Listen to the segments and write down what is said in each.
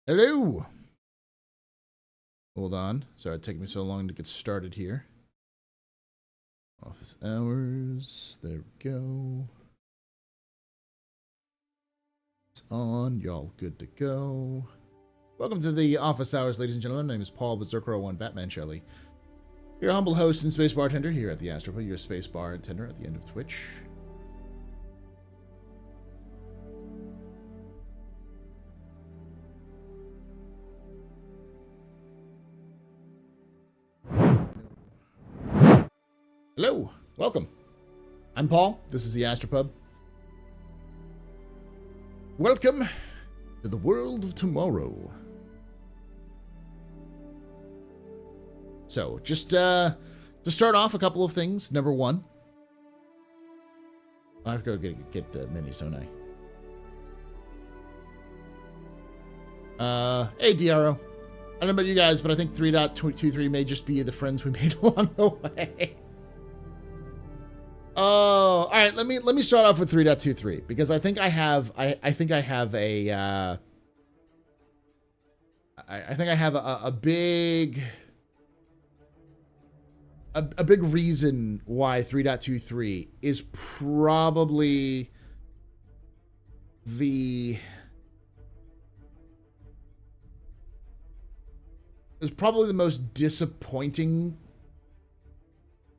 Hello. Hold on. Sorry, it's taking me so long to get started here. Office hours. There we go. It's on. Y'all good to go. Welcome to the office hours, ladies and gentlemen. My name is Paul Berserker01 Batman Shelley. Your humble host and space bartender here at the AstroPub, your space bartender at the end of Twitch. Hello, welcome. I'm Paul. This is the AstroPub. Welcome to the world of tomorrow. So, just to start off, a couple of things. Number one, I have to go get the minis, don't I? Hey, DRO. I don't know about you guys, but I think 3.23 may just be the friends we made along the way. Oh, all right. Let me start off with 3.23 because I think I have I think I have a a big reason why 3.23 is probably the most disappointing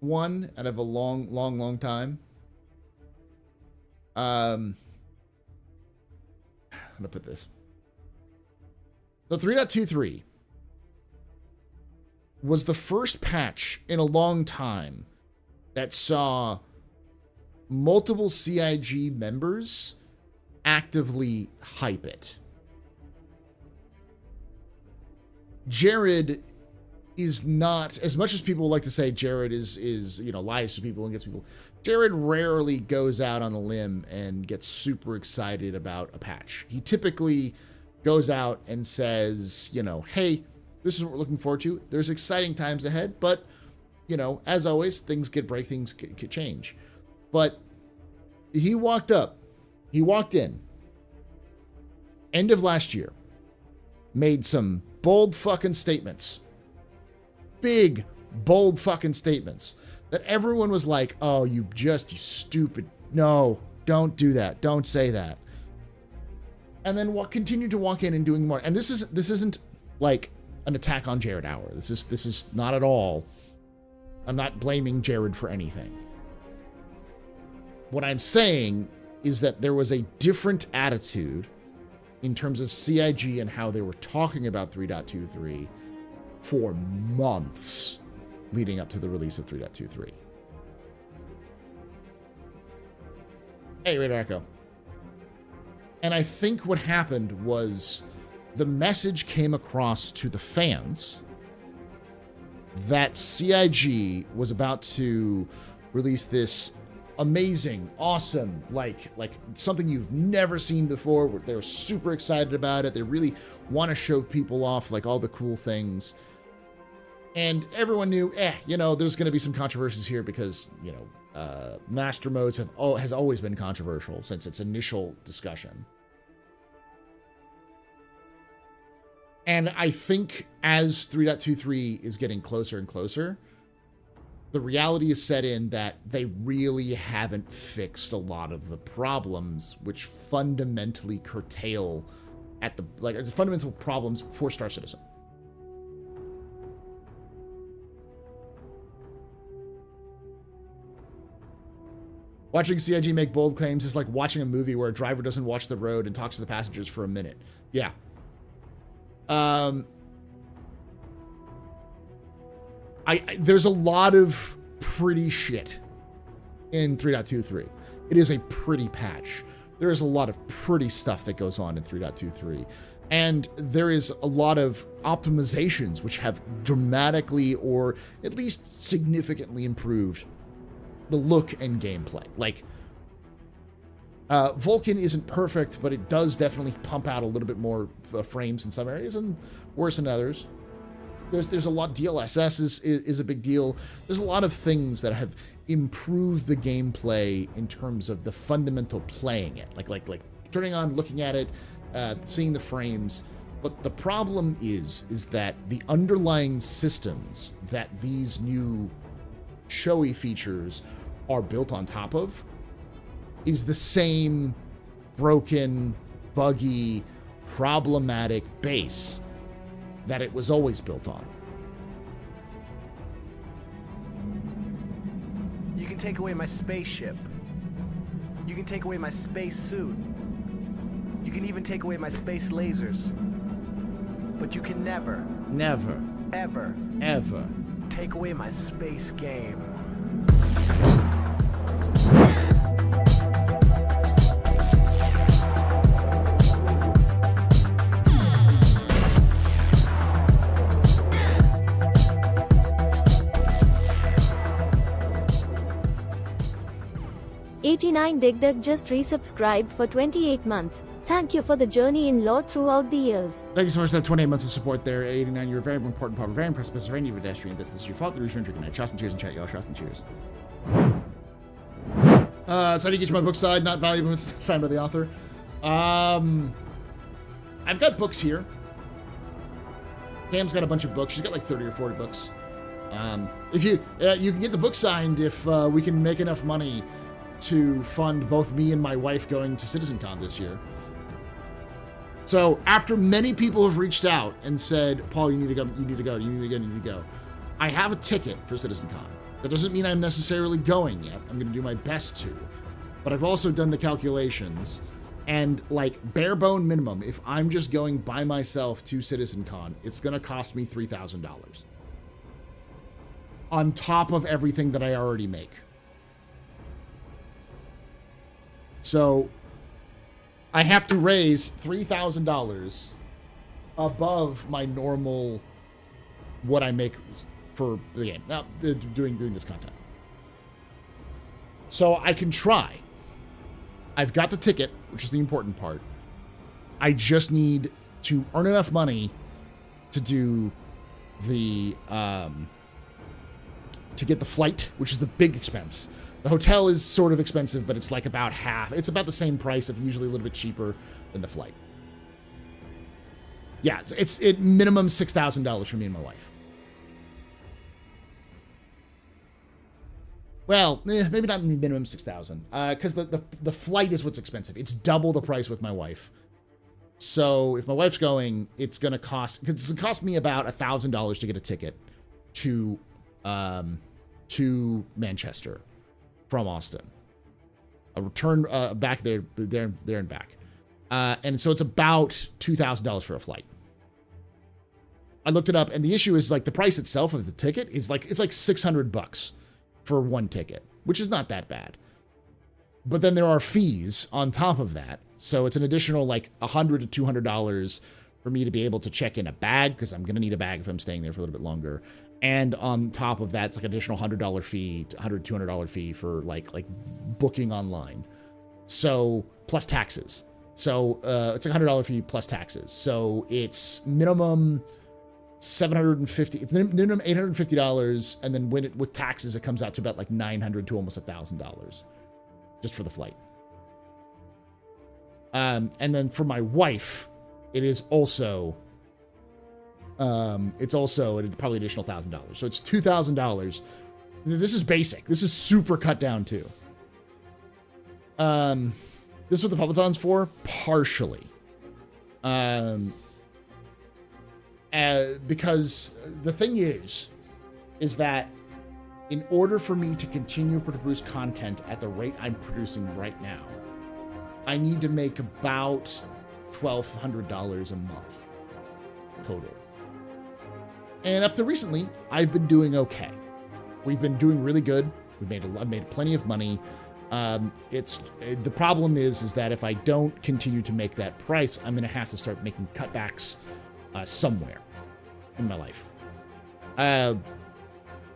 one out of a long time. How to put this? So 3.23 was the first patch in a long time that saw multiple CIG members actively hype it. Jared is not, as much as people like to say Jared is lies to people and gets people, Jared rarely goes out on a limb and gets super excited about a patch. He typically goes out and says, hey, this is what we're looking forward to. There's exciting times ahead, but, as always, things could break, things could change. But he walked in, end of last year, made some bold fucking statements. Big, bold fucking statements that everyone was like, oh, you stupid. No, don't do that. Don't say that. And then continued to walk in and doing more. And this isn't like an attack on Jared Hour. This is not at all. I'm not blaming Jared for anything. What I'm saying is that there was a different attitude in terms of CIG and how they were talking about 3.23 for months leading up to the release of 3.23. Hey, Radar Echo. And I think what happened was the message came across to the fans that CIG was about to release this amazing, awesome, like something you've never seen before. They're super excited about it. They really want to show people off like all the cool things. And everyone knew, there's going to be some controversies here because, master modes has always been controversial since its initial discussion. And I think as 3.23 is getting closer and closer, the reality is set in that they really haven't fixed a lot of the problems which fundamentally curtail the fundamental problems for Star Citizen. Watching CIG make bold claims is like watching a movie where a driver doesn't watch the road and talks to the passengers for a minute. Yeah. There's a lot of pretty shit in 3.23. It is a pretty patch. There is a lot of pretty stuff that goes on in 3.23. And there is a lot of optimizations which have dramatically or at least significantly improved the look and gameplay. Like, Vulcan isn't perfect, but it does definitely pump out a little bit more frames in some areas and worse in others. There's a lot. DLSS is a big deal. There's a lot of things that have improved the gameplay in terms of the fundamental playing it. Like turning on, looking at it, seeing the frames. But the problem is that the underlying systems that these new showy features are built on top of is the same broken, buggy, problematic base that it was always built on. You can take away my spaceship. You can take away my space suit. You can even take away my space lasers. But you can never, ever take away my space game. Digdag just resubscribed for 28 months. Thank you for the journey in lore throughout the years. Thank you so much for that 28 months of support there. 89, you're a very important part of very impressive, very new pedestrian. This is your fault. The reason you're drinking. Trust and cheers and chat, y'all. Trust and cheers. So how do you get to my book side? Not valuable. It's signed by the author. I've got books here. Cam's got a bunch of books. She's got like 30 or 40 books. If you can get the book signed if we can make enough money to fund both me and my wife going to CitizenCon this year. So after many people have reached out and said, Paul, you need to go, you need to go, you need to go, you need to go. I have a ticket for CitizenCon. That doesn't mean I'm necessarily going yet. I'm going to do my best to. But I've also done the calculations. And like bare bone minimum, if I'm just going by myself to CitizenCon, it's going to cost me $3,000. On top of everything that I already make. So I have to raise $3,000 above my normal what I make for the game. Now, doing this content. So I can try. I've got the ticket, which is the important part. I just need to earn enough money to do the to get the flight, which is the big expense. The hotel is sort of expensive, but it's like about half. It's about the same price, if usually a little bit cheaper than the flight. Yeah, it's minimum $6,000 for me and my wife. Well, maybe not in the minimum 6,000, because the flight is what's expensive. It's double the price with my wife. So if my wife's going, it's gonna cost me about $1,000 to get a ticket to Manchester from Austin. A return back there and back, and so it's about $2,000 for a flight. I looked it up, and the issue is like the price itself of the ticket is like it's like $600 for one ticket, which is not that bad. But then there are fees on top of that, so it's an additional like $100 to $200 for me to be able to check in a bag, because I'm gonna need a bag if I'm staying there for a little bit longer. And on top of that, it's like an additional $100 fee, $100 $200 fee for like booking online. So plus taxes. So it's like $100 fee plus taxes. So it's minimum $750. It's minimum $850, and then with taxes, it comes out to about like $900 to almost $1,000 just for the flight. And then for my wife, it is also. It's probably additional $1,000. So it's $2,000. This is basic. This is super cut down too. This is what the Pubathon's for? Partially. Because the thing is that in order for me to continue to produce content at the rate I'm producing right now, I need to make about $1,200 a month total. And up to recently, I've been doing okay. We've been doing really good. I've made plenty of money. The problem is that if I don't continue to make that price, I'm going to have to start making cutbacks somewhere in my life.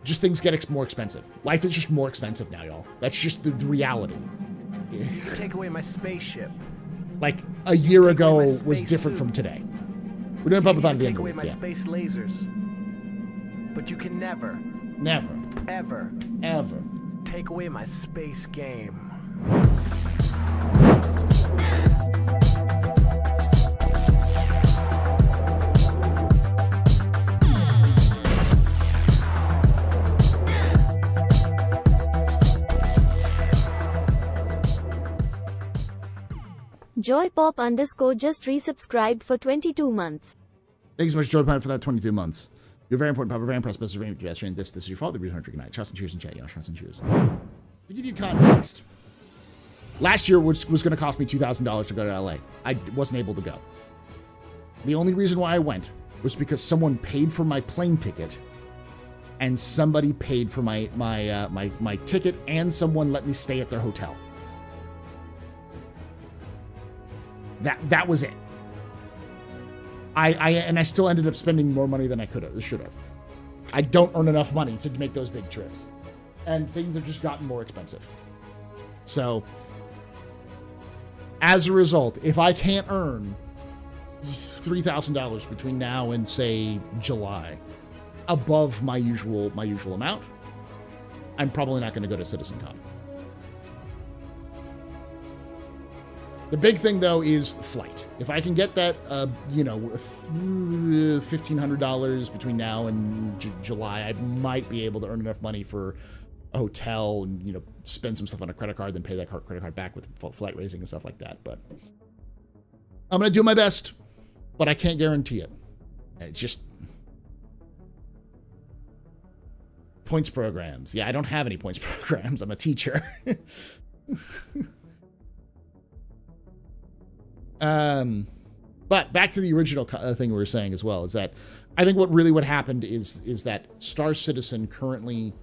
Just things get more expensive. Life is just more expensive now, y'all. That's just the reality. You can take away my spaceship. Like a year ago was different from today. We're doing Pubathon at the end. Take away my space lasers. But you can never, ever take away my space game. Joypop _ just resubscribed for 22 months. Thank you so much, Joypop, for that 22 months. You're very important, Papa. Very impressed. Best of pedestrian. This is your fault. The reason good night. Trust and cheers and chat. Yeah, trust and cheers. To give you context, last year was going to cost me $2,000 to go to LA. I wasn't able to go. The only reason why I went was because someone paid for my plane ticket, and somebody paid for my ticket, and someone let me stay at their hotel. That was it. I still ended up spending more money than I should have. I don't earn enough money to make those big trips, and things have just gotten more expensive. So, as a result, if I can't earn $3,000 between now and say July, above my usual amount, I'm probably not going to go to CitizenCon. The big thing, though, is flight. If I can get that, $1,500 between now and July, I might be able to earn enough money for a hotel and, spend some stuff on a credit card, then pay that credit card back with flight raising and stuff like that. But I'm going to do my best, but I can't guarantee it. It's just points programs. Yeah, I don't have any points programs. I'm a teacher. But back to the original thing we were saying as well, is that I think what happened is that Star Citizen currently,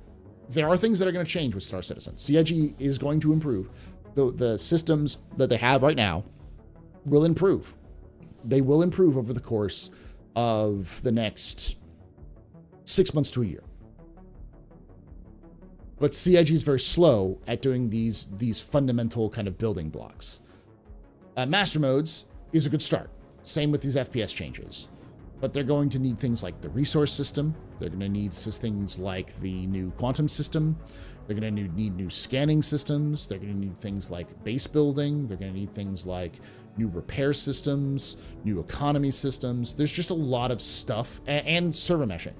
there are things that are going to change with Star Citizen. CIG is going to improve. The systems that they have right now will improve. They will improve over the course of the next 6 months to a year. But CIG is very slow at doing these fundamental kind of building blocks. Master modes is a good start. Same with these FPS changes. But they're going to need things like the resource system. They're going to need things like the new quantum system. They're going to need new scanning systems. They're going to need things like base building. They're going to need things like new repair systems, new economy systems. There's just a lot of stuff, and server meshing.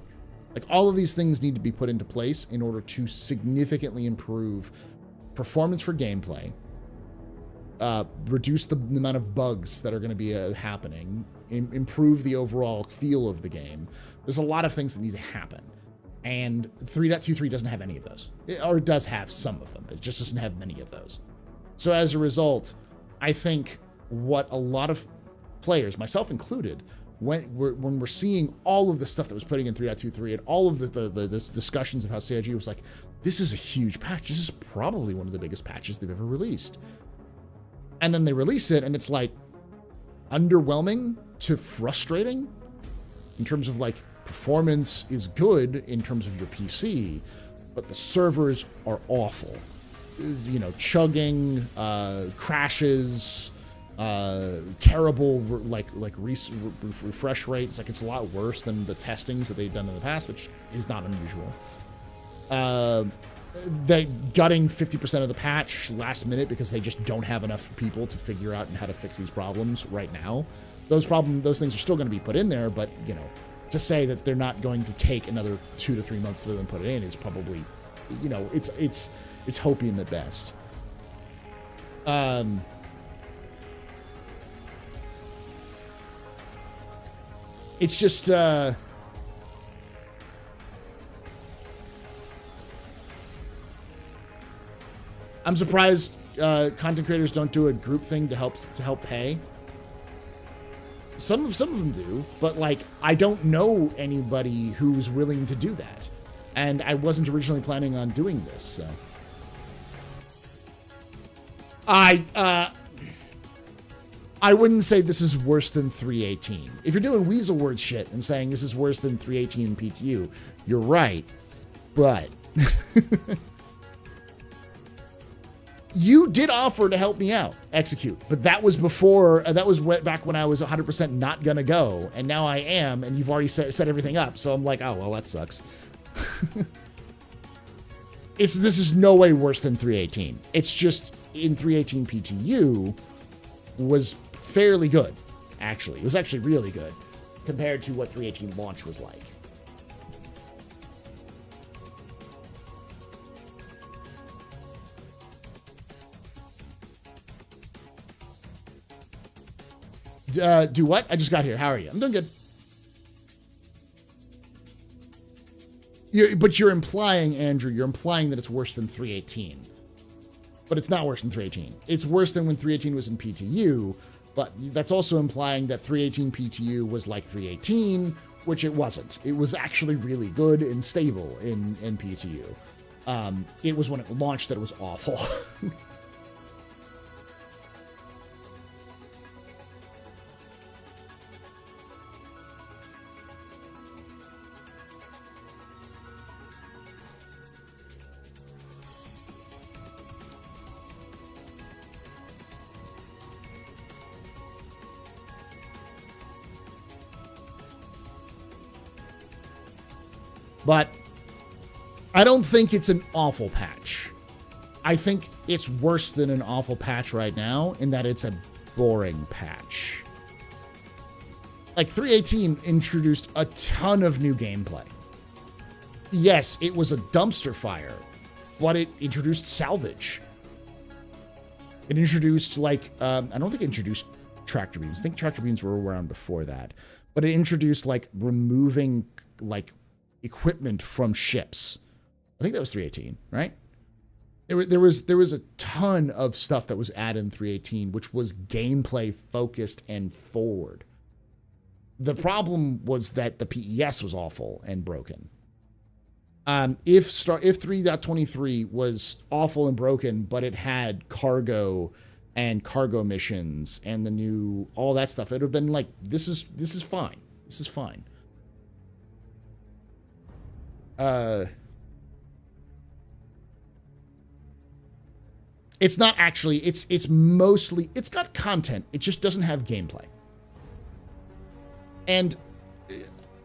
Like, all of these things need to be put into place in order to significantly improve performance for gameplay, reduce the amount of bugs that are going to be happening, improve the overall feel of the game. There's a lot of things that need to happen. And 3.23 doesn't have any of those. It does have some of them. It just doesn't have many of those. So as a result, I think what a lot of players, myself included, when we're seeing all of the stuff that was putting in 3.23 and all of the discussions of how CIG was like, this is a huge patch. This is probably one of the biggest patches they've ever released. And then they release it, and it's like underwhelming to frustrating in terms of like performance is good in terms of your PC, but the servers are awful. Chugging, crashes, terrible refresh rates. Like, it's a lot worse than the testings that they've done in the past, which is not unusual. They gutting 50% of the patch last minute because they just don't have enough people to figure out how to fix these problems right now. Those things are still going to be put in there, but to say that they're not going to take another 2 to 3 months for them to put it in is probably, it's hopium at best. It's just I'm surprised content creators don't do a group thing to help pay. Some of them do, but like, I don't know anybody who's willing to do that, and I wasn't originally planning on doing this. So I wouldn't say this is worse than 3.18. If you're doing weasel word shit and saying this is worse than 3.18 in PTU, you're right, but you did offer to help me out, execute, but that was before, back when I was 100% not gonna go, and now I am, and you've already set everything up, so I'm like, oh, well, that sucks. This is no way worse than 3.18. It's just, in 3.18 PTU, was fairly good, actually. It was actually really good, compared to what 3.18 launch was like. Do what? I just got here. How are you? I'm doing good. But you're implying, Andrew, that it's worse than 318. But it's not worse than 318. It's worse than when 318 was in PTU, but that's also implying that 318 PTU was like 318, which it wasn't. It was actually really good and stable in PTU. It was when it launched that it was awful. But I don't think it's an awful patch. I think it's worse than an awful patch right now in that it's a boring patch. Like 318 introduced a ton of new gameplay. Yes, it was a dumpster fire, but it introduced salvage. It introduced I don't think it introduced tractor beams. I think tractor beams were around before that, but it introduced removing equipment from ships. I think that was 318, right? There was a ton of stuff that was added in 318, which was gameplay focused and forward. The problem was that the PES was awful and broken. If 3.23 was awful and broken, but it had cargo and cargo missions and the new all that stuff, it would have been like, this is fine. This is fine. It's not actually, it's mostly, it's got content. It just doesn't have gameplay. And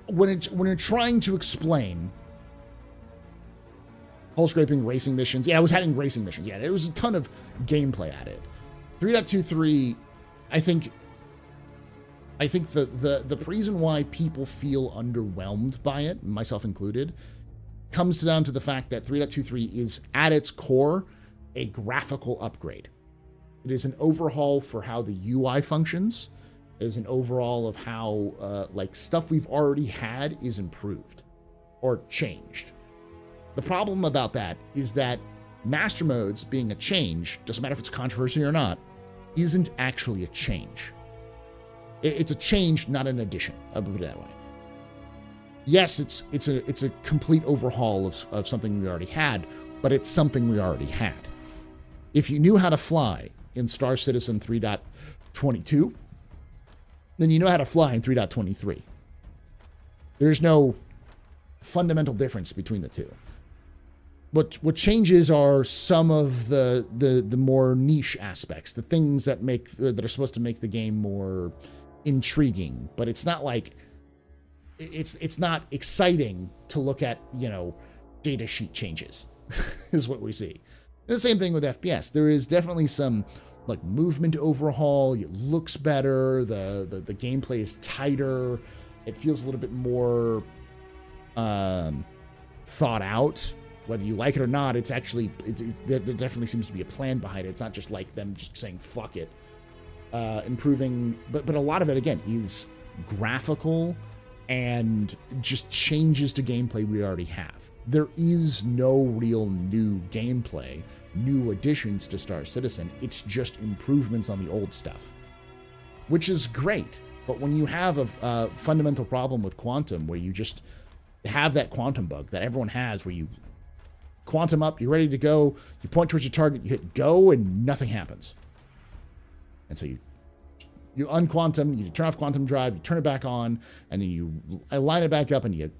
when you're trying to explain hull scraping racing missions, yeah, I was having racing missions. Yeah, there was a ton of gameplay added. 3.23, I think the reason why people feel underwhelmed by it, myself included, comes down to the fact that 3.23 is at its core a graphical upgrade. It is an overhaul for how the UI functions. It is an overhaul of how stuff we've already had is improved or changed. The problem about that is that master modes being a change, doesn't matter if it's controversy or not, isn't actually a change. It's a change, not an addition. I'll put it that way. Yes, it's a complete overhaul of something we already had, but it's something we already had. If you knew how to fly in Star Citizen 3.22, then you know how to fly in 3.23. There's no fundamental difference between the two. What changes are some of the more niche aspects, the things that are supposed to make the game more intriguing, but it's not like it's not exciting to look at, data sheet changes is what we see. And the same thing with FPS. There is definitely some movement overhaul. It looks better. The gameplay is tighter. It feels a little bit more thought out. Whether you like it or not, it's actually there definitely seems to be a plan behind it. It's not just like them just saying fuck it. Improving, but a lot of it again is graphical and just changes to gameplay we already have. There is no real new gameplay, new additions to Star Citizen. It's just improvements on the old stuff, which is great. But when you have a fundamental problem with quantum, where you just have that quantum bug that everyone has, where you quantum up, you're ready to go, you point towards your target, you hit go, and nothing happens. And so you unquantum, you turn off quantum drive, you turn it back on, and then you line it back up, and you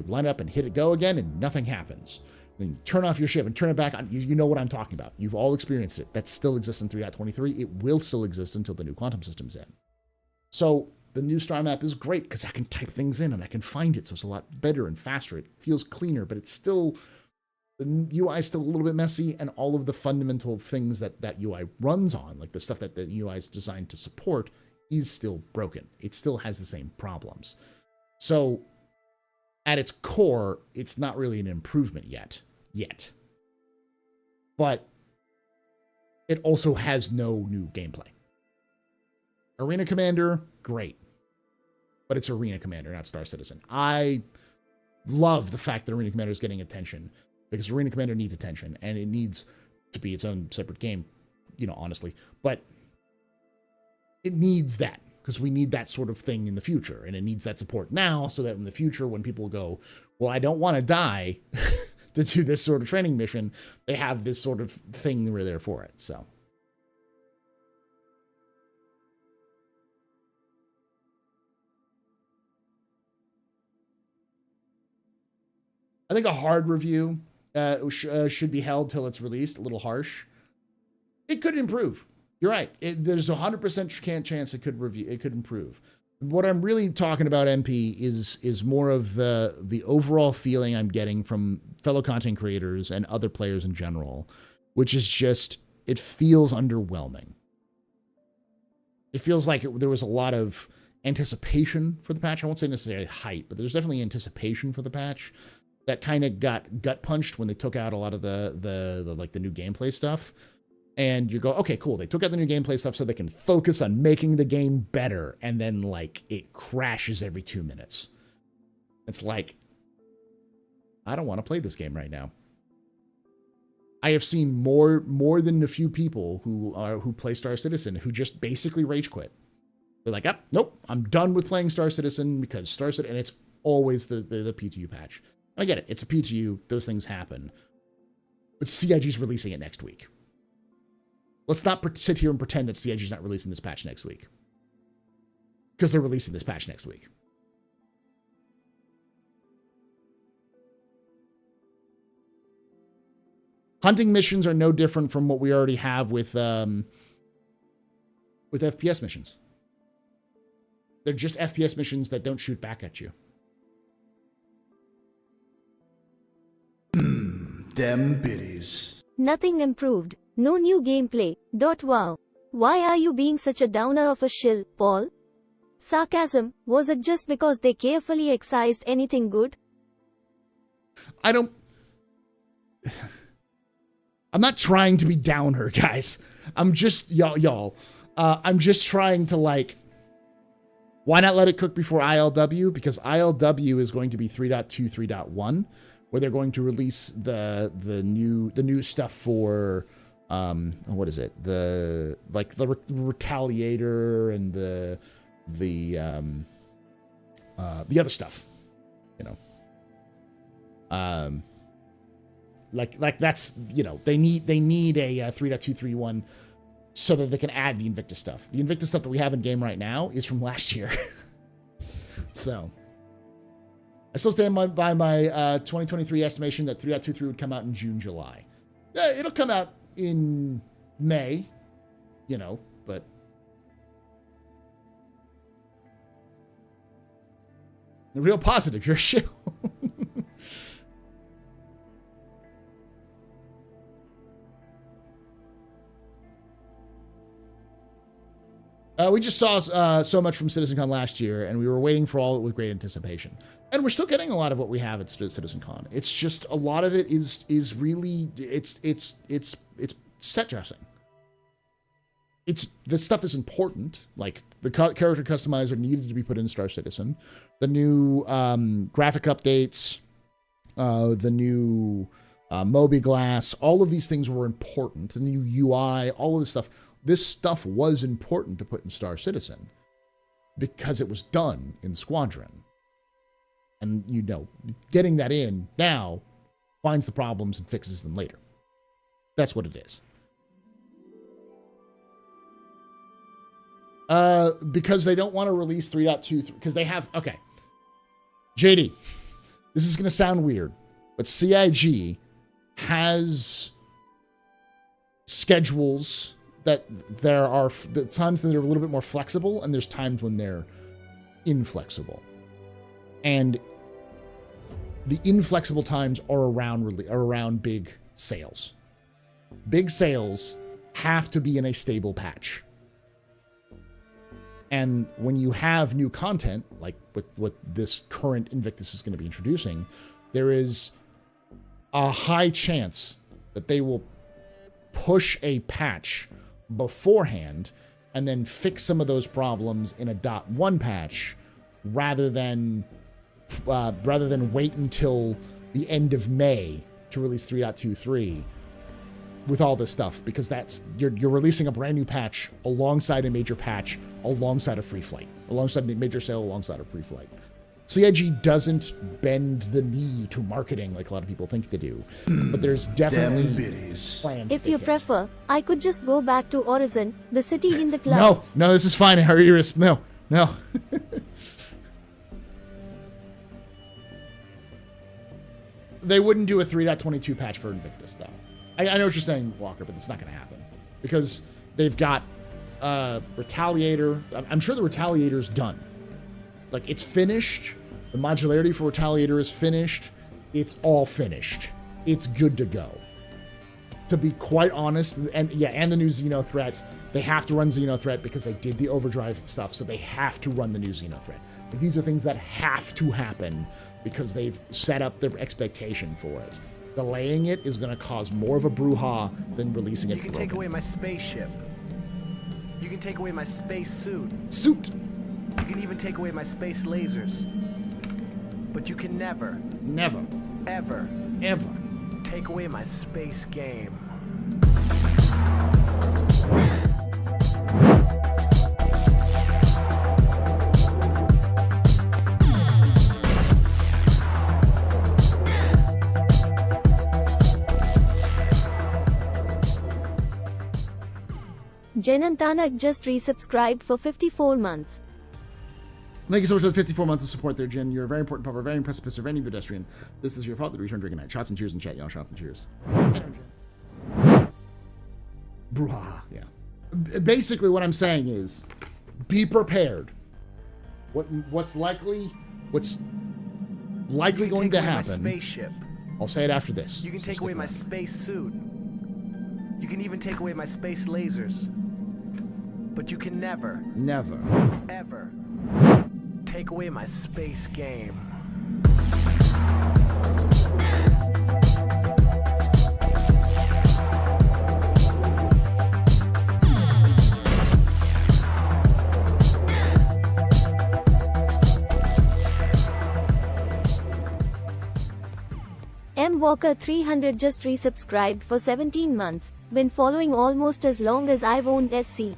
line up and hit it go again, and nothing happens. Then you turn off your ship and turn it back on. You know what I'm talking about. You've all experienced it. That still exists in 3.23. It will still exist until the new quantum system's in. So the new star map is great because I can type things in and I can find it, so it's a lot better and faster. It feels cleaner, but it's still, the UI is still a little bit messy, and all of the fundamental things that UI runs on, like the stuff that the UI is designed to support, is still broken. It still has the same problems. So at its core, it's not really an improvement yet. But it also has no new gameplay. Arena Commander, great. But it's Arena Commander, not Star Citizen. I love the fact that Arena Commander is getting attention, because Arena Commander needs attention, and it needs to be its own separate game, honestly. But it needs that, because we need that sort of thing in the future, and it needs that support now, so that in the future, when people go, well, I don't want to die to do this sort of training mission, they have this sort of thing where they're for it. So I think a hard review should be held till it's released. A little harsh. It could improve. You're right. There's a 100% chance it could improve. What I'm really talking about, MP, is more of the overall feeling I'm getting from fellow content creators and other players in general, which is just, it feels underwhelming. It feels like there was a lot of anticipation for the patch. I won't say necessarily hype, but there's definitely anticipation for the patch that kind of got gut punched when they took out a lot of the new gameplay stuff. And you go, okay, cool. They took out the new gameplay stuff so they can focus on making the game better. And then, like, it crashes every 2 minutes. It's like, I don't want to play this game right now. I have seen more than a few people who play Star Citizen who just basically rage quit. They're like, nope, I'm done with playing Star Citizen because Star Citizen, and it's always the P2U patch. I get it. It's a P2U. Those things happen. But CIG's releasing it next week. Let's not sit here and pretend that CIG's not releasing this patch next week. Because they're releasing this patch next week. Hunting missions are no different from what we already have with FPS missions. They're just FPS missions that don't shoot back at you. Them biddies. Nothing improved. No new gameplay. Wow. Why are you being such a downer of a shill, Paul? Sarcasm. Was it just because they carefully excised anything good? I'm not trying to be downer, guys. I'm just, y'all. I'm just trying to, like, why not let it cook before ILW? Because ILW is going to be 3.2, 3.1, where they're going to release the new stuff for, what is it? The Retaliator and the other stuff, like that's, they need a 3.231 so that they can add the Invictus stuff. The Invictus stuff that we have in game right now is from last year. So I still stand by my 2023 estimation that 3.23 would come out in June, July. It'll come out in May, but the real positive, you're a shill. We just saw so much from CitizenCon last year, and we were waiting for all of it with great anticipation. And we're still getting a lot of what we have at CitizenCon. It's just a lot of it is really it's set dressing. The stuff is important, like the character customizer needed to be put in Star Citizen, the new graphic updates, the new Moby Glass, all of these things were important. The new UI, all of this stuff. This stuff was important to put in Star Citizen because it was done in Squadron. And, getting that in now finds the problems and fixes them later. That's what it is. Because they don't want to release 3.23, because they have, okay. JD, this is going to sound weird, but CIG has schedules that there are the times that they're a little bit more flexible, and there's times when they're inflexible. And the inflexible times are around big sales. Big sales have to be in a stable patch. And when you have new content, like what this current Invictus is going to be introducing, there is a high chance that they will push a patch beforehand and then fix some of those problems in a .1 patch rather than wait until the end of May to release 3.23 with all this stuff, because you're releasing a brand new patch alongside a major patch, alongside a free flight, alongside a major sale, alongside a free flight. CIG doesn't bend the knee to marketing like a lot of people think they do, but there's definitely plans. If you prefer, I could just go back to Horizon, the city in the clouds. No, this is fine. Iris. No. They wouldn't do a 3.22 patch for Invictus, though. I know what you're saying, Walker, but it's not going to happen because they've got Retaliator. I'm sure the Retaliator's done. Like, it's finished. The modularity for Retaliator is finished. It's all finished. It's good to go. To be quite honest, and the new Xenothreat, they have to run Xenothreat because they did the Overdrive stuff, so they have to run the new Xenothreat. Like, these are things that have to happen because they've set up their expectation for it. Delaying it is going to cause more of a brouhaha than releasing it. You can take away my spaceship. You can take away my space suit. You can even take away my space lasers. But you can never, ever take away my space game. Jenantanak just resubscribed for 54 months. Thank you so much for the 54 months of support there, Jen. You're a very important pupper, very impressive pisser, very pedestrian. This is your fault that we return drinking night. Shots and cheers in chat, y'all. Shots and cheers. Brouhaha. Yeah. Basically, what I'm saying is, be prepared. What's likely going to happen? My spaceship. I'll say it after this. You can take away my space suit. You can even take away my space lasers. But you can never, ever take away my space game. M Walker 300 just resubscribed for 17 months. Been following almost as long as I've owned SC.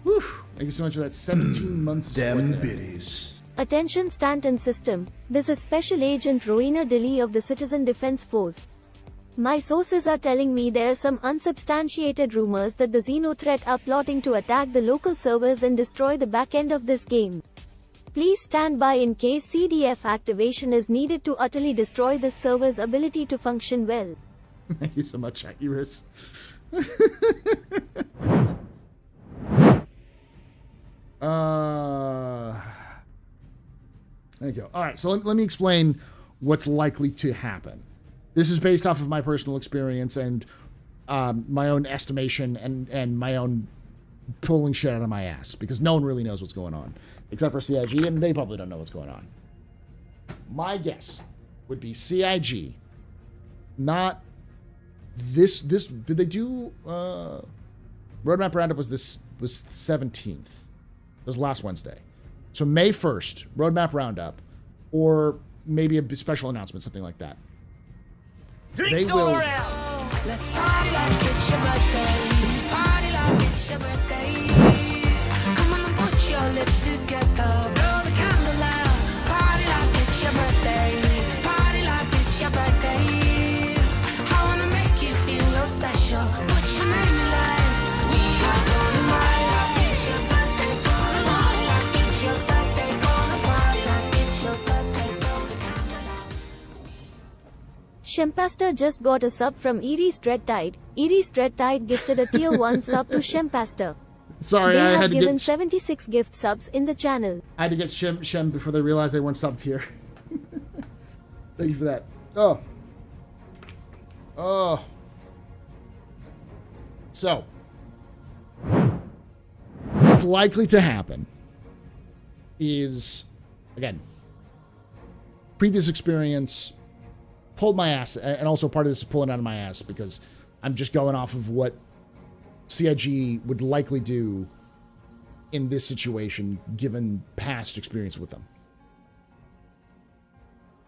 Whew. Thank you so much for that 17 months of Dem support there. biddies. Attention Stanton system, this is Special Agent Rowena Dilly of the Citizen Defense Force. My sources are telling me there are some unsubstantiated rumors that the Xenothreat are plotting to attack the local servers and destroy the backend of this game. Please stand by in case CDF activation is needed to utterly destroy this server's ability to function well. Thank you so much, Iris. There you go. All right, so let me explain what's likely to happen. This is based off of my personal experience and my own estimation and my own pulling shit out of my ass, because no one really knows what's going on, except for CIG, and they probably don't know what's going on. My guess would be CIG, not this. Did they do roadmap roundup? Was 17th? It was last Wednesday. So May 1st, roadmap roundup, or maybe a special announcement, something like that. Drinks They will. all around. Let's party like it's your birthday. Party like it's your birthday. Come on and put your lips together. Blow the candle out. Party like it's your birthday. Party like it's your birthday. I wanna make you feel real special. Put your name in lights. We are gonna party like it's your birthday. Gonna party like it's your birthday. Gonna party like it's your birthday. Blow the candle out. Shempaster just got a sub from Eris Dreadtide. Eris Dreadtide gifted a tier 1 sub to Shempaster. Sorry, They I have had to given get 76 gift subs in the channel. I had to get Shem before they realized they weren't subbed here. Thank you for that. Oh. So, what's likely to happen is, again, previous experience pulled my ass, and also part of this is pulling out of my ass because I'm just going off of what CIG would likely do in this situation, given past experience with them.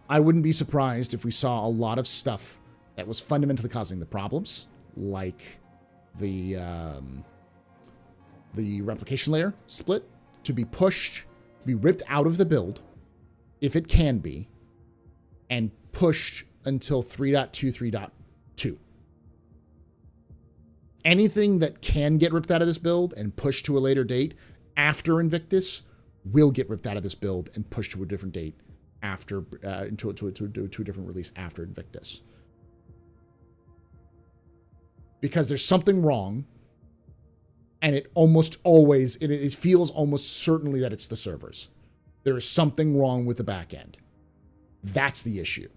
I wouldn't be surprised if we saw a lot of stuff that was fundamentally causing the problems, like the replication layer split, to be pushed, be ripped out of the build, if it can be, and pushed until 3.2.3.2. Anything that can get ripped out of this build and pushed to a later date after Invictus will get ripped out of this build and pushed to a different date after to a different release after Invictus. Because there's something wrong, and it almost always, it feels almost certainly that it's the servers. There is something wrong with the back end. That's the issue.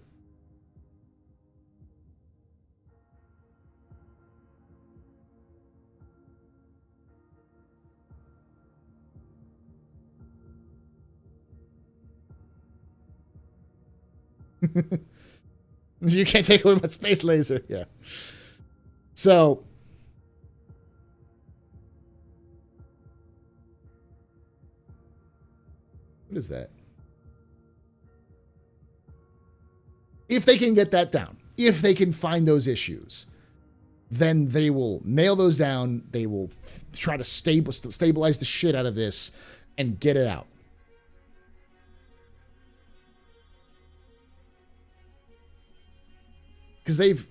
You can't take away my space laser. Yeah. So, what is that? If they can get that down, if they can find those issues, then they will nail those down. They will try to stabilize the shit out of this and get it out. Because and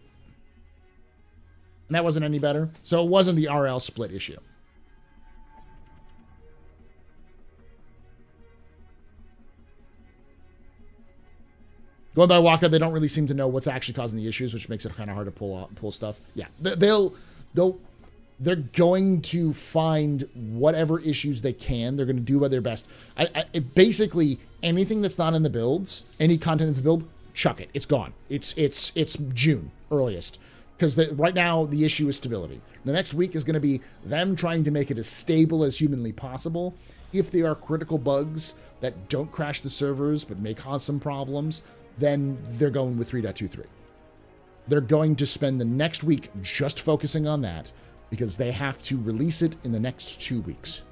that wasn't any better. So it wasn't the RL split issue. Going by Waka, they don't really seem to know what's actually causing the issues, which makes it kind of hard to pull stuff. Yeah, they're going to find whatever issues they can. They're going to do their best. Basically, anything that's not in the builds, any content in the build, chuck it. It's gone. It's June earliest, because right now the issue is stability. The next week is going to be them trying to make it as stable as humanly possible. If there are critical bugs that don't crash the servers but may cause some problems, then they're going with 3.2.3. They're going to spend the next week just focusing on that because they have to release it in the next 2 weeks.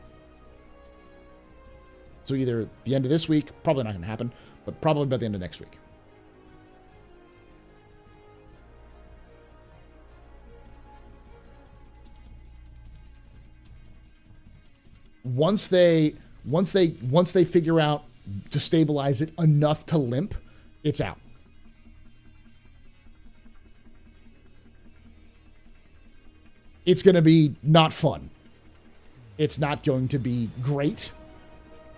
So either the end of this week, probably not going to happen, but probably by the end of next week. Once they figure out to stabilize it enough to limp, it's out. It's going to be not fun. It's not going to be great,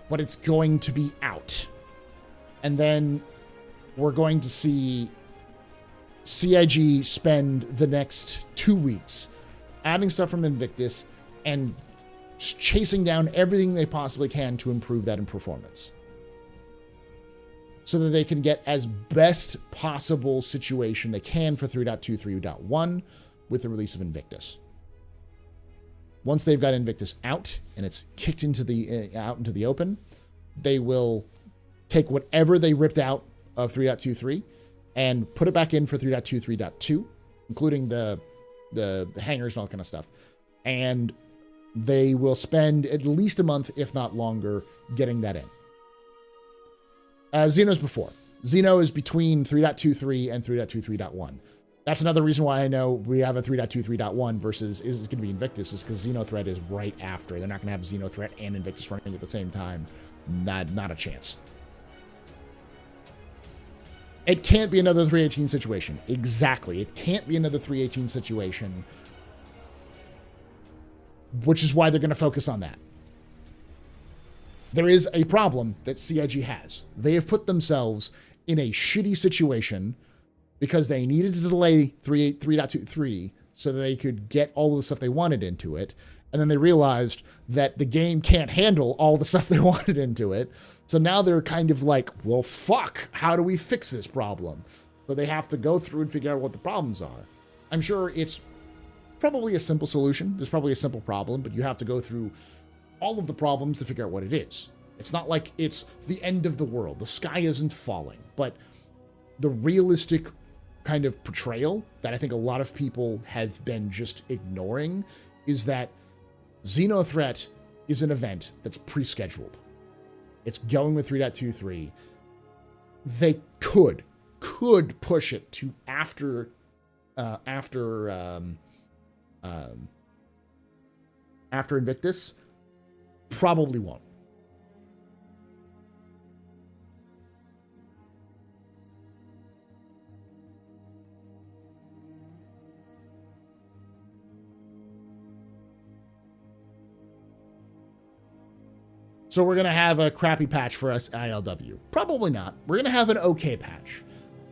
but it's going to be out. And then we're going to see CIG spend the next 2 weeks adding stuff from Invictus and chasing down everything they possibly can to improve that in performance, so that they can get as best possible situation they can for 3.2.3.1 with the release of Invictus. Once they've got Invictus out and it's kicked into out into the open, they will take whatever they ripped out of 3.2.3 and put it back in for 3.2.3.2, including the hangers and all that kind of stuff. And they will spend at least a month, if not longer, getting that in. Xeno's before. Xeno is between 3.2.3 and 3.2.3.1. That's another reason why I know we have a 3.2.3.1 versus is going to be Invictus, is because Xenothreat is right after. They're not going to have Xenothreat and Invictus running at the same time. Not a chance. It can't be another 3.18 situation. Exactly. It can't be another 3.18 situation, which is why they're going to focus on that. There is a problem that CIG has. They have put themselves in a shitty situation because they needed to delay 3.2.3 so that they could get all the stuff they wanted into it. And then they realized that the game can't handle all the stuff they wanted into it. So now they're kind of like, well, fuck, how do we fix this problem? So they have to go through and figure out what the problems are. I'm sure it's probably a simple solution. There's probably a simple problem, but you have to go through all of the problems to figure out what it is. It's not like it's the end of the world. The sky isn't falling. But the realistic kind of portrayal that I think a lot of people have been just ignoring is that Xenothreat is an event that's pre-scheduled. It's going with 3.23. They could push it to after Invictus. Probably won't. So we're going to have a crappy patch for us ILW. Probably not. We're going to have an okay patch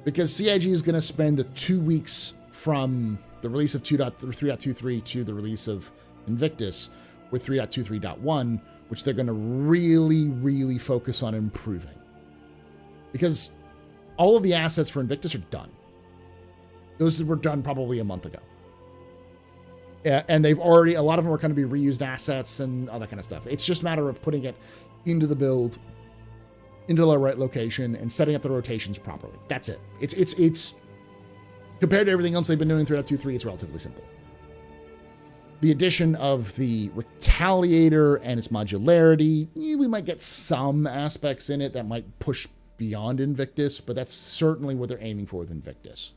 because CIG is going to spend the 2 weeks from the release of 3.23 to the release of Invictus with 3.23.1, which they're going to really, really focus on improving. Because all of the assets for Invictus are done. Those were done probably a month ago. Yeah, and they've already, a lot of them are going to be reused assets and all that kind of stuff. It's just a matter of putting it into the build, into the right location, and setting up the rotations properly. That's it. It's compared to everything else they've been doing throughout 2.3, it's relatively simple. The addition of the Retaliator and its modularity, we might get some aspects in it that might push beyond Invictus, but that's certainly what they're aiming for with Invictus.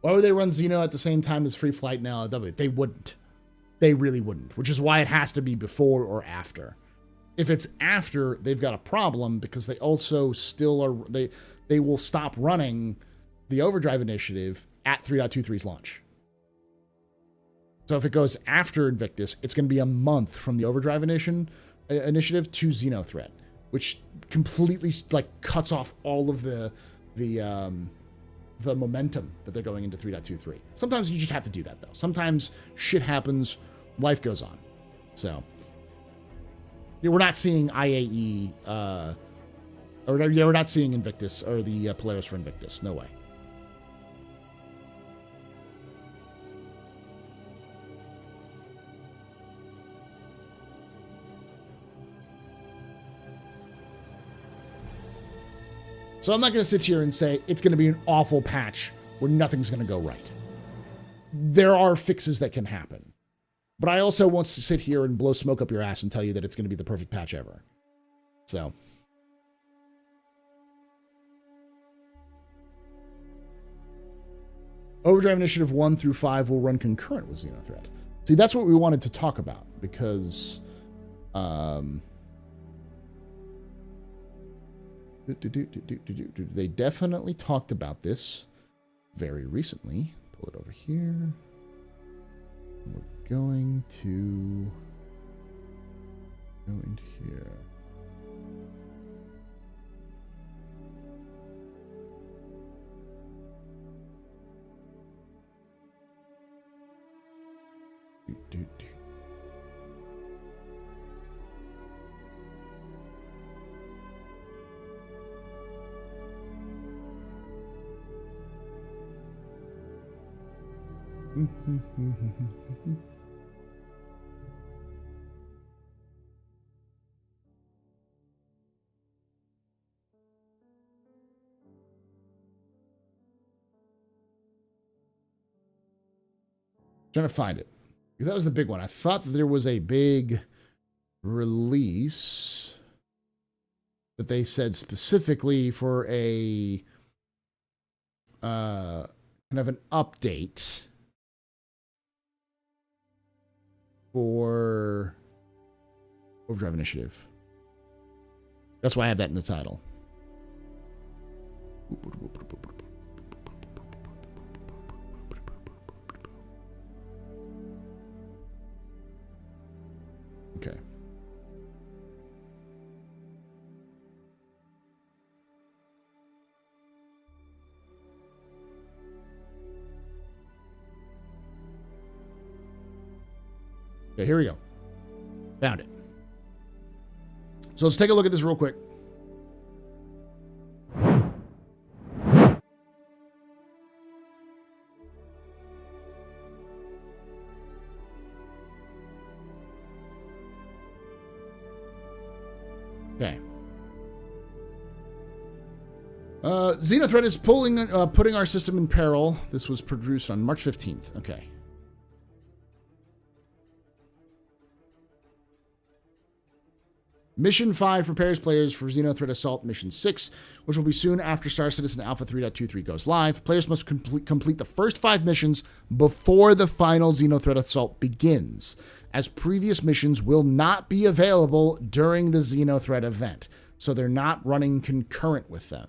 Why would they run Xeno at the same time as Free Flight and LLW? They wouldn't. They really wouldn't, which is why it has to be before or after. If it's after, they've got a problem because they also still are, they will stop running the Overdrive initiative at 3.23's launch. So if it goes after Invictus, it's going to be a month from the Overdrive initiative to Xenothreat, which completely cuts off all of the momentum that they're going into 3.23. Sometimes you just have to do that, though. Sometimes shit happens, life goes on. So, yeah, we're not seeing IAE, we're not seeing Invictus or the Polaris for Invictus. No way. So I'm not going to sit here and say it's going to be an awful patch where nothing's going to go right. There are fixes that can happen. But I also want to sit here and blow smoke up your ass and tell you that it's going to be the perfect patch ever. So. Overdrive Initiative 1 through 5 will run concurrent with Xenothreat. See, that's what we wanted to talk about because... They definitely talked about this very recently. Pull it over here. We're going to go into here. Trying to find it. Because that was the big one. I thought that there was a big release that they said specifically for a kind of an update for Overdrive Initiative. That's why I have that in the title. Okay. Okay, here we go. Found it. So let's take a look at this real quick. Xenothreat is putting our system in peril. This was produced on March 15th. Okay. Mission 5 prepares players for Xenothreat Assault Mission 6, which will be soon after Star Citizen Alpha 3.23 goes live. Players must complete the first 5 missions before the final Xenothreat Assault begins, as previous missions will not be available during the Xenothreat event, so they're not running concurrent with them.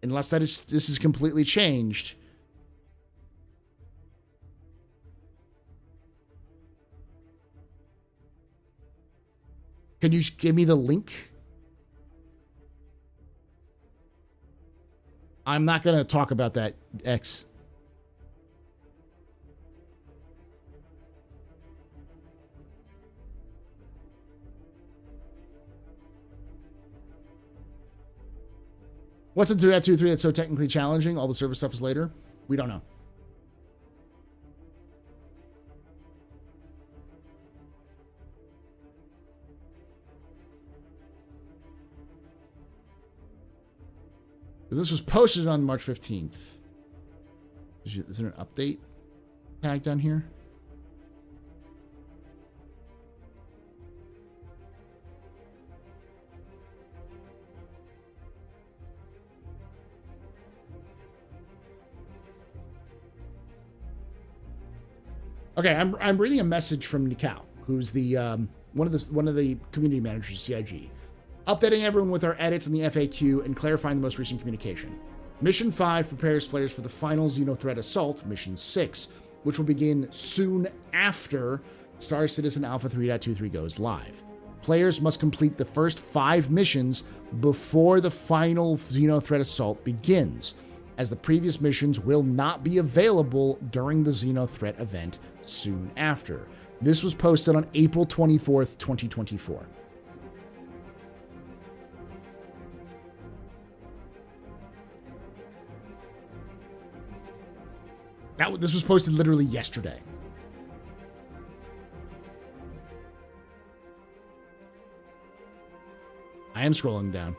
Unless this is completely changed. Can you give me the link? I'm not going to talk about that, X. What's in 3.23 that's so technically challenging? All the service stuff is later? We don't know. This was posted on March 15th. Is there an update tag down here? Okay, I'm reading a message from Nikao, who's the one of the community managers of CIG. Updating everyone with our edits in the FAQ and clarifying the most recent communication. Mission 5 prepares players for the final Xenothreat Assault, Mission 6, which will begin soon after Star Citizen Alpha 3.23 goes live. Players must complete the first 5 missions before the final Xenothreat Assault begins, as the previous missions will not be available during the Xenothreat event soon after. This was posted on April 24th, 2024. This was posted literally yesterday. I am scrolling down.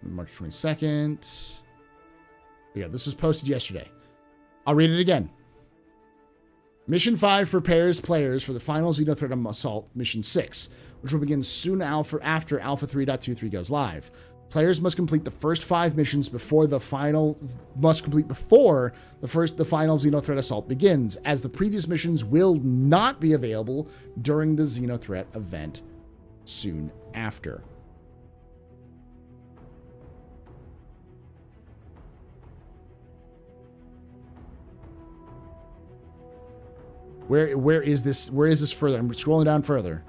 March 22nd. Yeah, this was posted yesterday. I'll read it again. Mission 5 prepares players for the final Xenothreat Assault, Mission 6, which will begin soon after Alpha 3.23 goes live. Players must complete the first 5 missions before the final final Xenothreat Assault begins, as the previous missions will not be available during the Xenothreat event soon after. Where is this? Where is this further? I'm scrolling down further.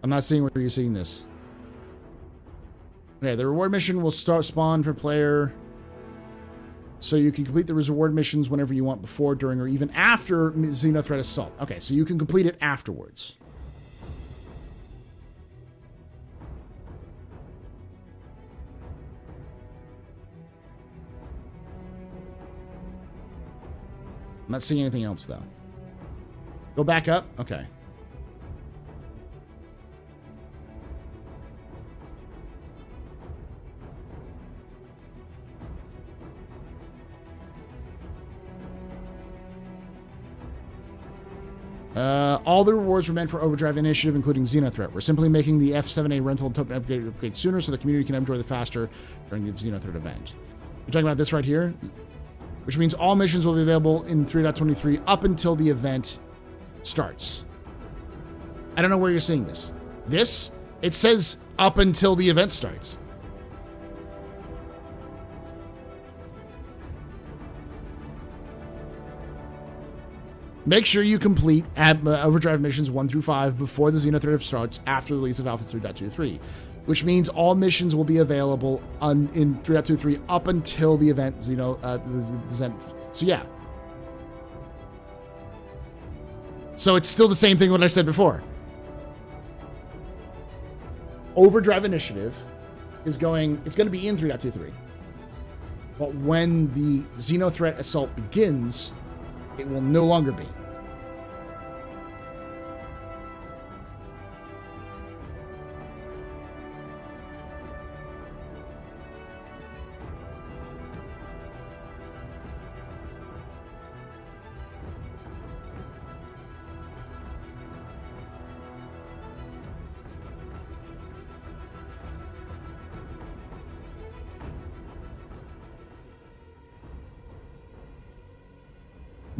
I'm not seeing where you're seeing this. Okay, the reward mission will spawn for player, so you can complete the reward missions whenever you want, before, during, or even after Xenothreat Assault. Okay, so you can complete it afterwards. I'm not seeing anything else, though. Go back up? Okay. All the rewards were meant for Overdrive Initiative, including Xenothreat. We're simply making the F7A rental and token upgrade sooner so the community can enjoy the faster during the Xenothreat event. We're talking about this right here, which means all missions will be available in 3.23 up until the event starts. I don't know where you're seeing this. It says up until the event starts. Make sure you complete Overdrive missions 1 through 5 before the Xenothreat starts after the release of Alpha 3.23, which means all missions will be available in 3.23 up until the event So yeah. So it's still the same thing what I said before. Overdrive Initiative is going to be in 3.23. But when the Xenothreat assault begins, it will no longer be.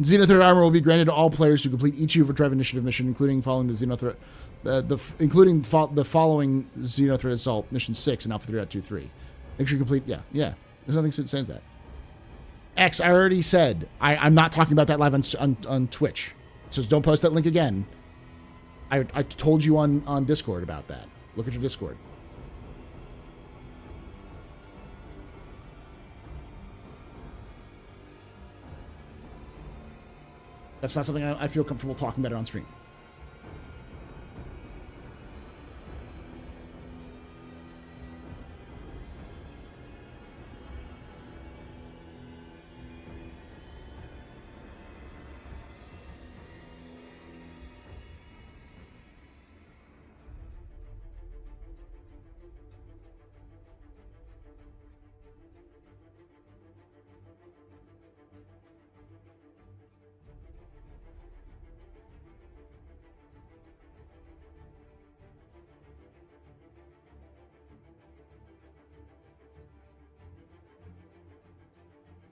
Xenothreat armor will be granted to all players who complete each Overdrive Initiative mission, including following the Xenothreat, the following Xenothreat Assault Mission 6 in Alpha 3.23. Make sure you complete. Yeah. There's nothing that says that. X, I already said I'm not talking about that live on Twitch, so don't post that link again. I told you on Discord about that. Look at your Discord. That's not something I feel comfortable talking about it on stream.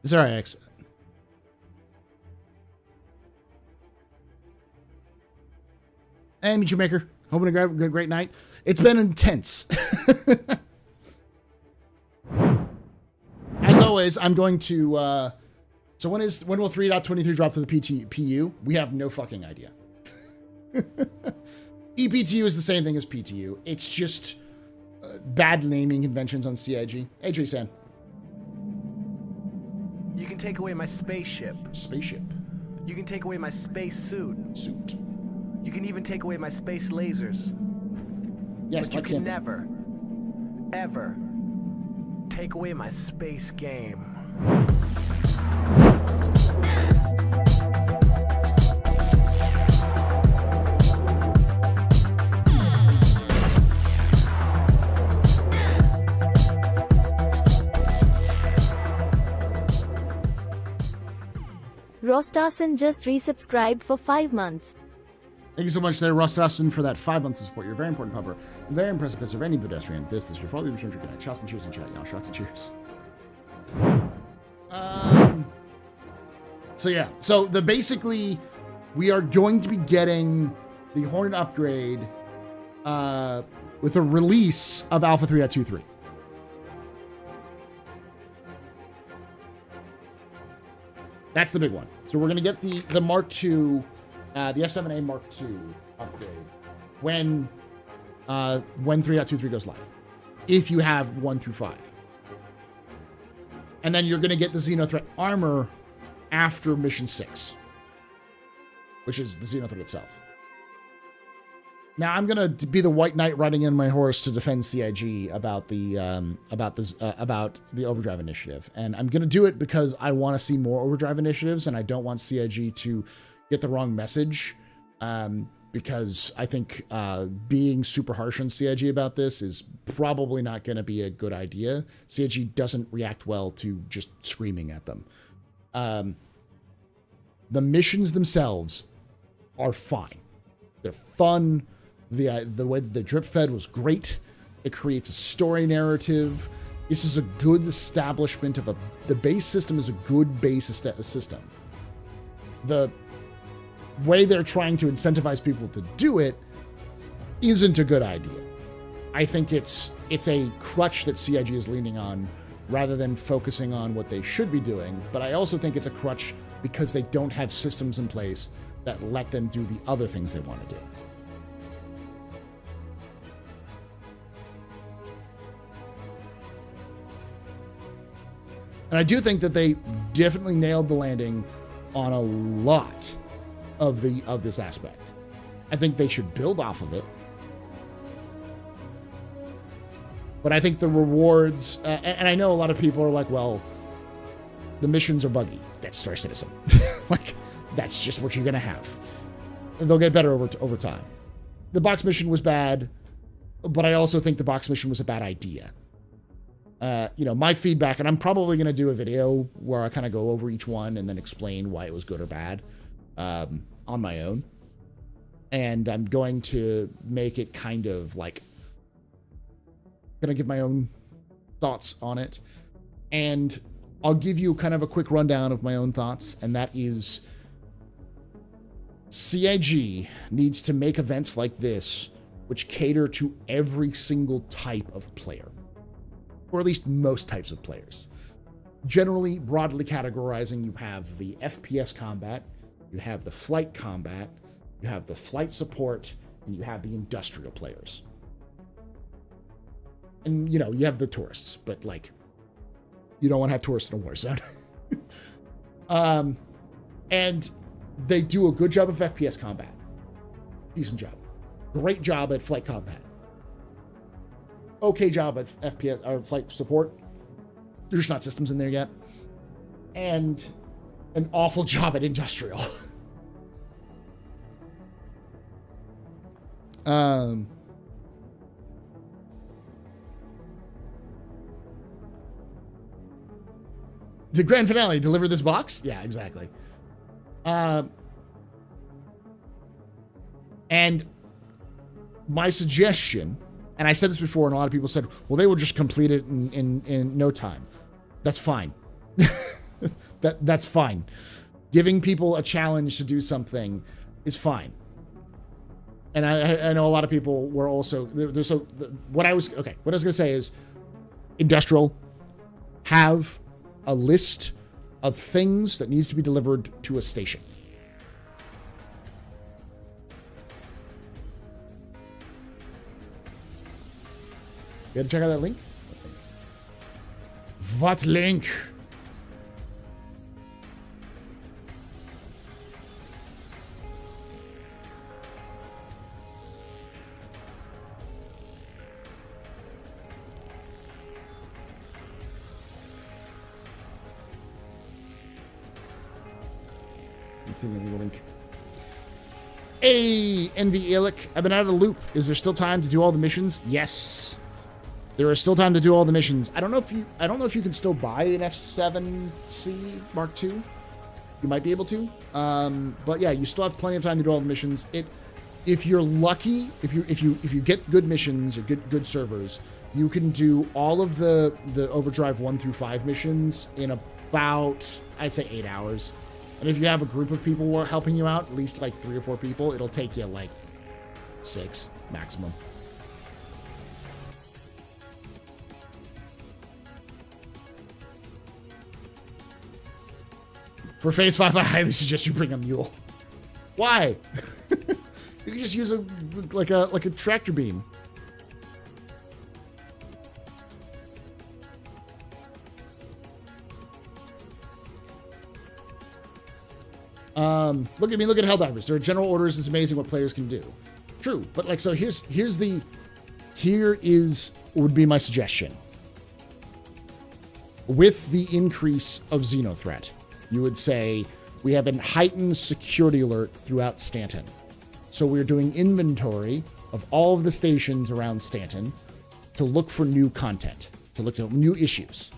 It's alright, X. Hey, Meet You Maker. Hoping to have a great night. It's been intense. As always, I'm going to. So when will 3.23 drop to the PU? We have no fucking idea. EPTU is the same thing as PTU. It's just bad naming conventions on CIG. Hey, Tree-san. You can take away my spaceship. Spaceship. You can take away my space suit. Suit. You can even take away my space lasers. Yes, but you like can him. never, ever take away my space game. Rostason just resubscribed for 5 months. Thank you so much there, Rostason, for that 5 months of support. You're a very important pupper. Very impressive piece of any pedestrian. This your fault. Good night. Shots and cheers in chat, y'all. Shots and cheers. So yeah. So basically, we are going to be getting the Hornet upgrade with a release of Alpha 3.23. That's the big one. So we're going to get the Mark II, the F7A Mark II upgrade when 3.23 goes live, if you have 1 through 5. And then you're going to get the Xenothreat armor after Mission 6, which is the Xenothreat itself. Now I'm going to be the White Knight riding in my horse to defend CIG about the Overdrive Initiative, and I'm going to do it because I want to see more Overdrive Initiatives, and I don't want CIG to get the wrong message. Because I think being super harsh on CIG about this is probably not going to be a good idea. CIG doesn't react well to just screaming at them. The missions themselves are fine. They're fun. The way that the drip fed was great. It creates a story narrative. This is a good establishment of the base system is a good base system. The way they're trying to incentivize people to do it isn't a good idea. I think it's a crutch that CIG is leaning on rather than focusing on what they should be doing. But I also think it's a crutch because they don't have systems in place that let them do the other things they want to do. And I do think that they definitely nailed the landing on a lot of this aspect. I think they should build off of it. But I think the rewards, and I know a lot of people are like, well, the missions are buggy. That's Star Citizen. Like, that's just what you're going to have. And they'll get better over time. The box mission was bad, but I also think the box mission was a bad idea. My feedback, and I'm probably going to do a video where I kind of go over each one and then explain why it was good or bad on my own. And I'm going to make it kind of like, going to give my own thoughts on it. And I'll give you kind of a quick rundown of my own thoughts, and that is CIG needs to make events like this which cater to every single type of player, or at least most types of players. Generally, broadly categorizing, you have the FPS combat, you have the flight combat, you have the flight support, and you have the industrial players. And, you have the tourists, but, like, you don't want to have tourists in a war zone. And they do a good job of FPS combat. Decent job. Great job at flight combat. Okay job at FPS or flight support. There's not systems in there yet. And an awful job at industrial. The grand finale, deliver this box? Yeah, exactly. And my suggestion, and I said this before, and a lot of people said, well, they will just complete it in no time. That's fine. That's fine. Giving people a challenge to do something is fine. And I know a lot of people were also, what I was going to say is, industrial, have a list of things that needs to be delivered to a station. You gotta check out that link? What link? Let's see the link. Hey, NV Ilic, I've been out of the loop. Is there still time to do all the missions? Yes. There is still time to do all the missions. I don't know if you can still buy an F7C Mark II. You might be able to. But yeah, you still have plenty of time to do all the missions. If you're lucky, if you get good missions or good servers, you can do all of the Overdrive 1 through 5 missions in about, I'd say, 8 hours. And if you have a group of people who are helping you out, at least like 3 or 4 people, it'll take you like 6 maximum. For Phase 5, I highly suggest you bring a mule. Why? You can just use a tractor beam. Look at me, look at Helldivers. There are general orders. It's amazing what players can do. True, but like, so here would be my suggestion. With the increase of Xenothreat, you would say, we have a heightened security alert throughout Stanton. So we're doing inventory of all of the stations around Stanton to look for new content, to look at new issues.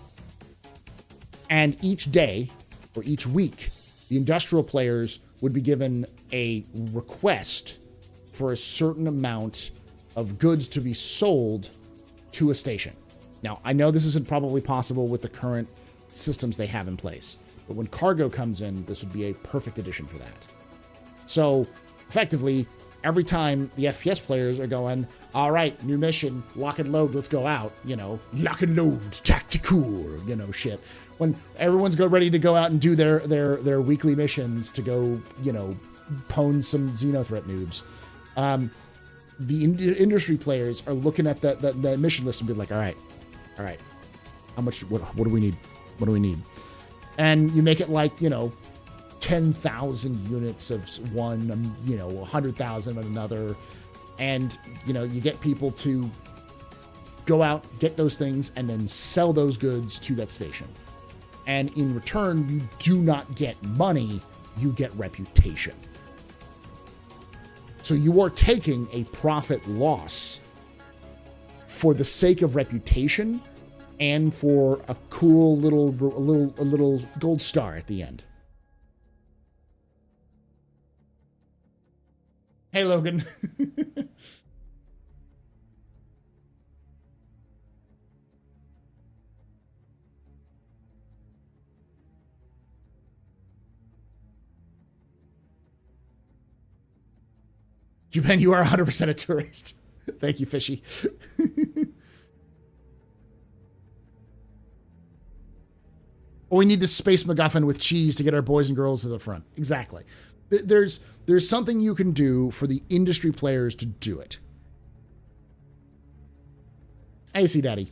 And each day, or each week, the industrial players would be given a request for a certain amount of goods to be sold to a station. Now, I know this isn't probably possible with the current systems they have in place, but when cargo comes in, this would be a perfect addition for that. So, effectively, every time the FPS players are going, all right, new mission, lock and load, let's go out, lock and load, tactical, shit. When everyone's ready to go out and do their weekly missions to go, pwn some Xenothreat noobs, the industry players are looking at the mission list and be like, all right, how much, what do we need? What do we need? And you make it like, 10,000 units of one, 100,000 of another. And, you get people to go out, get those things, and then sell those goods to that station. And in return, you do not get money, you get reputation. So you are taking a profit loss for the sake of reputation and for a cool little gold star at the end. Hey, Logan. You are 100% a tourist. Thank you, Fishy. We need this space MacGuffin with cheese to get our boys and girls to the front. Exactly. There's something you can do for the industry players to do it. I see, Daddy.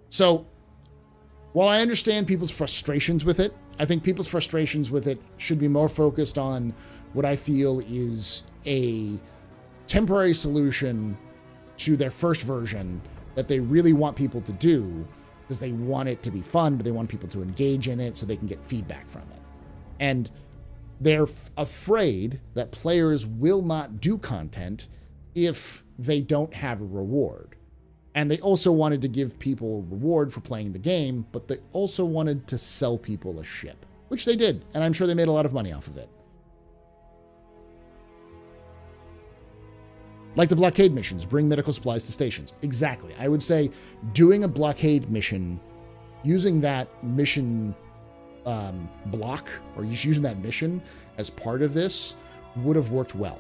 So, while I understand people's frustrations with it, I think people's frustrations with it should be more focused on what I feel is a temporary solution to their first version that they really want people to do because they want it to be fun, but they want people to engage in it so they can get feedback from it. And they're afraid that players will not do content if they don't have a reward. And they also wanted to give people reward for playing the game, but they also wanted to sell people a ship, which they did, and I'm sure they made a lot of money off of it. Like the blockade missions, bring medical supplies to stations. Exactly. I would say doing a blockade mission, using that mission block, or just using that mission as part of this would have worked well.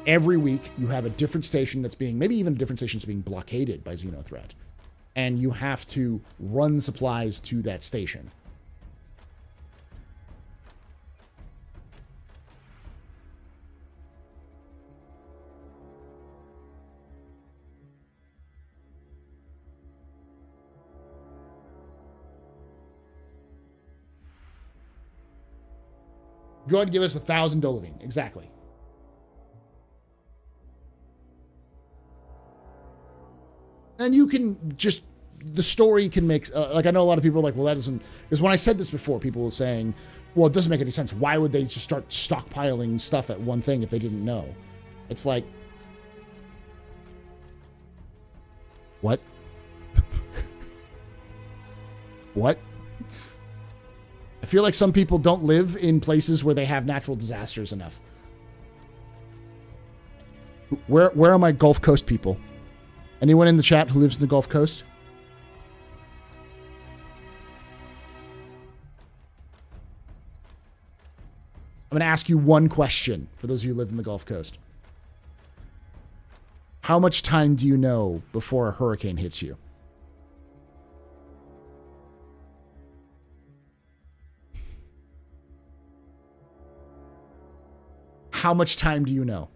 Every week you have a different station that's being, maybe even a different station that's being blockaded by Xenothreat. And you have to run supplies to that station. Go ahead and give us 1,000 Dolovine. Exactly. And you can just, the story can make, like I know a lot of people are like, well, that doesn't, because when I said this before, people were saying, well, it doesn't make any sense. Why would they just start stockpiling stuff at one thing if they didn't know? It's like, what? What? I feel like some people don't live in places where they have natural disasters enough. Where are my Gulf Coast people? Anyone in the chat who lives in the Gulf Coast? I'm going to ask you one question for those of you who live in the Gulf Coast. How much time do you know before a hurricane hits you? How much time do you know?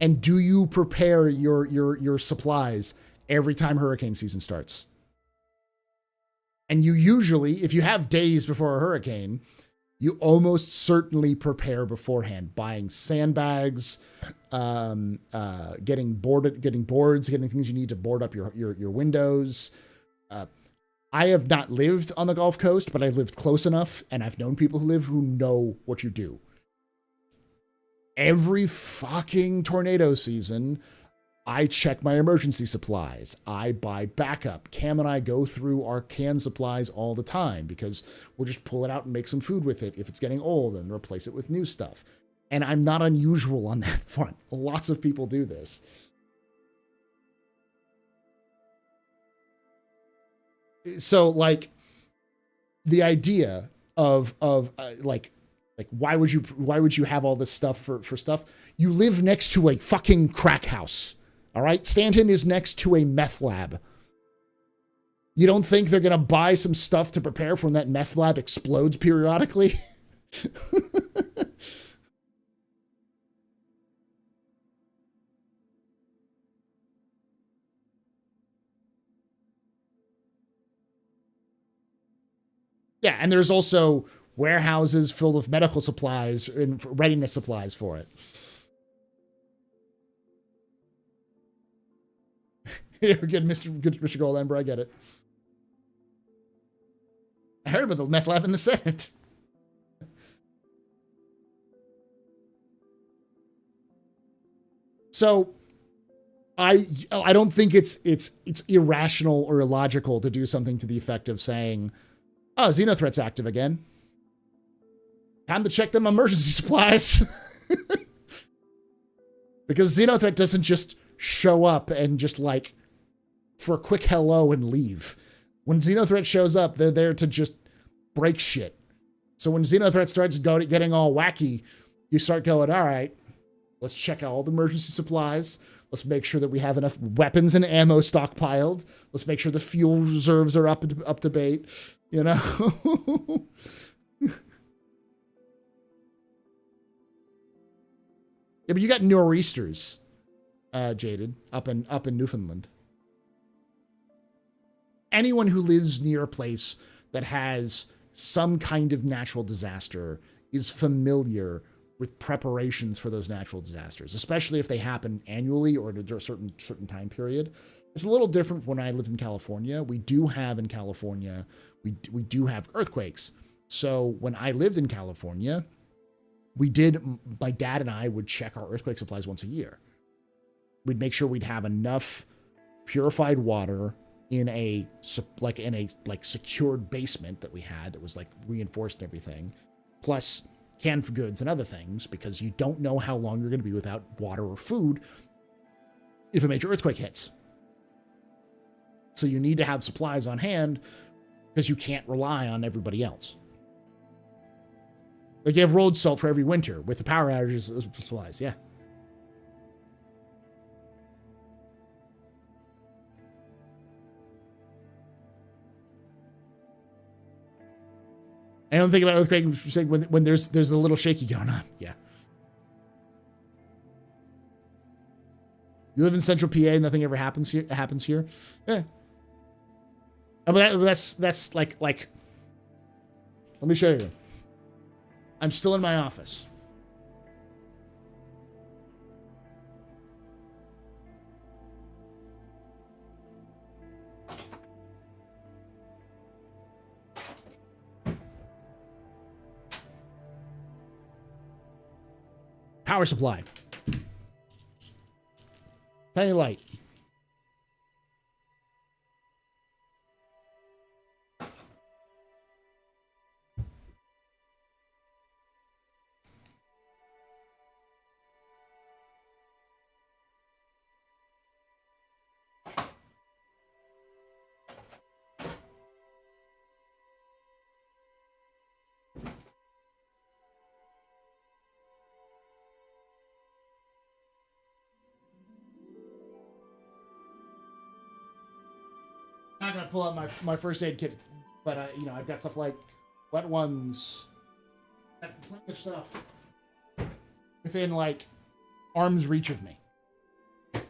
And do you prepare your supplies every time hurricane season starts? And you usually, if you have days before a hurricane, you almost certainly prepare beforehand, buying sandbags, getting boards, getting things you need to board up your windows. I have not lived on the Gulf Coast, but I've lived close enough, and I've known people who know what you do. Every fucking tornado season, I check my emergency supplies. I buy backup. Cam and I go through our canned supplies all the time because we'll just pull it out and make some food with it if it's getting old and replace it with new stuff. And I'm not unusual on that front. Lots of people do this. So, like, the idea of why would you have all this stuff for stuff? You live next to a fucking crack house. All right? Stanton is next to a meth lab. You don't think they're going to buy some stuff to prepare for when that meth lab explodes periodically? Yeah, and there's also warehouses filled with medical supplies and readiness supplies for it. You're good, Mr. Gold Ember. I get it. I heard about the meth lab in the Senate. So, I don't think it's irrational or illogical to do something to the effect of saying, "Oh, Xenothreat's active again. Time to check them emergency supplies." Because Xenothreat doesn't just show up and just like for a quick hello and leave. When Xenothreat shows up, they're there to just break shit. So when Xenothreat starts getting all wacky, you start going, all right, let's check out all the emergency supplies. Let's make sure that we have enough weapons and ammo stockpiled. Let's make sure the fuel reserves are up to date, you know? Yeah, but you got nor'easters, Jaded, up in Newfoundland. Anyone who lives near a place that has some kind of natural disaster is familiar with preparations for those natural disasters, especially if they happen annually or at a certain time period. It's a little different when I lived in California. We do have in California, we do have earthquakes. So when I lived in California, my dad and I would check our earthquake supplies once a year. We'd make sure we'd have enough purified water in a secured basement that we had that was like reinforced and everything, plus canned goods and other things, because you don't know how long you're going to be without water or food if a major earthquake hits. So you need to have supplies on hand because you can't rely on everybody else. Like you have road salt for every winter with the power outages supplies, yeah. I don't think about earthquake when there's a little shaky going on. Yeah. You live in Central PA, nothing ever happens here. Yeah. But that's like. Let me show you. I'm still in my office. Power supply. Tiny light. I'm not gonna pull out my first aid kit, but I've got stuff like wet ones, plenty of stuff within like arm's reach of me. I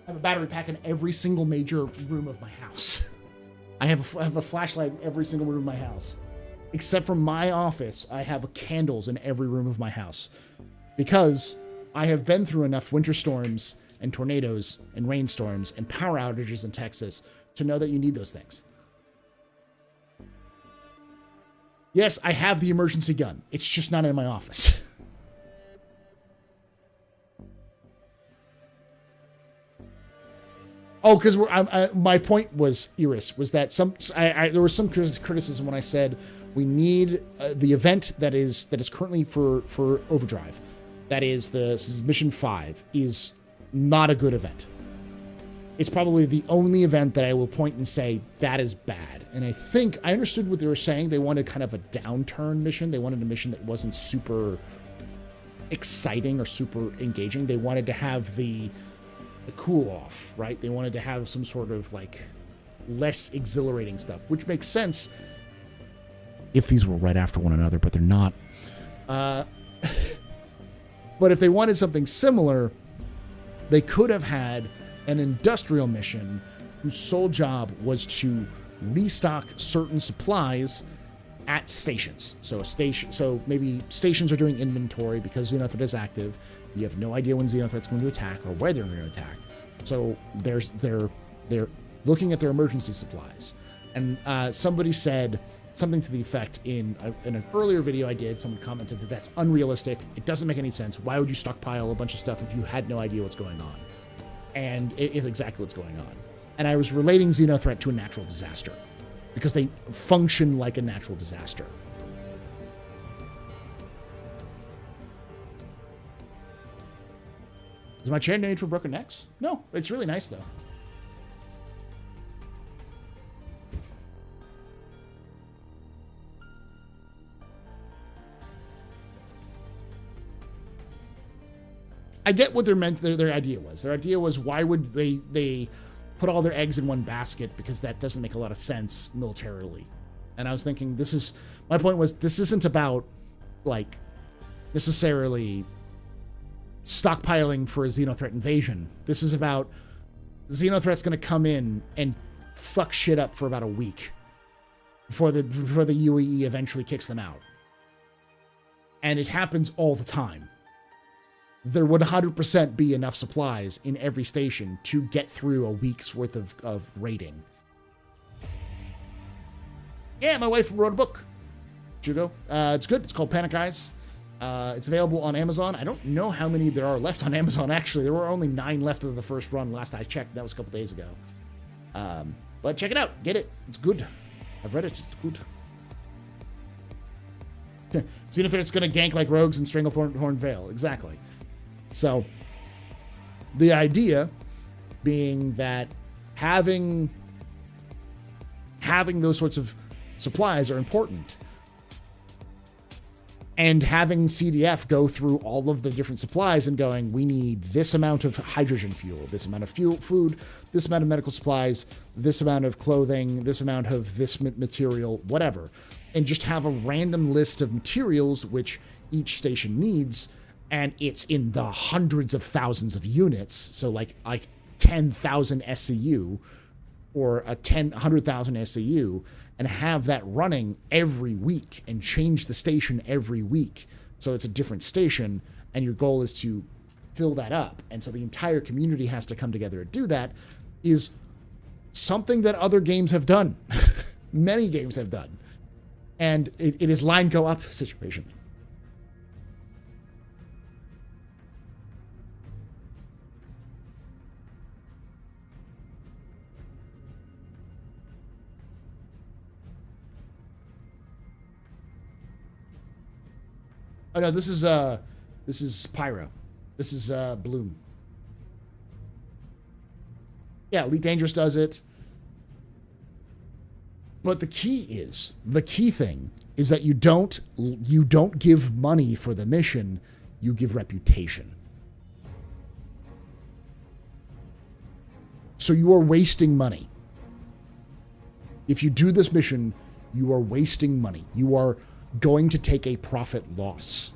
have a battery pack in every single major room of my house. I have a flashlight in every single room of my house, except for my office. I have candles in every room of my house because I have been through enough winter storms and tornadoes and rainstorms and power outages in Texas to know that you need those things. Yes, I have the emergency gun. It's just not in my office. Oh, because my point was, Iris, was that there was some criticism when I said we need the event that is currently for Overdrive, that is Mission 5, is not a good event. It's probably the only event that I will point and say that is bad. And I think I understood what they were saying. They wanted kind of a downturn mission. They wanted a mission that wasn't super exciting or super engaging. They wanted to have the cool off, right? They wanted to have some sort of like less exhilarating stuff, which makes sense if these were right after one another, but they're not. But if they wanted something similar, they could have had an industrial mission whose sole job was to restock certain supplies at stations. So maybe stations are doing inventory because Xenothreat is active. You have no idea when Xenothreat's going to attack or where they're going to attack. So they're looking at their emergency supplies. And somebody said something to the effect in an earlier video I did. Someone commented that that's unrealistic. It doesn't make any sense. Why would you stockpile a bunch of stuff if you had no idea what's going on? And it's exactly what's going on. And I was relating Xenothreat to a natural disaster because they function like a natural disaster. Is my chair made for broken necks? No, it's really nice though. I get what their idea was. Their idea was, why would they put all their eggs in one basket? Because that doesn't make a lot of sense militarily. And I was thinking, my point was, this isn't about, like, necessarily stockpiling for a Xenothreat invasion. This is about Xenothreat's going to come in and fuck shit up for about a week before the UAE eventually kicks them out. And it happens all the time. There would 100% be enough supplies in every station to get through a week's worth of raiding. Yeah, my wife wrote a book, Jugo. It's good. It's called Panic Eyes. It's available on Amazon. I don't know how many there are left on Amazon, actually. There were only 9 left of the first run last I checked. That was a couple days ago. But check it out. Get it. It's good. I've read it. It's good. Xenothreat's going to gank like rogues and Stranglethorn Vale. Exactly. So, the idea being that having those sorts of supplies are important. And having CDF go through all of the different supplies and going, we need this amount of hydrogen fuel, this amount of food, this amount of medical supplies, this amount of clothing, this amount of this material, whatever. And just have a random list of materials which each station needs, and it's in the hundreds of thousands of units. So like 10,000 SCU or 100,000 SCU, and have that running every week and change the station every week. So it's a different station, and your goal is to fill that up. And so the entire community has to come together to do that, is something that other games have done. Many games have done. And it is line go up situation. Oh no, this is Pyro. This is Bloom. Yeah, Elite Dangerous does it. But the key thing is that you don't give money for the mission, you give reputation. So you are wasting money. If you do this mission, you are wasting money. You are going to take a profit loss.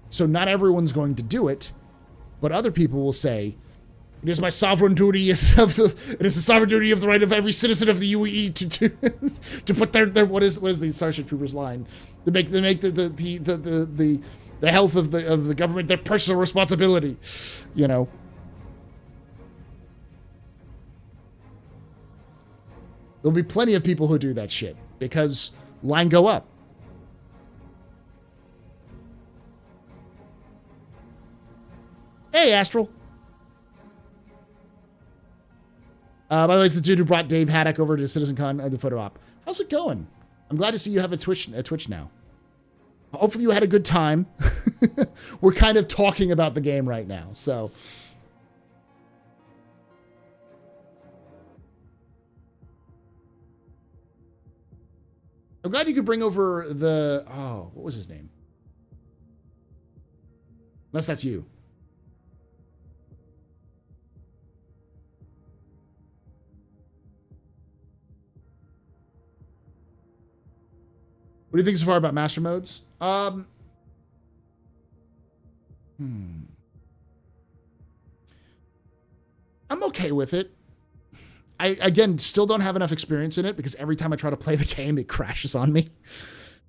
So not everyone's going to do it, but other people will say, it is my sovereign duty it is the sovereign duty of the right of every citizen of the UAE to put their what is the Starship Troopers line, to make the health of the government their personal responsibility, you know. There'll be plenty of people who do that shit because line go up. Hey, Astral. By the way, it's the dude who brought Dave Haddock over to CitizenCon and the photo op. How's it going? I'm glad to see you have a Twitch now. Hopefully you had a good time. We're kind of talking about the game right now, so. I'm glad you could bring over what was his name? Unless that's you. What do you think so far about master modes? I'm okay with it. I again still don't have enough experience in it because every time I try to play the game, it crashes on me.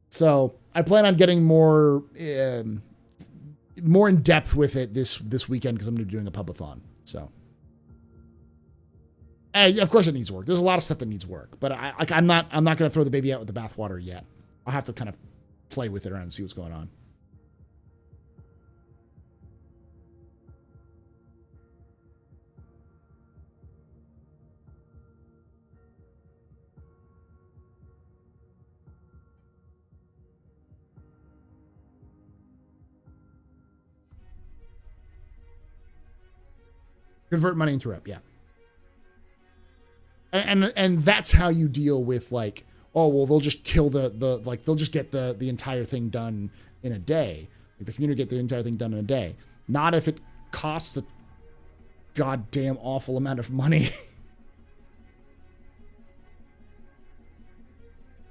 So I plan on getting more in depth with it this weekend because I'm going to be doing a pubathon. So, of course, it needs work. There's a lot of stuff that needs work, but I'm not going to throw the baby out with the bathwater yet. I'll have to kind of play with it around and see what's going on. Convert money into rep, yeah. And that's how you deal with like, oh well, they'll just kill they'll just get the entire thing done in a day. Like the community get the entire thing done in a day. Not if it costs a goddamn awful amount of money.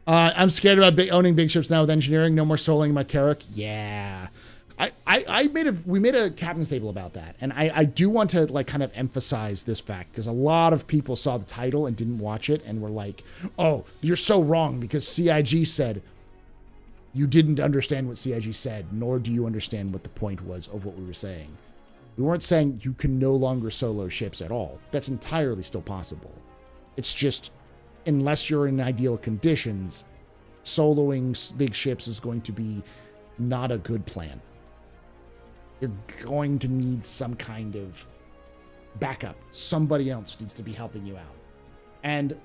I'm scared about owning big ships now with engineering. No more soloing my Carrack. Yeah. We made a captain's table about that, and I do want to like kind of emphasize this fact because a lot of people saw the title and didn't watch it and were like, "Oh, you're so wrong because CIG said." You didn't understand what CIG said, nor do you understand what the point was of what we were saying. We weren't saying you can no longer solo ships at all. That's entirely still possible. It's just, unless you're in ideal conditions, soloing big ships is going to be not a good plan. You're going to need some kind of backup. Somebody else needs to be helping you out. And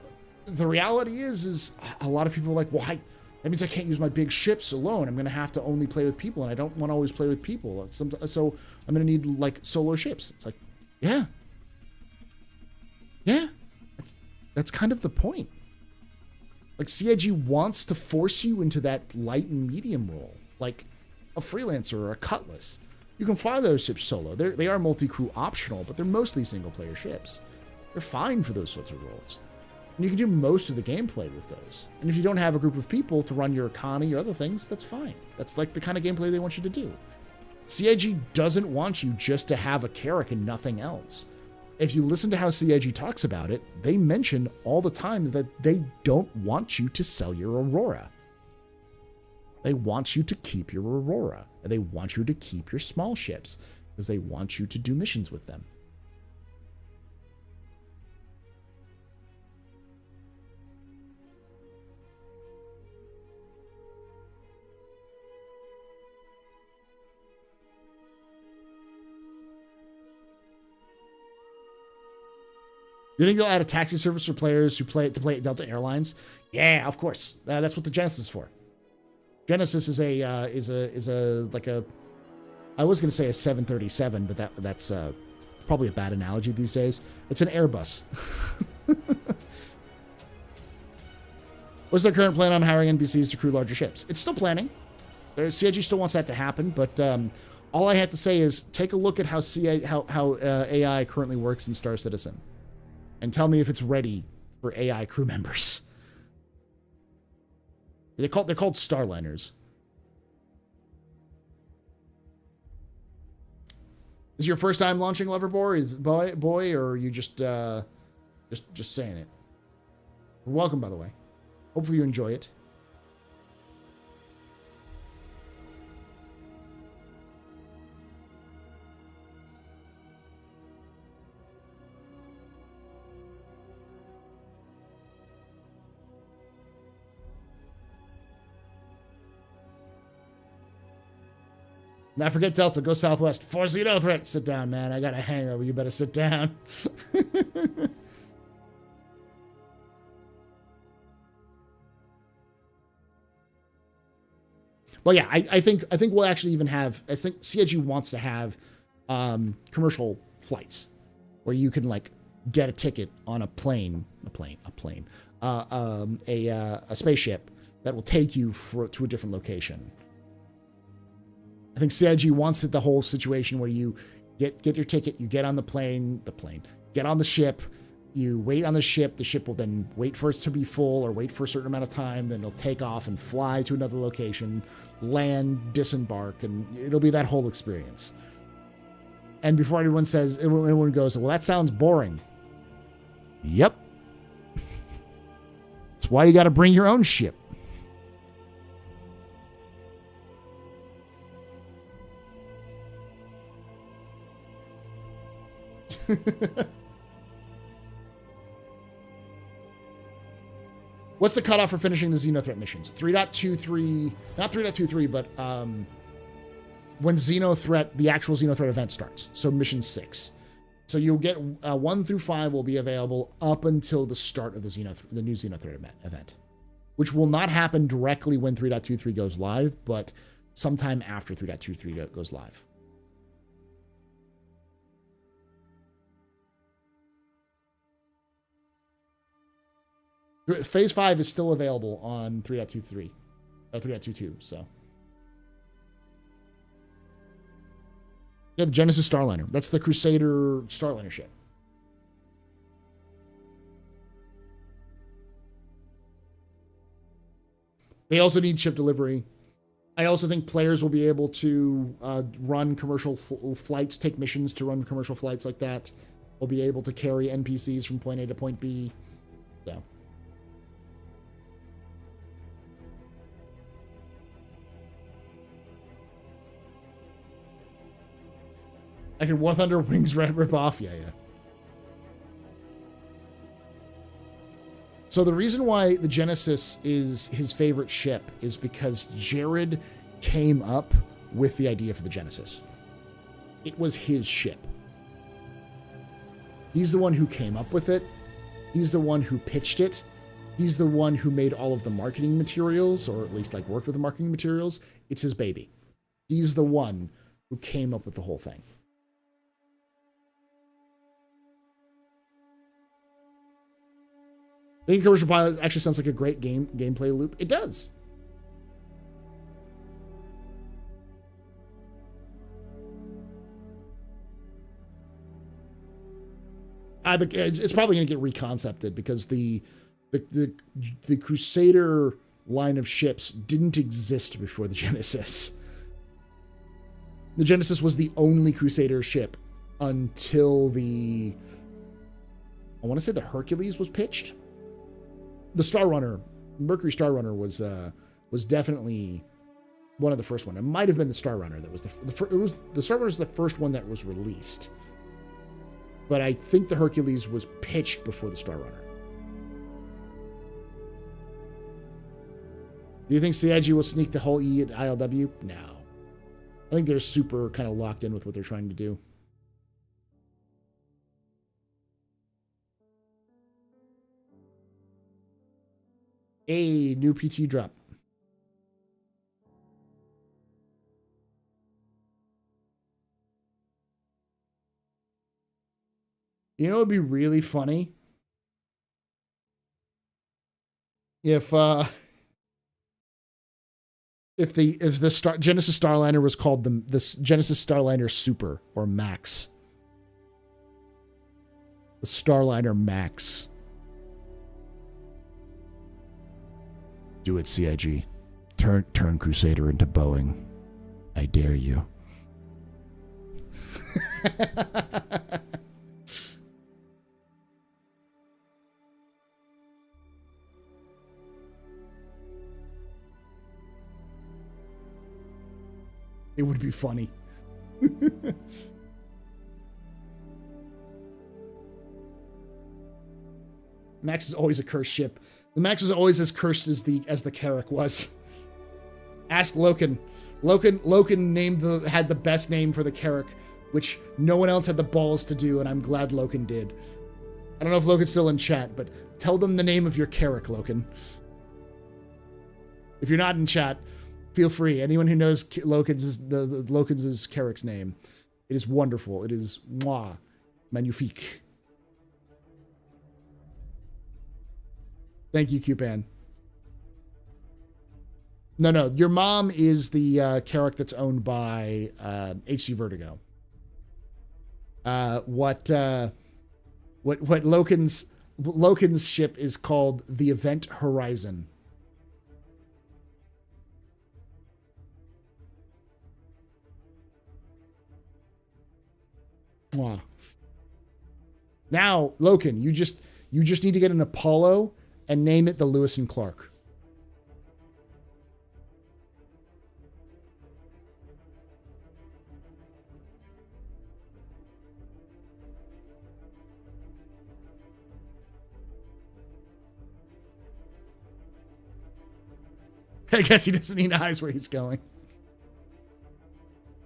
the reality is a lot of people are like, well, that means I can't use my big ships alone. I'm going to have to only play with people, and I don't want to always play with people. So I'm going to need like solo ships. It's like, yeah. That's kind of the point. Like CIG wants to force you into that light and medium role, like a freelancer or a cutlass. You can fly those ships solo. They are multi-crew optional, but they're mostly single-player ships. They're fine for those sorts of roles. And you can do most of the gameplay with those. And if you don't have a group of people to run your economy or other things, that's fine. That's like the kind of gameplay they want you to do. CIG doesn't want you just to have a Carrack and nothing else. If you listen to how CIG talks about it, they mention all the time that they don't want you to sell your Aurora. They want you to keep your Aurora. And they want you to keep your small ships because they want you to do missions with them. Do you think they'll add a taxi service for players who play at Delta Airlines? Yeah, of course. That's what the Genesis is for. Genesis is a like a, I was going to say a 737, but that's probably a bad analogy these days. It's an Airbus. What's their current plan on hiring NPCs to crew larger ships? It's still planning. CIG still wants that to happen, but all I have to say is take a look at how AI currently works in Star Citizen, and tell me if it's ready for AI crew members. They're called Starliners. Is your first time launching Loverboy, boy, or are you just saying it? Welcome, by the way. Hopefully you enjoy it. Now forget Delta, go Southwest. For Xenothreat. Sit down, man. I got a hangover. You better sit down. Well, yeah, I think we'll actually even have. I think CIG wants to have commercial flights where you can like get a ticket on a spaceship that will take you to a different location. I think CIG wants it the whole situation where you get your ticket, you get on the plane, get on the ship, you wait on the ship will then wait for it to be full or wait for a certain amount of time, then it'll take off and fly to another location, land, disembark, and it'll be that whole experience. And before anyone goes, well, that sounds boring. Yep, That's why you got to bring your own ship. What's the cutoff for finishing the Xenothreat missions? 3.23, not 3.23, but when Xenothreat, the actual Xenothreat event starts. So mission 6. So you'll get 1 through 5 will be available up until the start of the new Xenothreat event, which will not happen directly when 3.23 goes live, but sometime after 3.23 goes live. Phase 5 is still available on 3.23, 3.22, so. Yeah, the Genesis Starliner. That's the Crusader Starliner ship. They also need ship delivery. I also think players will be able to run commercial flights, take missions to run commercial flights like that. Will be able to carry NPCs from point A to point B. So. I can War Thunder Wings rip off. Yeah. So the reason why the Genesis is his favorite ship is because Jared came up with the idea for the Genesis. It was his ship. He's the one who came up with it. He's the one who pitched it. He's the one who made all of the marketing materials, or at least like worked with the marketing materials. It's his baby. He's the one who came up with the whole thing. I think Commercial Pilot actually sounds like a great gameplay loop. It does. It's probably going to get reconcepted because the Crusader line of ships didn't exist before the Genesis. The Genesis was the only Crusader ship until I want to say the Hercules was pitched. The Star Runner, Mercury Star Runner was definitely one of the first one. It might have been the Star Runner that was the Star Runner was the first one that was released. But I think the Hercules was pitched before the Star Runner. Do you think CIG will sneak the whole E at ILW? No. I think they're super kind of locked in with what they're trying to do. A new PT drop. You know, it'd be really funny if the Genesis Starliner was called the Genesis Starliner Super or Max. The Starliner Max. Do it, CIG. Turn Crusader into Boeing. I dare you. It would be funny. Max is always a cursed ship. The Max was always as cursed as the Carrack was. Ask Loken. Loken had the best name for the Carrack, which no one else had the balls to do, and I'm glad Loken did. I don't know if Loken's still in chat, but tell them the name of your Carrack, Loken. If you're not in chat, feel free. Anyone who knows Loken's Carrack's name, it is wonderful. It is magnifique. Thank you, Cupan. No. Your mom is the Carrack that's owned by HC Vertigo. What Loken's ship is called the Event Horizon. Now, Loken, you just need to get an Apollo and name it the Lewis and Clark. I guess he doesn't need eyes where he's going.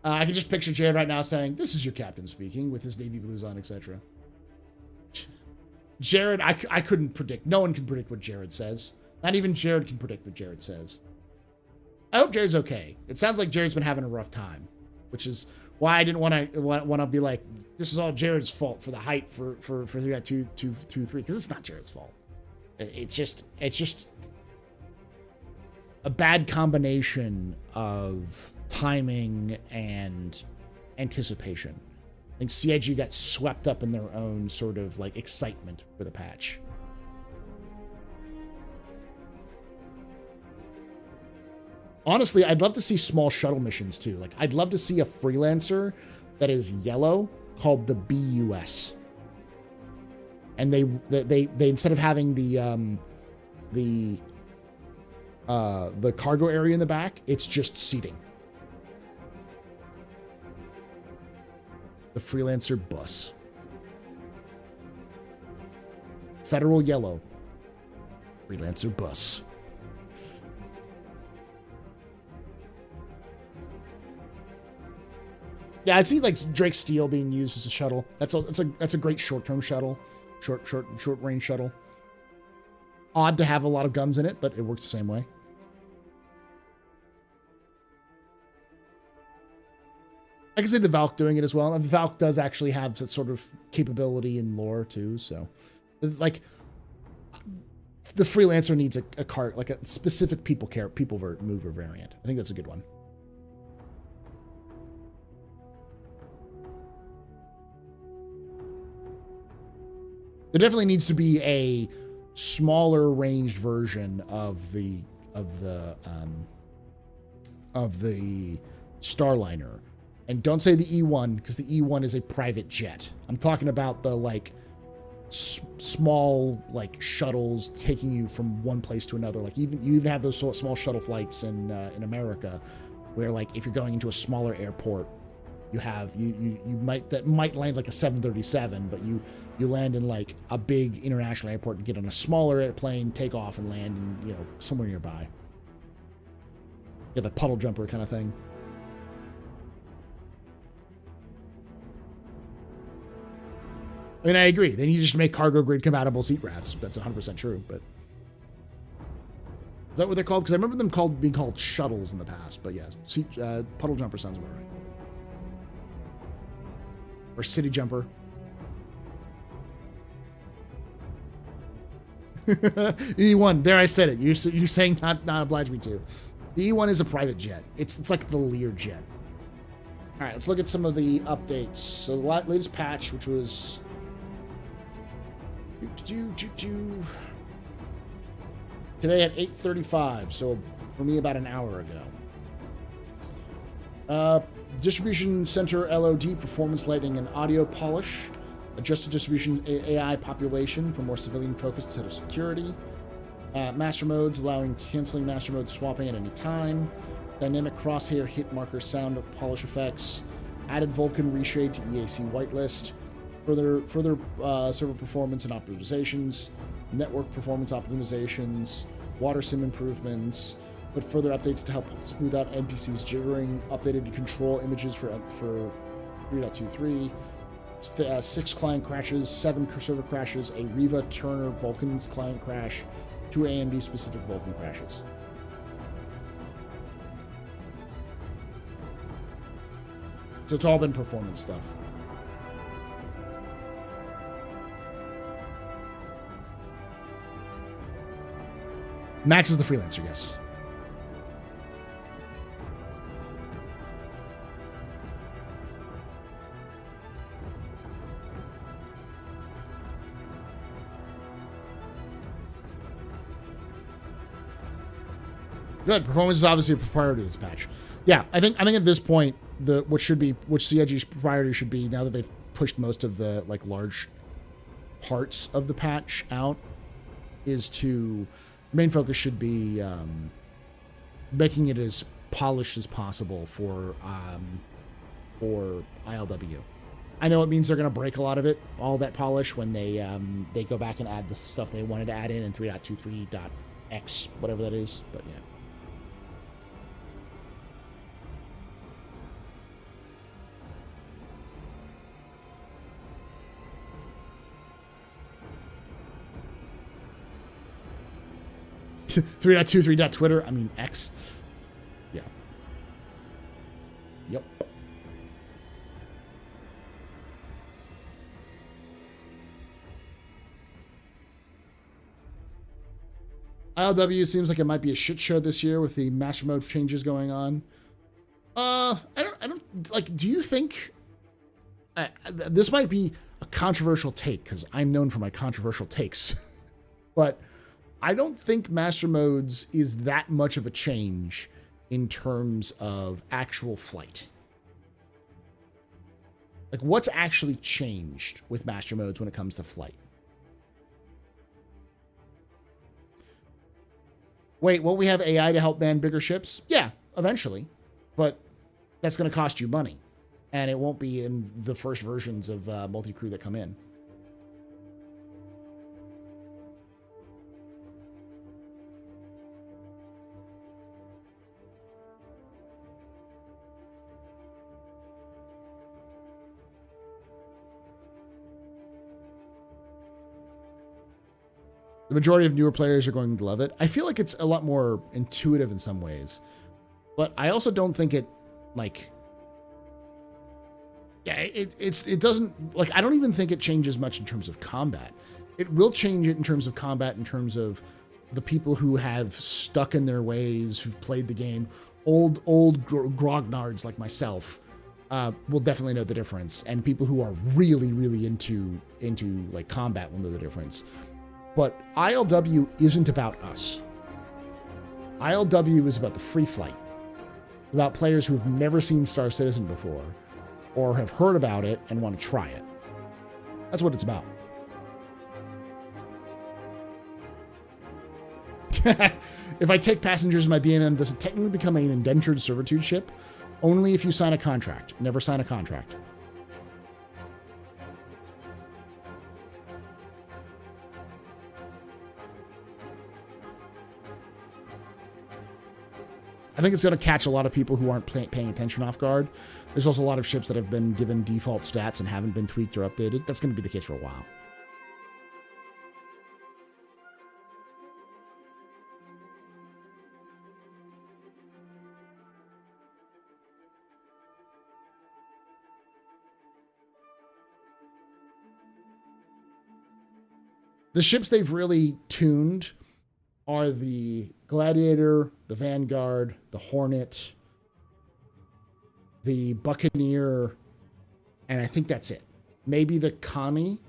I can just picture Jared right now saying, "This is your captain speaking," with his navy blues on, etc. Jared, I couldn't predict. No one can predict what Jared says. Not even Jared can predict what Jared says. I hope Jared's okay. It sounds like Jared's been having a rough time, which is why I didn't want to be like, this is all Jared's fault for the height for 3.223, because it's not Jared's fault. It's just a bad combination of timing and anticipation. I think CIG got swept up in their own sort of like excitement for the patch. Honestly, I'd love to see small shuttle missions too. Like, I'd love to see a freelancer that is yellow called the BUS. And they instead of having the cargo area in the back, it's just seating. The freelancer bus. Federal yellow. Freelancer bus. Yeah, I see like Drake Steel being used as a shuttle. That's a great short-term shuttle, short range shuttle. Odd to have a lot of guns in it, but it works the same way. I can see the Valk doing it as well. And Valk does actually have that sort of capability in lore too. So, like, the freelancer needs a cart, like a specific people mover variant. I think that's a good one. There definitely needs to be a smaller ranged version of the Starliner. And don't say the E1, because the E1 is a private jet. I'm talking about the like small like shuttles taking you from one place to another. Like you even have those sort of small shuttle flights in America, where like if you're going into a smaller airport, you might land like a 737, but you land in like a big international airport and get on a smaller airplane, take off and land in, somewhere nearby. You have a puddle jumper kind of thing. I mean, I agree. They need to just make cargo grid compatible seat rats. That's 100% true. But is that what they're called? Because I remember them being called shuttles in the past. But yeah, puddle jumper sounds about right. Or city jumper. E1. There, I said it. You're saying not oblige me to. The E1 is a private jet. It's like the Lear jet. All right, let's look at some of the updates. So the latest patch, which was today at 8:35. So for me, about an hour ago. Distribution Center LOD, performance lighting and audio polish. Adjusted distribution AI population for more civilian-focused instead of security. Master modes, allowing canceling master mode swapping at any time. Dynamic crosshair hit marker sound polish effects. Added Vulkan reshade to EAC whitelist. Further server performance and optimizations. Network performance optimizations. Water sim improvements. But further updates to help smooth out NPCs jittering. Updated control images for 3.23. 6 client crashes, 7 server crashes, a Riva Turner Vulkan client crash, 2 AMD specific Vulkan crashes. So it's all been performance stuff. Max is the freelancer, yes. Good. Performance is obviously a priority of this patch. Yeah, I think at this point, which CIG's priority should be, now that they've pushed most of the like large parts of the patch out, is to main focus should be making it as polished as possible for ILW. I know it means they're going to break a lot of it, all that polish, when they go back and add the stuff they wanted to add in 3.23.x, whatever that is. But yeah. Twitter. I mean X. Yeah. Yep. ILW seems like it might be a shit show this year with the master mode changes going on. I don't like. Do you think this might be a controversial take, because I'm known for my controversial takes, but I don't think Master Modes is that much of a change in terms of actual flight. Like, what's actually changed with Master Modes when it comes to flight? Wait, won't we have AI to help man bigger ships? Yeah, eventually. But that's going to cost you money. And it won't be in the first versions of multi-crew that come in. The majority of newer players are going to love it. I feel like it's a lot more intuitive in some ways, but I also don't think it, like, yeah, it doesn't, like, I don't even think it changes much in terms of combat. It will change it in terms of combat, in terms of the people who have stuck in their ways, who've played the game, old grognards like myself, will definitely know the difference, and people who are really, really into like combat will know the difference. But ILW isn't about us. ILW is about the free flight, about players who've never seen Star Citizen before, or have heard about it and want to try it. That's what it's about. If I take passengers in my BMM, does it technically become an indentured servitude ship? Only if you sign a contract. Never sign a contract. I think it's going to catch a lot of people who aren't paying attention off guard. There's also a lot of ships that have been given default stats and haven't been tweaked or updated. That's going to be the case for a while. The ships they've really tuned are the Gladiator, the Vanguard, the Hornet, the Buccaneer, and I think that's it. Maybe the Connie,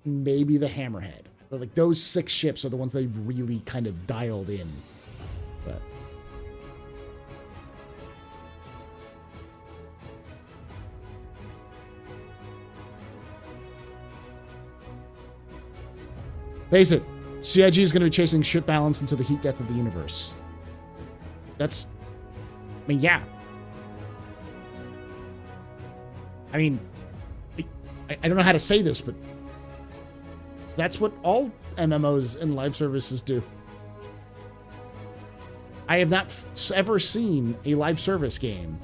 maybe the Hammerhead. But like, those 6 ships are the ones they've really kind of dialed in. But face it, CIG is going to be chasing ship balance into the heat death of the universe. That's, I mean, yeah. I mean, I don't know how to say this, but that's what all MMOs and live services do. I have not ever seen a live service game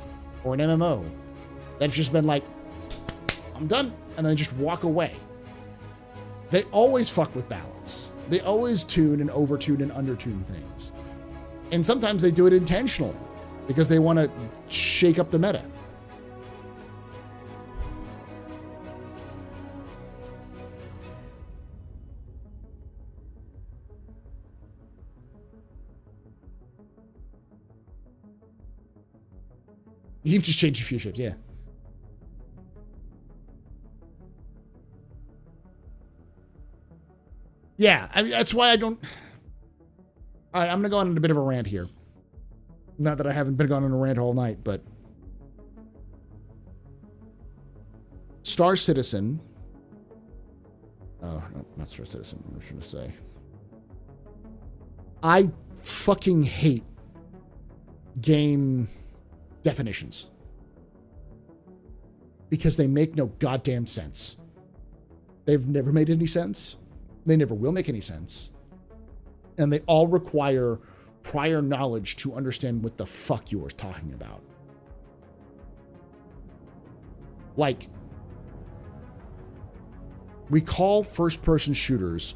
or an MMO that's just been like, I'm done, and then just walk away. They always fuck with balance. They always tune and overtune and undertune things. And sometimes they do it intentionally because they want to shake up the meta. You've just changed a few ships, yeah. Yeah, I mean, that's why I don't... All right, I'm going to go on a bit of a rant here. Not that I haven't been going on a rant all night, but... Star Citizen Oh, not starcitizen. I'm just going to say. I fucking hate game definitions. Because they make no goddamn sense. They've never made any sense. They never will make any sense. And they all require prior knowledge to understand what the fuck you are talking about. Like, we call first-person shooters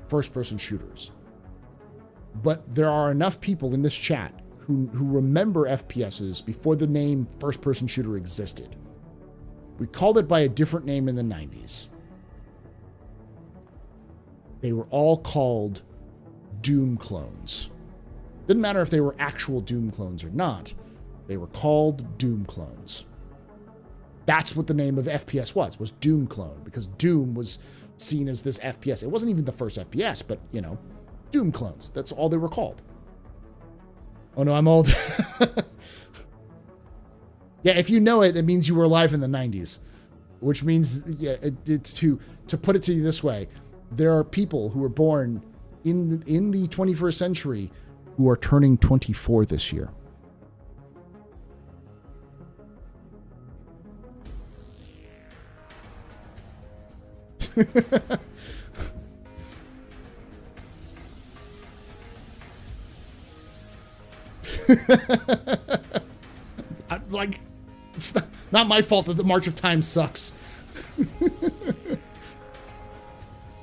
first-person shooters. But there are enough people in this chat who remember FPSs before the name first-person shooter existed. We called it by a different name in the 90s. They were all called Doom clones. Didn't matter if they were actual Doom clones or not. They were called Doom clones. That's what the name of FPS was Doom clone, because Doom was seen as this FPS. It wasn't even the first FPS, but, you know, Doom clones. That's all they were called. Oh no, I'm old. Yeah, if you know it, it means you were alive in the 90s. Which means, yeah, to put it to you this way, there are people who were born in the 21st century who are turning 24 this year. Like, it's not my fault that the March of Time sucks.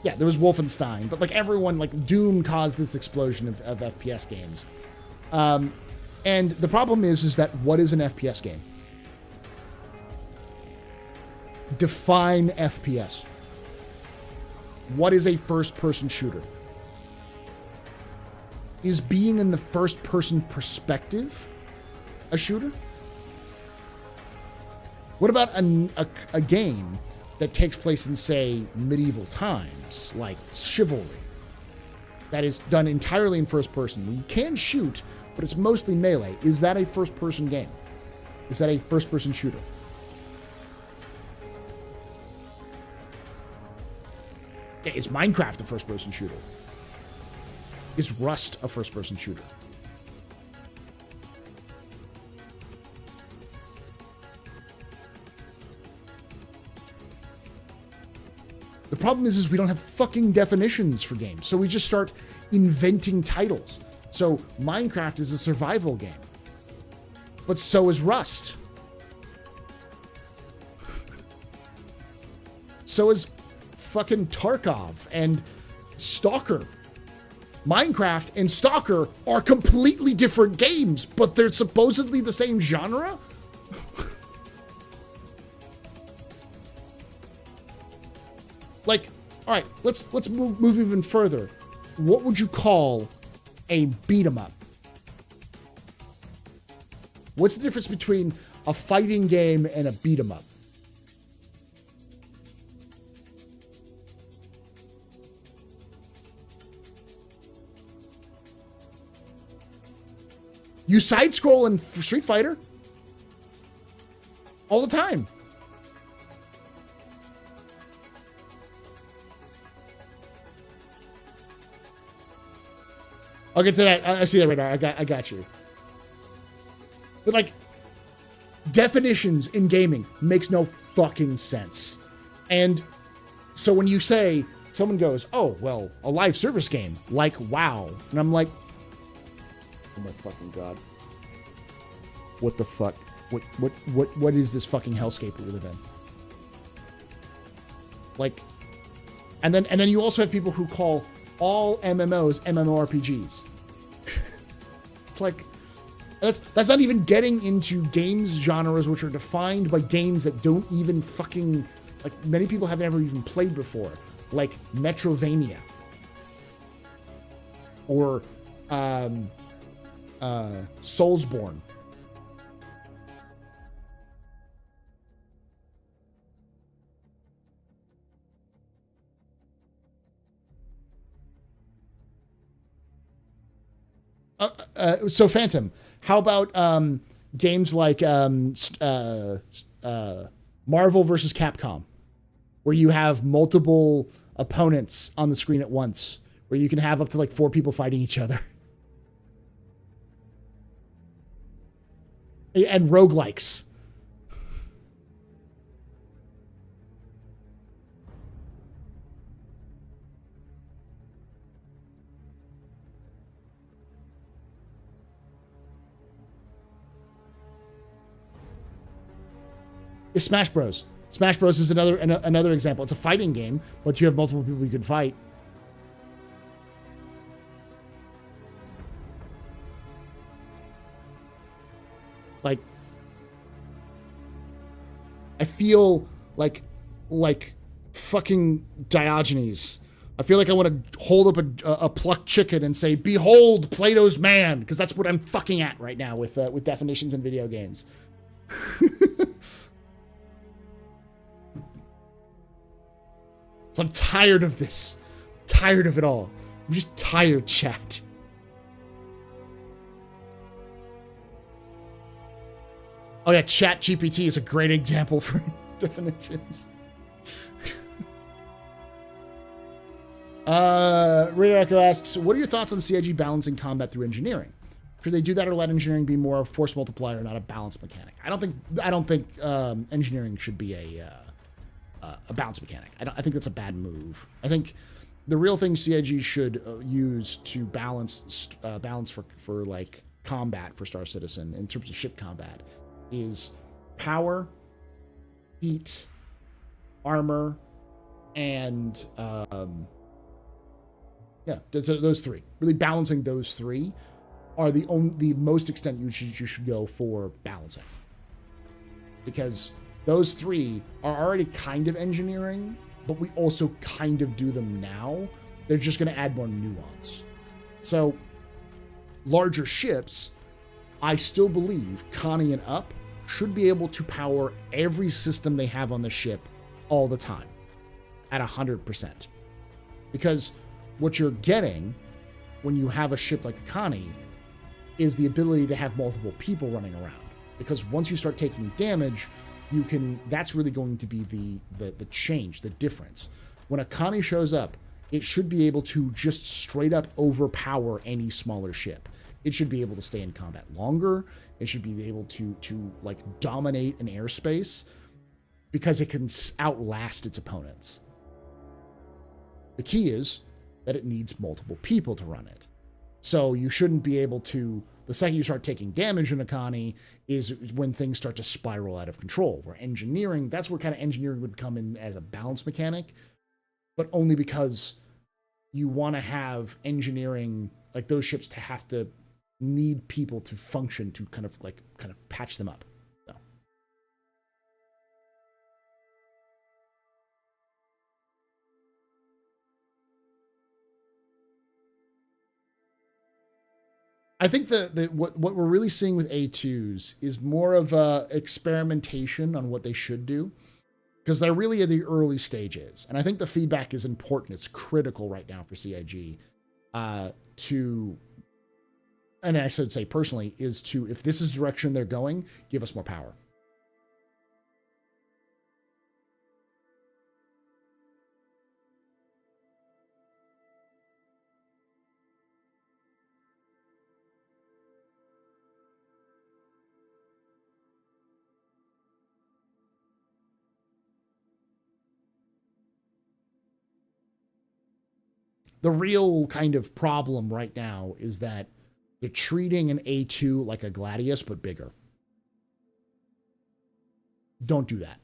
Yeah, there was Wolfenstein, but like everyone, like Doom caused this explosion of FPS games. And the problem is that what is an FPS game? Define FPS. What is a first-person shooter? Is being in the first-person perspective a shooter? What about a game that takes place in, say, medieval times, like Chivalry, that is done entirely in first person? You can shoot, but it's mostly melee. Is that a first-person game? Is that a first-person shooter? Yeah, is Minecraft a first-person shooter? Is Rust a first-person shooter? The problem is we don't have fucking definitions for games, so we just start inventing titles. So Minecraft is a survival game, but so is Rust. So is fucking Tarkov and Stalker. Minecraft and Stalker are completely different games, but they're supposedly the same genre? Like, all right, let's move even further. What would you call a beat 'em up? What's the difference between a fighting game and a beat 'em up? You side scroll in Street Fighter all the time. I'll get to that. I see that right now. I got you. But like, definitions in gaming makes no fucking sense. And so when you say, someone goes, oh, well, a live service game, like WoW. And I'm like, oh my fucking God. What the fuck? What is this fucking hellscape we live in? Like, and then you also have people who call all MMOs MMORPGs. It's like, that's not even getting into games genres which are defined by games that don't even fucking, like, many people have never even played before, like Metrovania or Soulsborne. So Phantom, how about games like Marvel versus Capcom? where you have multiple opponents on the screen at once, where you can have up to like 4 people fighting each other. And roguelikes. It's Smash Bros. Smash Bros is another example. It's a fighting game, but you have multiple people you can fight. Like, I feel like fucking Diogenes. I feel like I want to hold up a plucked chicken and say, "Behold, Plato's man," because that's what I'm fucking at right now with definitions in video games. So I'm tired of this. Tired of it all. I'm just tired, chat. Oh yeah, Chat GPT is a great example for definitions. Radio Echo asks, what are your thoughts on CIG balancing combat through engineering? Should they do that or let engineering be more a force multiplier, not a balance mechanic? I don't think engineering should be a balance mechanic. I think that's a bad move. I think the real thing CIG should use to balance for like combat for Star Citizen in terms of ship combat is power, heat, armor, and those three. Really balancing those three are the most extent you should go for balancing, because those three are already kind of engineering, but we also kind of do them now. They're just going to add more nuance. So larger ships, I still believe Connie and up should be able to power every system they have on the ship all the time at 100%. Because what you're getting when you have a ship like a Connie is the ability to have multiple people running around. Because once you start taking damage, that's really going to be the change, the difference. When a Connie shows up, it should be able to just straight up overpower any smaller ship. It should be able to stay in combat longer. It should be able to like dominate an airspace because it can outlast its opponents. The key is that it needs multiple people to run it. So you shouldn't be able to, the second you start taking damage in a Connie is when things start to spiral out of control. Where engineering, that's where kind of engineering would come in as a balance mechanic, but only because you want to have engineering, like those ships to have to need people to function to kind of patch them up. So. I think what we're really seeing with A2s is more of a experimentation on what they should do, because they're really at the early stages. And I think the feedback is important. It's critical right now for CIG and I should say personally, is to, if this is the direction they're going, give us more power. The real kind of problem right now is that they're treating an A2 like a Gladius, but bigger. Don't do that.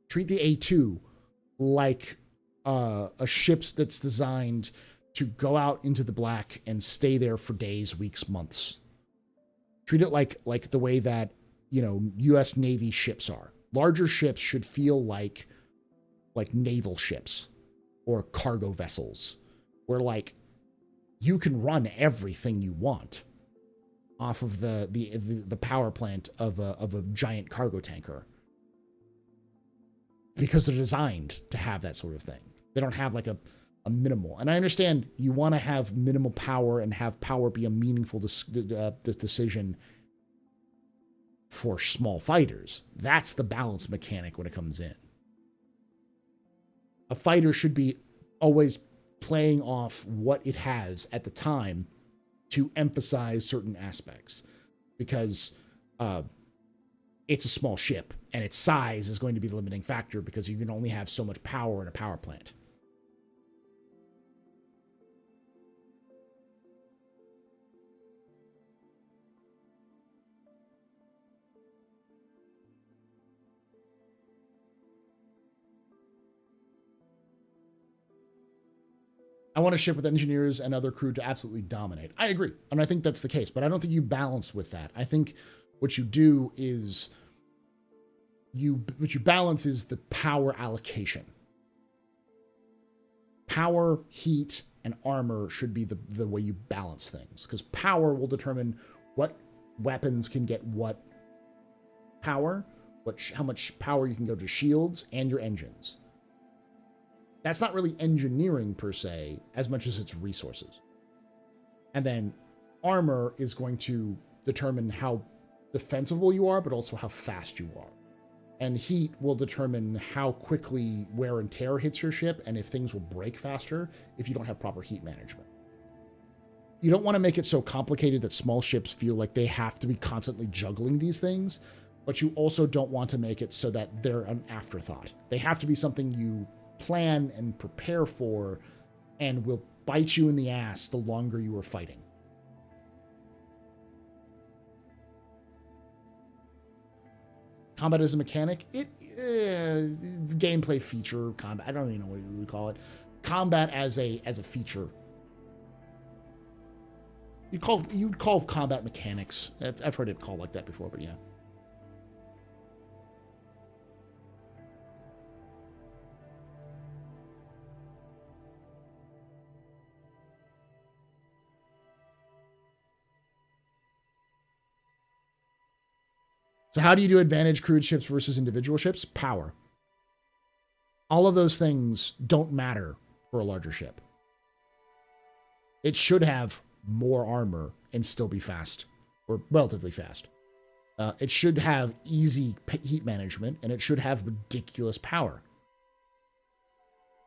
Treat the A2 like a ship that's designed to go out into the black and stay there for days, weeks, months. Treat it like the way that, U.S. Navy ships are. Larger ships should feel like naval ships or cargo vessels, where you can run everything you want off of the power plant of a giant cargo tanker, because they're designed to have that sort of thing. They don't have a minimal. And I understand you want to have minimal power and have power be a meaningful decision for small fighters. That's the balance mechanic when it comes in. A fighter should be always playing off what it has at the time to emphasize certain aspects, because it's a small ship and its size is going to be the limiting factor because you can only have so much power in a power plant. I want a ship with engineers and other crew to absolutely dominate. I agree, and I think that's the case, but I don't think you balance with that. I think what you do is what you balance is the power allocation. Power, heat, and armor should be the way you balance things, because power will determine what weapons can get what power, how much power you can go to shields and your engines. That's not really engineering per se, as much as it's resources. And then armor is going to determine how defensible you are, but also how fast you are. And heat will determine how quickly wear and tear hits your ship, and if things will break faster if you don't have proper heat management. You don't want to make it so complicated that small ships feel like they have to be constantly juggling these things, but you also don't want to make it so that they're an afterthought. They have to be something you plan and prepare for, and will bite you in the ass the longer you are fighting. Combat as a mechanic, gameplay feature, combat. I don't even know what you would call it. Combat as a feature. You'd call combat mechanics. I've heard it called like that before, but yeah. So how do you do advantage crewed ships versus individual ships? Power. All of those things don't matter for a larger ship. It should have more armor and still be fast, or relatively fast. It should have easy heat management, and it should have ridiculous power.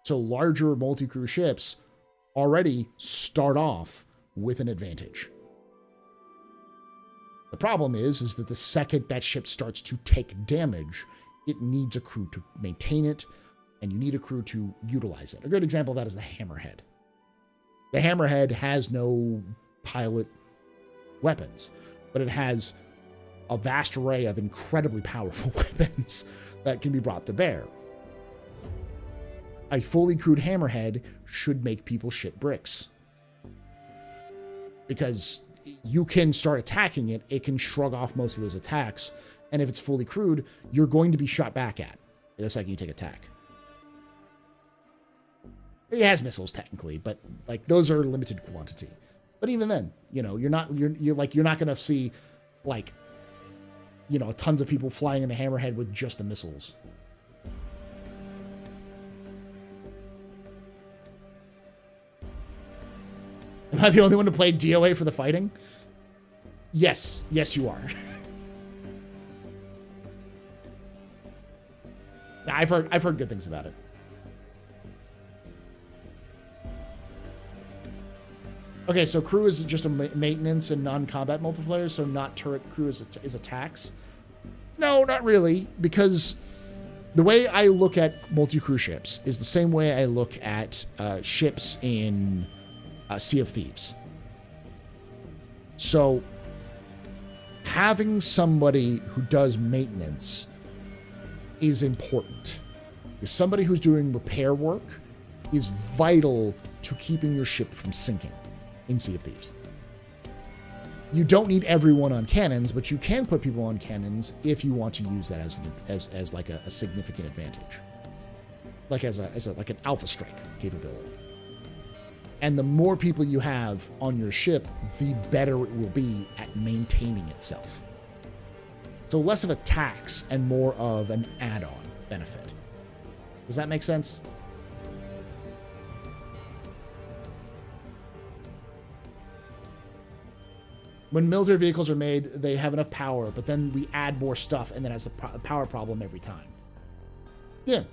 So larger multi-crew ships already start off with an advantage. The problem is that the second that ship starts to take damage, it needs a crew to maintain it, and you need a crew to utilize it. A good example of that is the Hammerhead. The Hammerhead has no pilot weapons, but it has a vast array of incredibly powerful weapons that can be brought to bear. A fully crewed Hammerhead should make people shit bricks, because you can start attacking it, it can shrug off most of those attacks, and if it's fully crewed, you're going to be shot back at the second you take attack. It has missiles technically, but like those are limited quantity. But even then, you're not going to see tons of people flying in a Hammerhead with just the missiles. Am I the only one to play DOA for the fighting? Yes, you are. I've heard good things about it. Okay, so crew is just a maintenance and non-combat multiplayer, so not turret crew is attacks. No, not really, because the way I look at multi-crew ships is the same way I look at ships in Sea of Thieves. So having somebody who does maintenance is important, because somebody who's doing repair work is vital to keeping your ship from sinking in Sea of Thieves. You don't need everyone on cannons, but you can put people on cannons if you want to use that as like a significant advantage, like as an alpha strike capability. And the more people you have on your ship, the better it will be at maintaining itself. So less of a tax and more of an add-on benefit. Does that make sense? When military vehicles are made, they have enough power, but then we add more stuff, and then has a power problem every time. Yeah.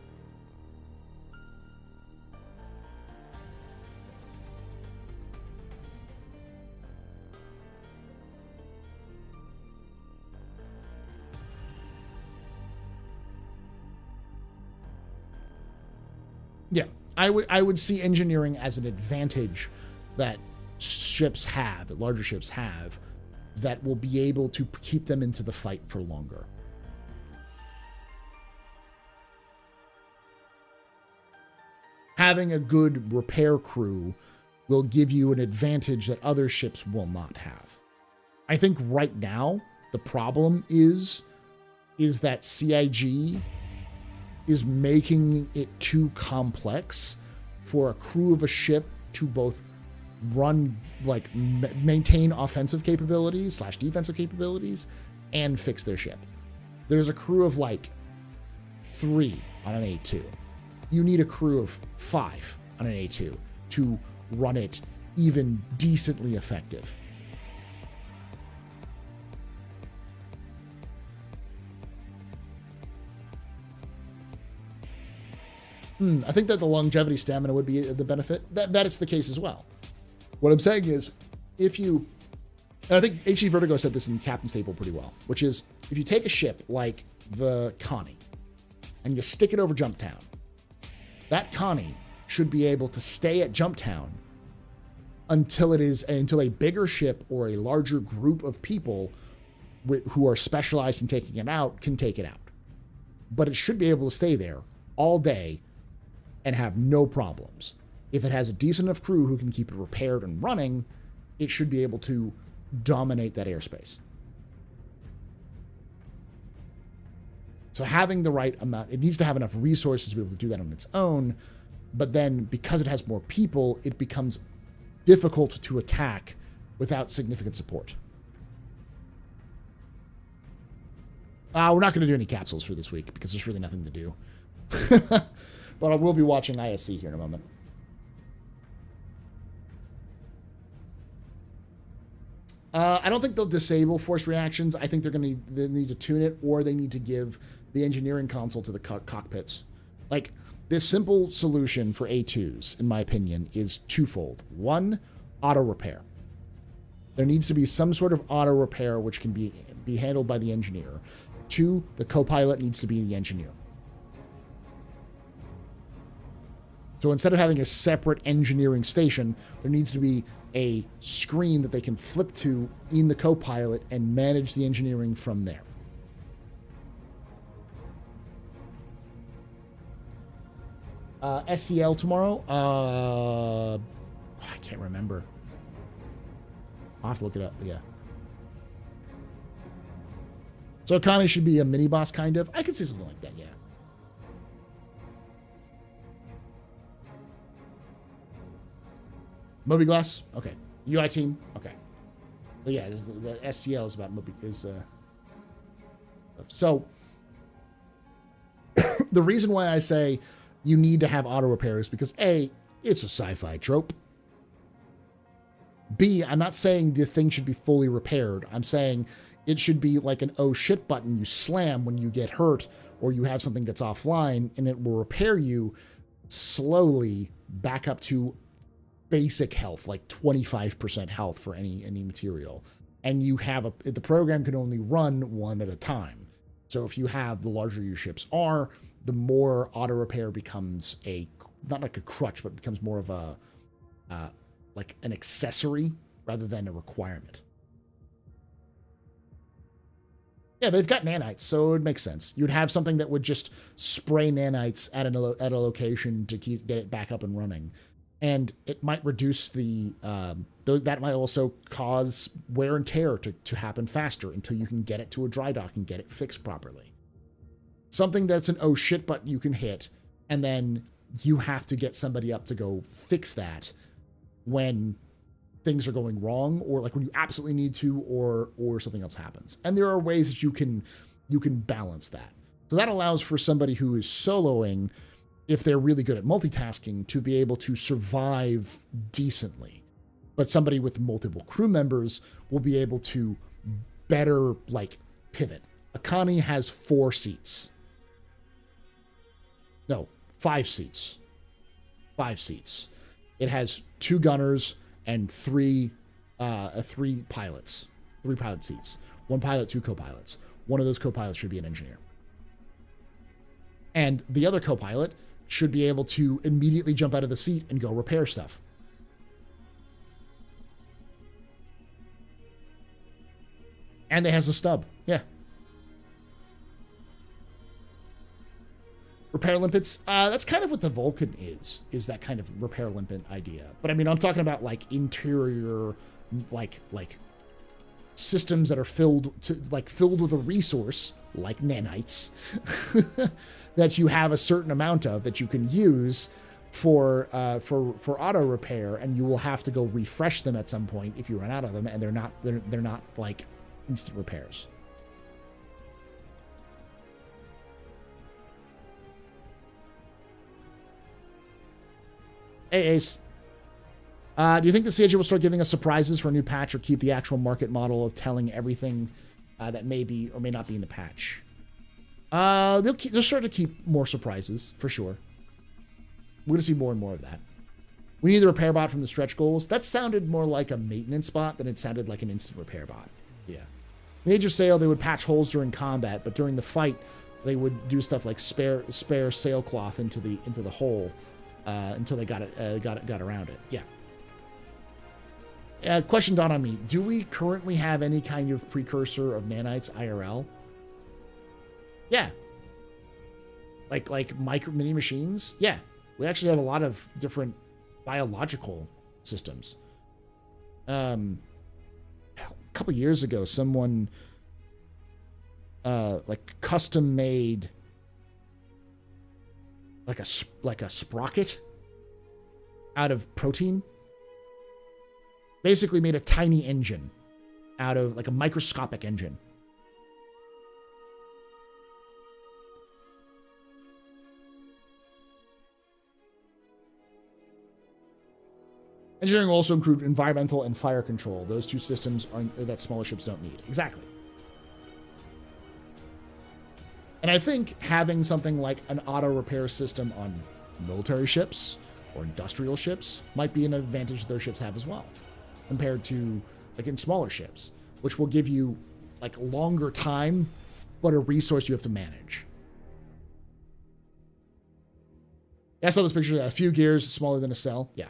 Yeah, I would see engineering as an advantage that ships have, that larger ships have, that will be able to keep them into the fight for longer. Having a good repair crew will give you an advantage that other ships will not have. I think right now the problem is that CIG is making it too complex for a crew of a ship to both run, like, maintain offensive capabilities / defensive capabilities and fix their ship. There's a crew of like 3 on an A2. You need a crew of 5 on an A2 to run it even decently effective. I think that the longevity stamina would be the benefit. That it's the case as well. What I'm saying is, if you, and I think H.E. Vertigo said this in Captain's Table pretty well, which is, if you take a ship like the Connie and you stick it over Jumptown, that Connie should be able to stay at Jumptown until a bigger ship or a larger group of people who are specialized in taking it out can take it out. But it should be able to stay there all day and have no problems. If it has a decent enough crew who can keep it repaired and running, it should be able to dominate that airspace. So having the right amount, it needs to have enough resources to be able to do that on its own, but then because it has more people, it becomes difficult to attack without significant support. We're not going to do any capsules for this week because there's really nothing to do. But I will be watching ISC here in a moment. I don't think they'll disable force reactions. I think they need to tune it, or they need to give the engineering console to the cockpits. Like, this simple solution for A2s, in my opinion, is twofold. One, auto repair. There needs to be some sort of auto repair which can be handled by the engineer. Two, the co-pilot needs to be the engineer. So instead of having a separate engineering station, there needs to be a screen that they can flip to in the co-pilot and manage the engineering from there. SCL tomorrow? I can't remember. I'll have to look it up, but yeah. So Connie should be a mini-boss, kind of. I could see something like that, yeah. Moby Glass? Okay. UI team? Okay. But yeah, the SCL is about Moby. So, the reason why I say you need to have auto repair is because A, it's a sci-fi trope. B, I'm not saying the thing should be fully repaired. I'm saying it should be like an oh shit button you slam when you get hurt or you have something that's offline, and it will repair you slowly back up to basic health, like 25% health for any material. And you have the program can only run one at a time. So if you have, the larger your ships are, the more auto repair becomes not like a crutch, but becomes more of a like an accessory rather than a requirement. Yeah, they've got nanites, so it would make sense. You'd have something that would just spray nanites at a location to get it back up and running. And it might reduce that might also cause wear and tear to happen faster until you can get it to a dry dock and get it fixed properly. Something that's an oh shit button you can hit, and then you have to get somebody up to go fix that when things are going wrong, or like when you absolutely need to, or something else happens. And there are ways that you can balance that. So that allows for somebody who is soloing, if they're really good at multitasking, to be able to survive decently. But somebody with multiple crew members will be able to better, like, pivot. Akani has 4 seats. No, 5 seats. 5 seats. It has 2 gunners and 3 pilots. 3 pilot seats. 1 pilot, 2 co-pilots. One of those co-pilots should be an engineer. And the other co-pilot should be able to immediately jump out of the seat and go repair stuff. And it has a stub. Yeah. Repair limpets. That's kind of what the Vulcan is that kind of repair limpet idea. But I mean, I'm talking about like interior, like systems that are filled with a resource like nanites that you have a certain amount of that you can use for auto repair, and you will have to go refresh them at some point if you run out of them, and they're not like instant repairs. Hey Ace, do you think the CIG will start giving us surprises for a new patch, or keep the actual market model of telling everything that may be or may not be in the patch? They'll start to keep more surprises for sure. We're gonna see more and more of that. We need the repair bot from the stretch goals. That sounded more like a maintenance bot than it sounded like an instant repair bot. Yeah. In the Age of Sail, they would patch holes during combat, but during the fight, they would do stuff like spare sailcloth into the hole until they got around it. Yeah. Question dawned on me: do we currently have any kind of precursor of nanites IRL? Yeah. Like mini machines? Yeah. We actually have a lot of different biological systems. A couple years ago, someone custom made like a sprocket out of protein. Basically made a tiny engine out of like a microscopic engine. Engineering will also include environmental and fire control. Those two systems are that smaller ships don't need. Exactly. And I think having something like an auto repair system on military ships or industrial ships might be an advantage those ships have as well, compared to like in smaller ships, which will give you like longer time, but a resource you have to manage. I saw this picture. A few gears smaller than a cell. Yeah.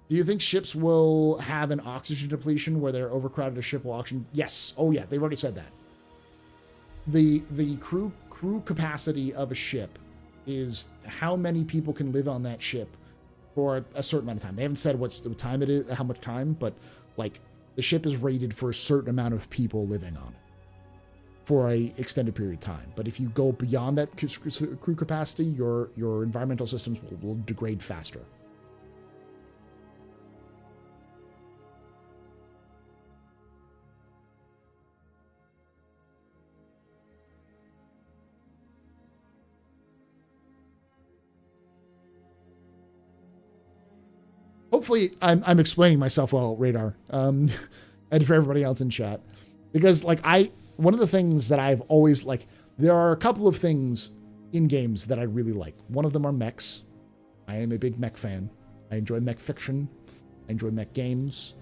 Do you think ships will have an oxygen depletion where they're overcrowded? A ship will auction? Yes. Oh yeah, they've already said that. The crew capacity of a ship is how many people can live on that ship for a certain amount of time. They haven't said what's the time it is, how much time, but like the ship is rated for a certain amount of people living on it for a extended period of time. But if you go beyond that crew capacity, your environmental systems will degrade faster. Hopefully, I'm explaining myself well, Radar, and for everybody else in chat, because like one of the things that I've always like, there are a couple of things in games that I really like. One of them are mechs. I am a big mech fan. I enjoy mech fiction. I enjoy mech games.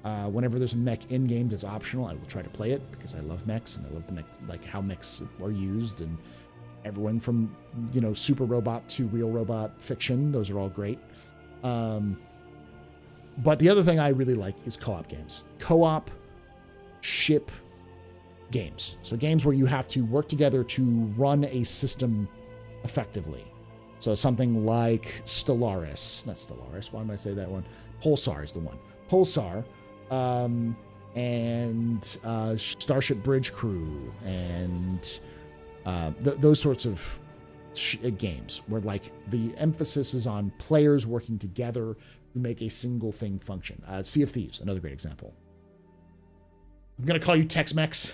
Whenever there's a mech in games that's optional, I will try to play it because I love mechs and I love the mech, like how mechs are used, and everyone from super robot to real robot fiction. Those are all great. But the other thing I really like is co-op games. Co-op ship games. So games where you have to work together to run a system effectively. So something like Stellaris. Not Stellaris. Why am I saying that one? Pulsar is the one. Pulsar. And Starship Bridge Crew. And those sorts of games where like the emphasis is on players working together to make a single thing function. Sea of Thieves, another great example. I'm gonna call you Tex-Mex.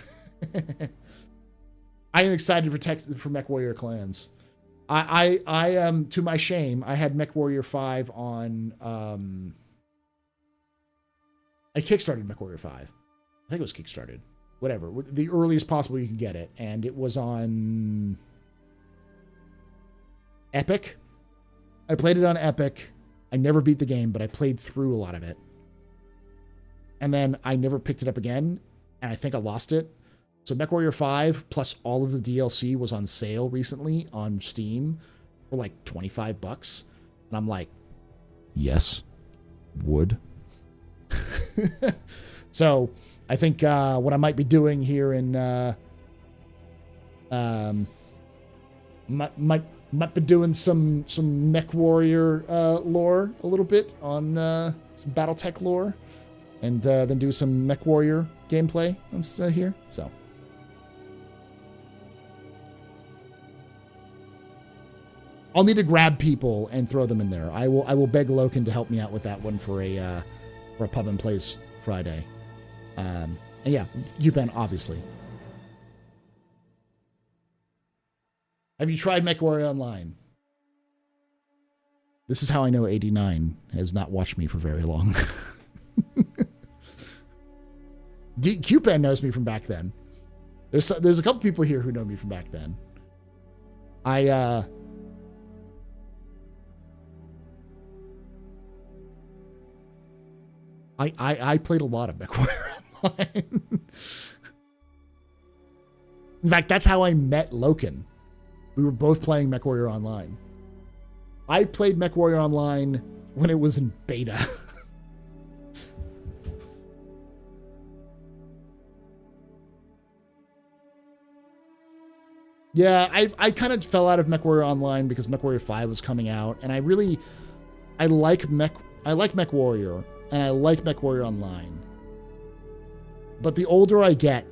I am excited for Mech Warrior Clans. I am, to my shame, I had Mech Warrior 5 on I kickstarted Mech Warrior 5. I think it was kickstarted. Whatever. The earliest possible you can get it. And it was on Epic. I played it on Epic. I never beat the game, but I played through a lot of it. and then I never picked it up again, and I think I lost it. So MechWarrior 5 plus all of the DLC was on sale recently on Steam for like $25. And I'm like, yes, would. So I think what I might be doing here in might be doing some MechWarrior lore a little bit on some BattleTech lore, and then do some MechWarrior gameplay on here. So I'll need to grab people and throw them in there. I will beg Loken to help me out with that one for a Pub and Plays Friday. And yeah, UPenn, obviously. Have you tried MechWarrior Online? This is how I know 89 has not watched me for very long. QPen knows me from back then. There's a couple people here who know me from back then. I played a lot of MechWarrior Online. In fact, that's how I met Loken. We were both playing MechWarrior Online. I played MechWarrior Online when it was in beta. Yeah, I kind of fell out of MechWarrior Online because MechWarrior 5 was coming out, and I like MechWarrior, and I like MechWarrior Online. But the older I get,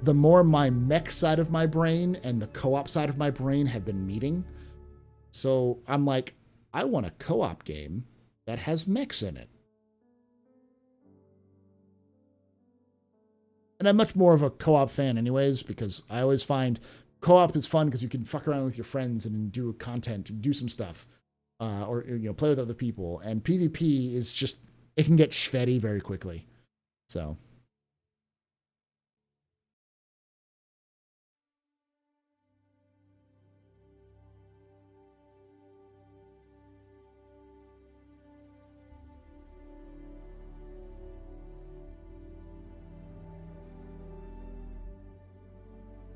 the more my mech side of my brain and the co-op side of my brain have been meeting. So I'm like, I want a co-op game that has mechs in it. And I'm much more of a co-op fan anyways, because I always find co-op is fun because you can fuck around with your friends and do content and do some stuff, or play with other people. And PvP is just, it can get shvetty very quickly. So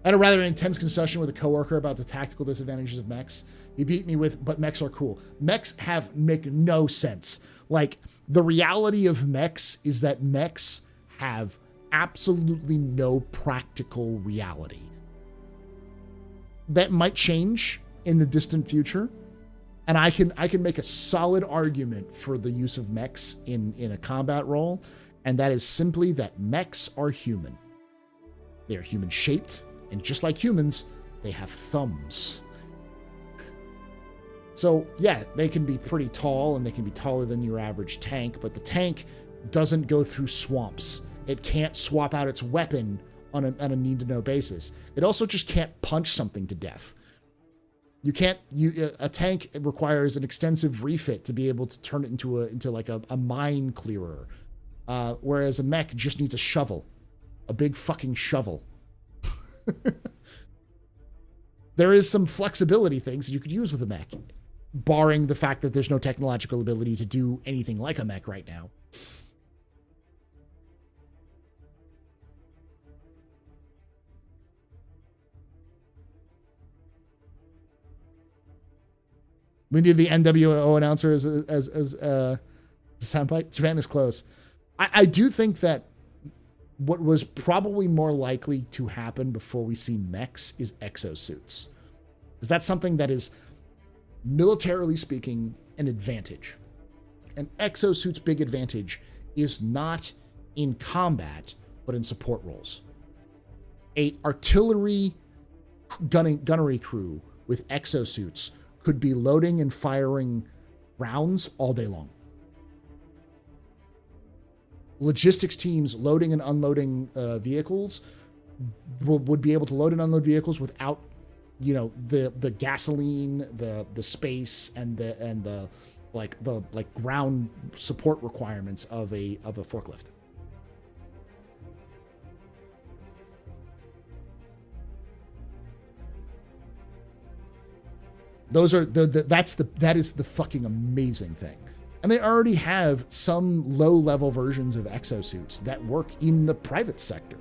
I had a rather intense discussion with a coworker about the tactical disadvantages of mechs. He beat me with, but mechs are cool. Mechs make no sense. Like, the reality of mechs is that mechs have absolutely no practical reality. That might change in the distant future, and I can make a solid argument for the use of mechs in a combat role, and that is simply that mechs are human. They are human shaped. And just like humans, they have thumbs. So, yeah, they can be pretty tall, and they can be taller than your average tank, but the tank doesn't go through swamps. It can't swap out its weapon on a need-to-know basis. It also just can't punch something to death. A tank requires an extensive refit to be able to turn it into like a mine clearer. Whereas a mech just needs a shovel. A big fucking shovel. There is some flexibility things you could use with a mech, barring the fact that there's no technological ability to do anything like a mech right now. We need the NWO announcer as a soundbite. Savannah is close. I do think that what was probably more likely to happen before we see mechs is exosuits. Because that's something that is, militarily speaking, an advantage. An exosuit's big advantage is not in combat, but in support roles. A artillery gunnery crew with exosuits could be loading and firing rounds all day long. Logistics teams loading and unloading vehicles would be able to load and unload vehicles without, the gasoline, the space, and the ground support requirements of a forklift. That is the fucking amazing thing. And they already have some low-level versions of exosuits that work in the private sector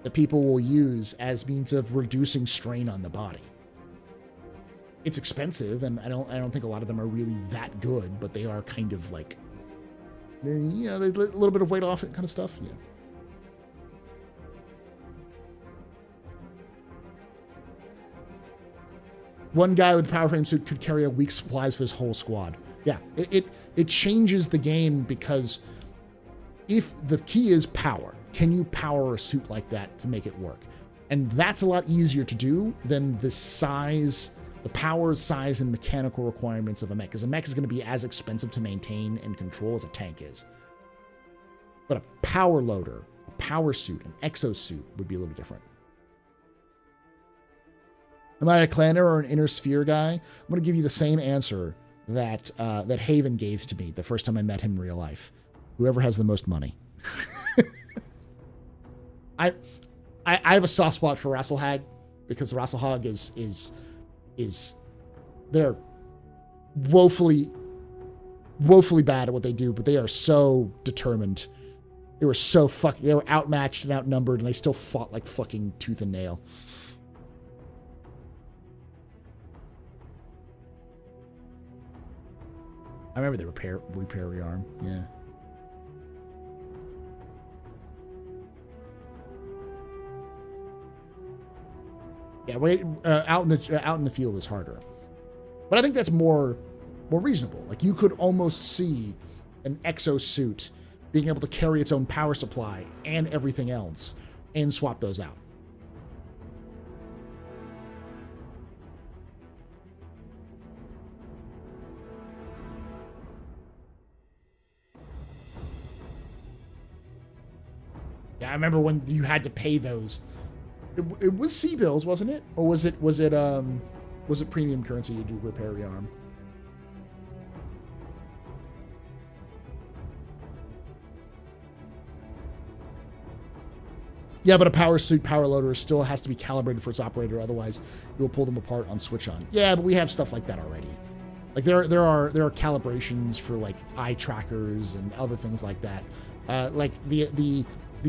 that people will use as means of reducing strain on the body. It's expensive, and I don't think a lot of them are really that good, but they are kind of like, you know, a little bit of weight off kind of stuff. Yeah. One guy with a power frame suit could carry a week's supplies for his whole squad. Yeah, it changes the game, because if the key is power, can you power a suit like that to make it work? And that's a lot easier to do than the size, the power, size, and mechanical requirements of a mech, because a mech is going to be as expensive to maintain and control as a tank is. But a power loader, a power suit, an exosuit would be a little different. Am I a clanner or an inner sphere guy? I'm going to give you the same answer that that Haven gave to me the first time I met him in real life. Whoever has the most money. I have a soft spot for Rasselhag, because Rasselhag is they're woefully bad at what they do, but they are so determined. They were outmatched and outnumbered, and they still fought like fucking tooth and nail. I remember the repair rearm. Yeah. Yeah, out in the field is harder, but I think that's more reasonable. Like, you could almost see an exosuit being able to carry its own power supply and everything else, and swap those out. Yeah, I remember when you had to pay those. It was C-bills, wasn't it? Or was it premium currency to do repair rearm? Yeah, but a power suit, power loader still has to be calibrated for its operator, otherwise you will pull them apart on switch on. Yeah, but we have stuff like that already. Like there are calibrations for like eye trackers and other things like that. Like the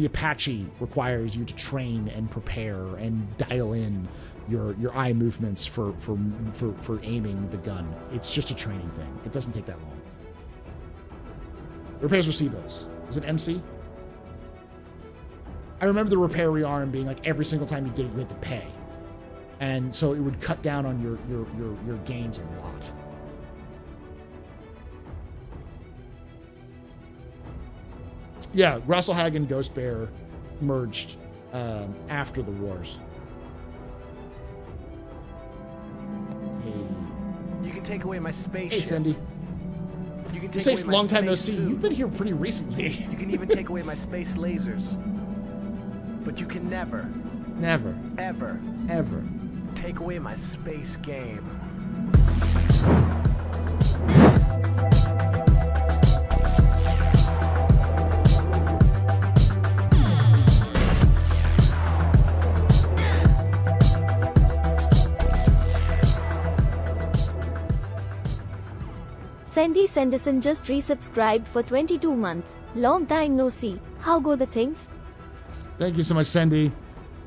Apache requires you to train and prepare and dial in your eye movements for aiming the gun. It's just a training thing. It doesn't take that long. Repairs were C-bills. Was it MC? I remember the repair rearm being like every single time you did it, you had to pay. And so it would cut down on your gains a lot. Yeah, Rasselhag and Ghost Bear merged after the wars. Hey. You can take away my spaceship. Hey, Cindy. You can You take say away my long time no space see. suit. You've been here pretty recently. You can even take away my space lasers. But you can never, Never, ever ever. take away my space game. Sandy Sanderson just resubscribed for 22 months. Long time no see. How go the things? Thank you so much, Sandy.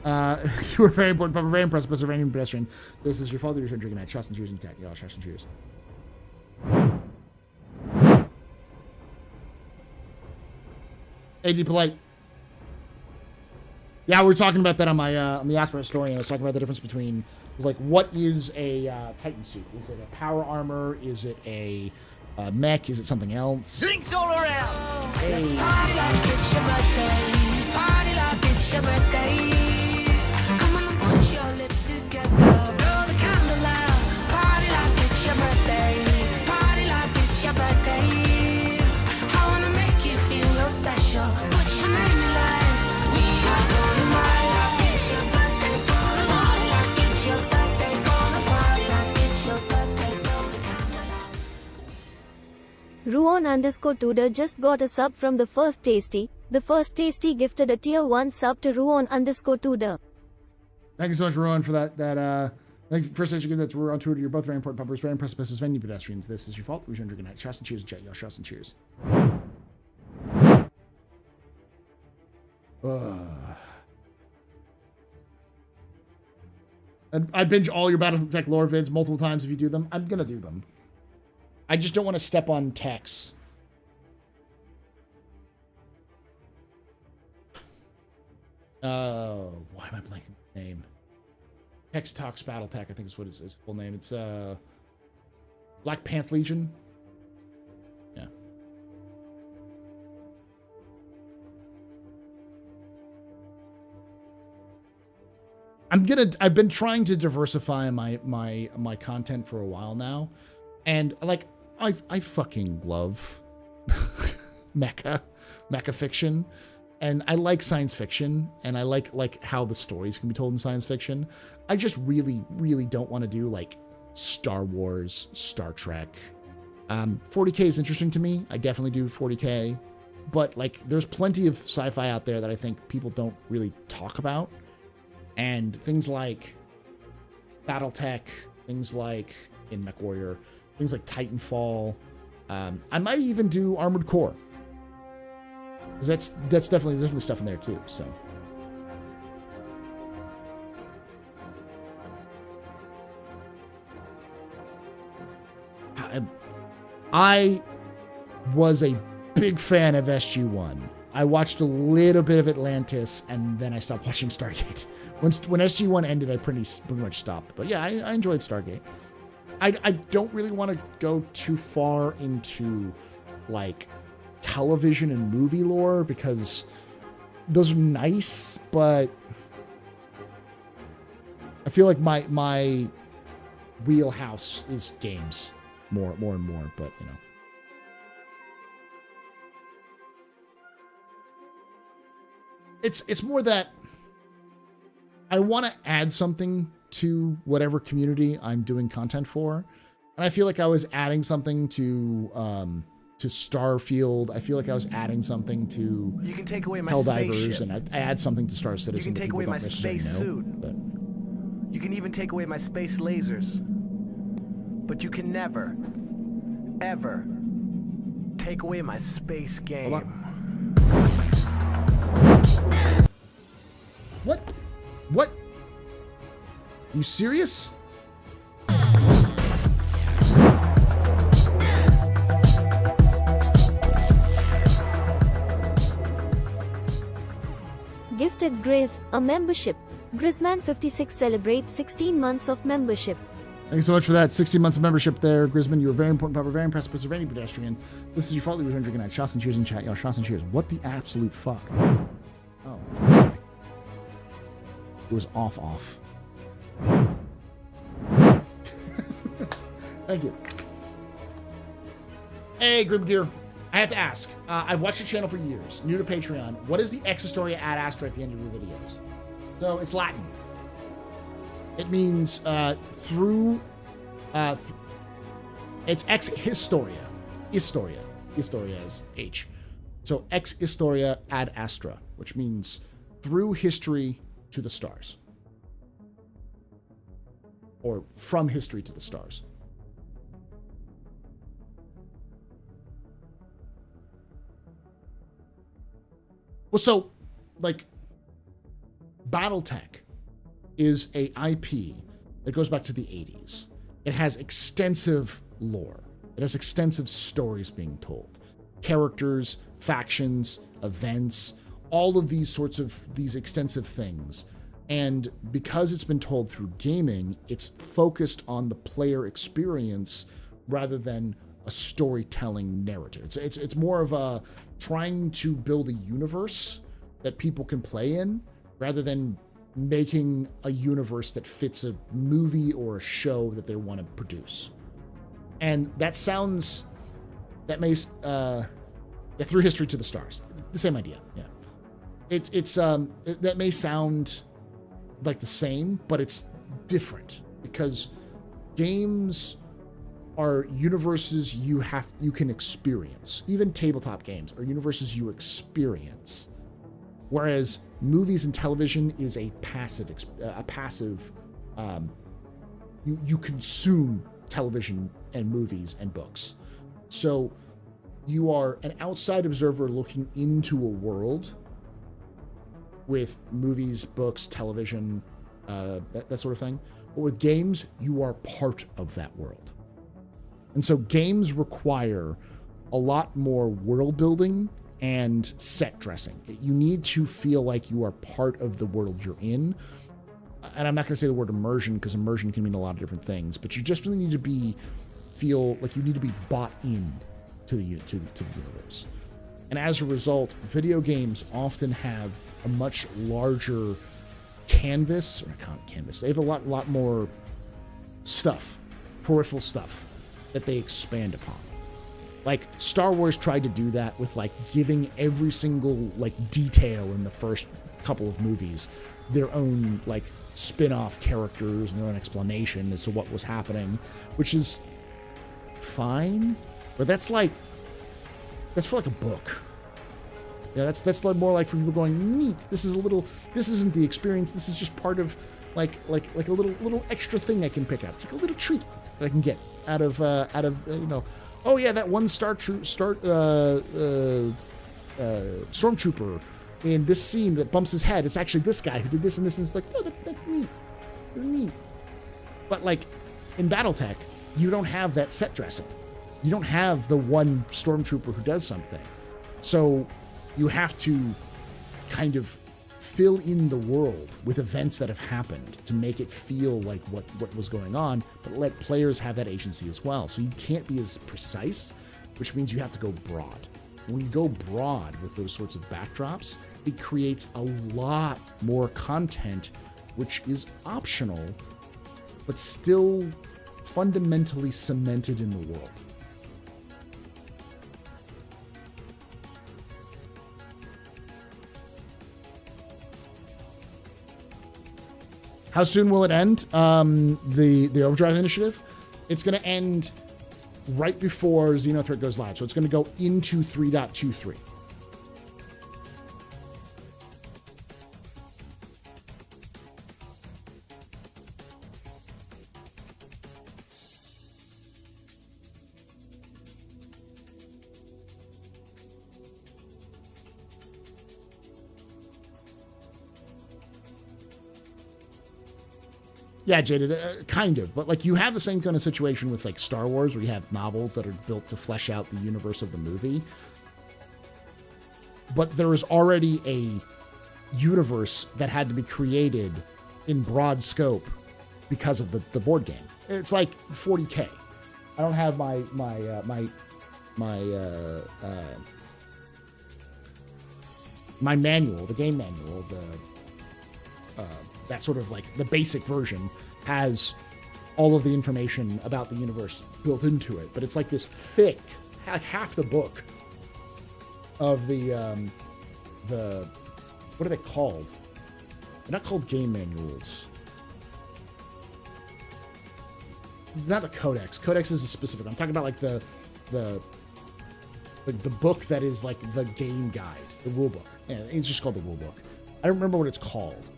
You were very important, but we're very impressed by surveying pedestrian. This is your father, your drinking night. Trust and cheers and cat. Yeah, trust and cheers. AD Polite. Yeah, we were talking about that on my on the Astro Historian. I was talking about the difference between, it was like, what is a Titan suit? Is it a power armor? Is it a mech? Is it something else? Drinks all around. Hey. Party like it's your birthday. Party like it's your birthday. Come on and put your lips together. Blow the candle out. Party like it's your birthday. Party like it's your birthday. I wanna make you feel real special. Put your name in lights. We are gonna party like it's your birthday. Gonna party like it's your birthday. Gonna party like it's your birthday. Blow the candle out. Ruon_Tudor just got a sub from the First Tasty. The First Tasty gifted a tier 1 sub to Ruon_Tudor. Thank you so much, Rowan, for Thank you. First, I should give that we're on tour to you're both very important puppers, very impressive business venue pedestrians. This is your fault. We should drink a night. Shots and cheers, chat, y'all. Shots and cheers. I binge all your Battletech lore vids multiple times if you do them. I'm gonna do them. I just don't want to step on Tex. Why am I blanking the name? Tex Talks Battletech, I think is what his full name. It's Black Pants Legion. Yeah. I've been trying to diversify my content for a while now. And like I fucking love mecha fiction. And I like science fiction, and I like how the stories can be told in science fiction. I just really, really don't want to do like Star Wars, Star Trek. 40K is interesting to me. I definitely do 40K, but like there's plenty of sci-fi out there that I think people don't really talk about. And things like Battletech, things like in MechWarrior, things like Titanfall. I might even do Armored Core. Because that's definitely stuff in there too. So I was a big fan of SG-1. I watched a little bit of Atlantis, and then I stopped watching Stargate. When SG-1 ended, I pretty much stopped. But yeah, I enjoyed Stargate. I don't really want to go too far into like television and movie lore because those are nice, but I feel like my wheelhouse is games more and more, but you know. It's more that I want to add something to whatever community I'm doing content for. And I feel like I was adding something to Starfield. I feel like I was adding something to You can take away my Helldivers, spaceship. and I add something to Star Citizen. You can take that away people my don't necessarily space know, suit. but You can even take away my space lasers. But you can never, ever take away my space game. Hold What? What? You serious? Gifted Grizz, a membership. Grizzman56 celebrates 16 months of membership. Thank you so much for that. 16 months of membership there, Grisman. You were very important, Papa. Very impressive, of any pedestrian. This is your fault. We return drinking night. Shots and cheers in chat, y'all. Shots and cheers. What the absolute fuck? Oh, sorry. It was off. Thank you. Hey, Grim Gear. I have to ask. I've watched your channel for years. New to Patreon. What is the X Historia ad Astro at the end of your videos? So it's Latin. It means through. It's ex historia. Historia is H. So ex historia ad astra, which means through history to the stars, or from history to the stars. Well, so like Battletech is a IP that goes back to the 80s. It has extensive lore. It has extensive stories being told. Characters, factions, events, all of these sorts of these extensive things. And because it's been told through gaming, it's focused on the player experience rather than a storytelling narrative. It's more of a trying to build a universe that people can play in rather than making a universe that fits a movie or a show that they want to produce. And that may through history to the stars, the same idea. Yeah, that may sound like the same, but it's different because games are universes you can experience. Even tabletop games are universes you experience, whereas movies and television is a passive you consume television and movies and books. So you are an outside observer looking into a world with movies, books, television, that sort of thing. But with games, you are part of that world. And so games require a lot more world building and set dressing. You need to feel like you are part of the world you're in. And I'm not going to say the word immersion, because immersion can mean a lot of different things, but you just really need to feel like you need to be bought in to the universe. And as a result, video games often have a much larger canvas, or not canvas. They have a lot more stuff, peripheral stuff that they expand upon. Like Star Wars tried to do that with like giving every single like detail in the first couple of movies their own like spin-off characters and their own explanation as to what was happening, which is fine, but that's for like a book. Yeah, that's like more like for people going, neat. This isn't the experience. This is just part of like a little extra thing I can pick up. It's like a little treat that I can get out of oh yeah, that one stormtrooper in this scene that bumps his head. It's actually this guy who did this and this, and it's like, oh, that's neat. That's neat. But like in BattleTech, you don't have that set dressing. You don't have the one stormtrooper who does something. So you have to kind of fill in the world with events that have happened to make it feel like what was going on, but let players have that agency as well. So you can't be as precise, which means you have to go broad. When you go broad with those sorts of backdrops, it creates a lot more content, which is optional, but still fundamentally cemented in the world. How soon will it end? The Overdrive initiative? It's going to end right before Xenothreat goes live. So it's going to go into 3.23. Yeah, Jaded, kind of. But like you have the same kind of situation with like Star Wars, where you have novels that are built to flesh out the universe of the movie. But there is already a universe that had to be created in broad scope because of the board game. It's like 40K. I don't have my manual, the game manual, that sort of like the basic version has all of the information about the universe built into it, but it's like this thick, like half the book of the what are they called? They're not called game manuals. It's not a codex. Codex is a specific. I'm talking about like the book that is like the game guide, the rule book. Yeah, it's just called the rule book. I don't remember what it's called.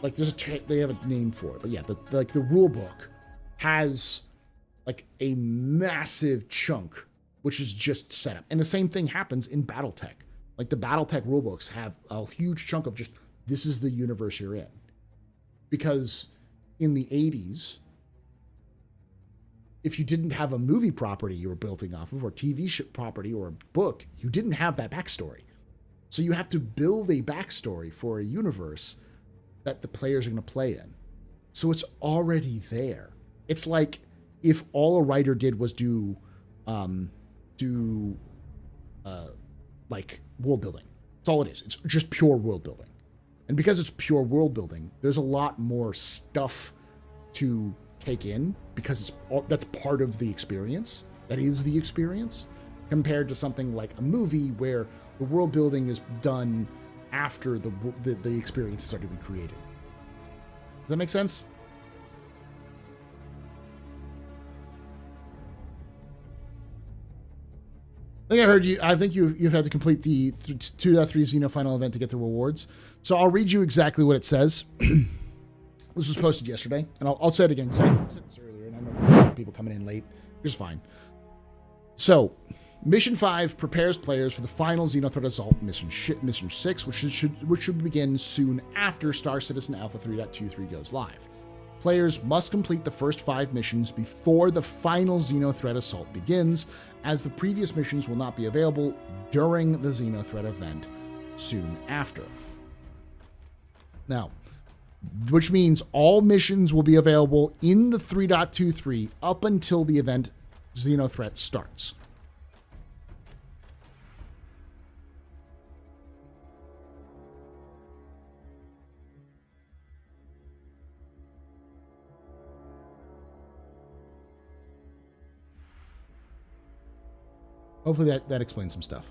Like they have a name for it, but yeah, the rule book has like a massive chunk, which is just setup. And the same thing happens in BattleTech. Like the BattleTech rulebooks have a huge chunk of just, this is the universe you're in. Because in the 80s, if you didn't have a movie property you were building off of, or TV property or a book, you didn't have that backstory. So you have to build a backstory for a universe that the players are going to play in. So it's already there. It's like if all a writer did was do like world building. That's all it is. It's just pure world building. And because it's pure world building, there's a lot more stuff to take in because that's part of the experience. That is the experience, compared to something like a movie where the world building is done after the experience has already been created. Does that make sense? I think you've had to complete the 2.3 Xeno final event to get the rewards. So I'll read you exactly what it says. This was posted yesterday, and I'll say it again because I said this earlier. people coming in late, which is fine. So, Mission 5 prepares players for the final Xenothreat Assault Mission 6, which should begin soon after Star Citizen Alpha 3.23 goes live. Players must complete the first 5 missions before the final Xenothreat Assault begins, as the previous missions will not be available during the Xenothreat event soon after. Now, which means all missions will be available in the 3.23 up until the event Xenothreat starts. Hopefully that explains some stuff.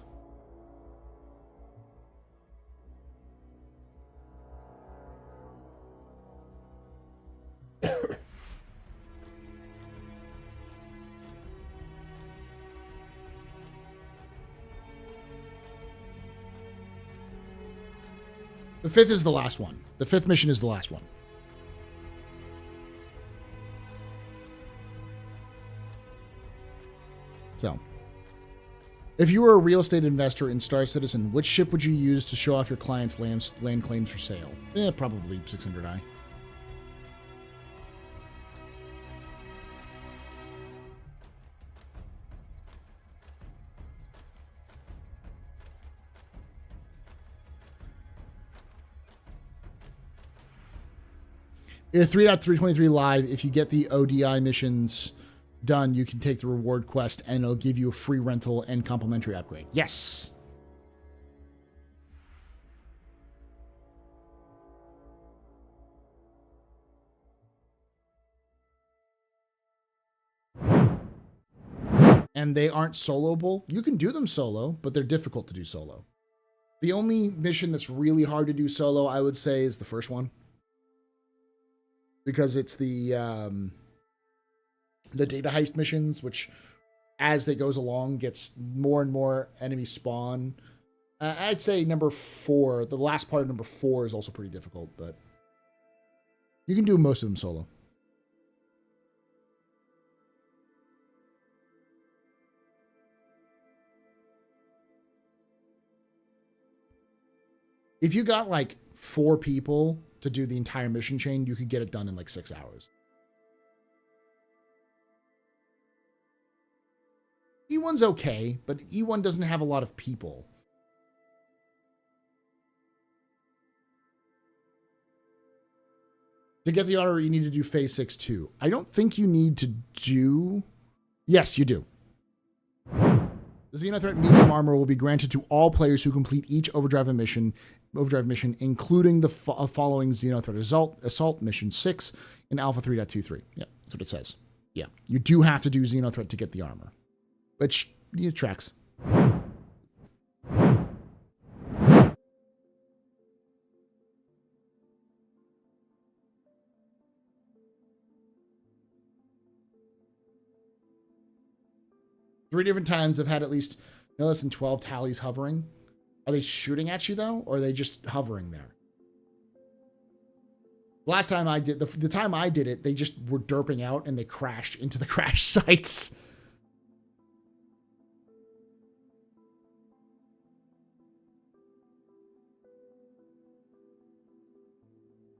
The 5th is the last one. The 5th mission is the last one. So, if you were a real estate investor in Star Citizen, which ship would you use to show off your clients' land claims for sale? Probably 600i. In 3.323 live, if you get the ODI missions done, you can take the reward quest and it'll give you a free rental and complimentary upgrade. Yes. And they aren't soloable. You can do them solo, but they're difficult to do solo. The only mission that's really hard to do solo, I would say, is the first one. Because it's the data heist missions, which, as it goes along, gets more and more enemy spawn. I'd say number 4, the last part of number 4 is also pretty difficult, but you can do most of them solo. If you got like 4 people to do the entire mission chain, you could get it done in like 6 hours. E1's okay, but E1 doesn't have a lot of people. To get the order, you need to do phase 6 too. I don't think you need to do... Yes, you do. The Xenothreat medium armor will be granted to all players who complete each Overdrive mission, including the following Xenothreat Assault Mission 6 in Alpha 3.23. Yeah, that's what it says. Yeah, you do have to do Xenothreat to get the armor, which tracks. Three different times I've had at least no less than 12 tallies hovering. Are they shooting at you, though, or are they just hovering there? Last time I did, the time I did it, they just were derping out and they crashed into the crash sites.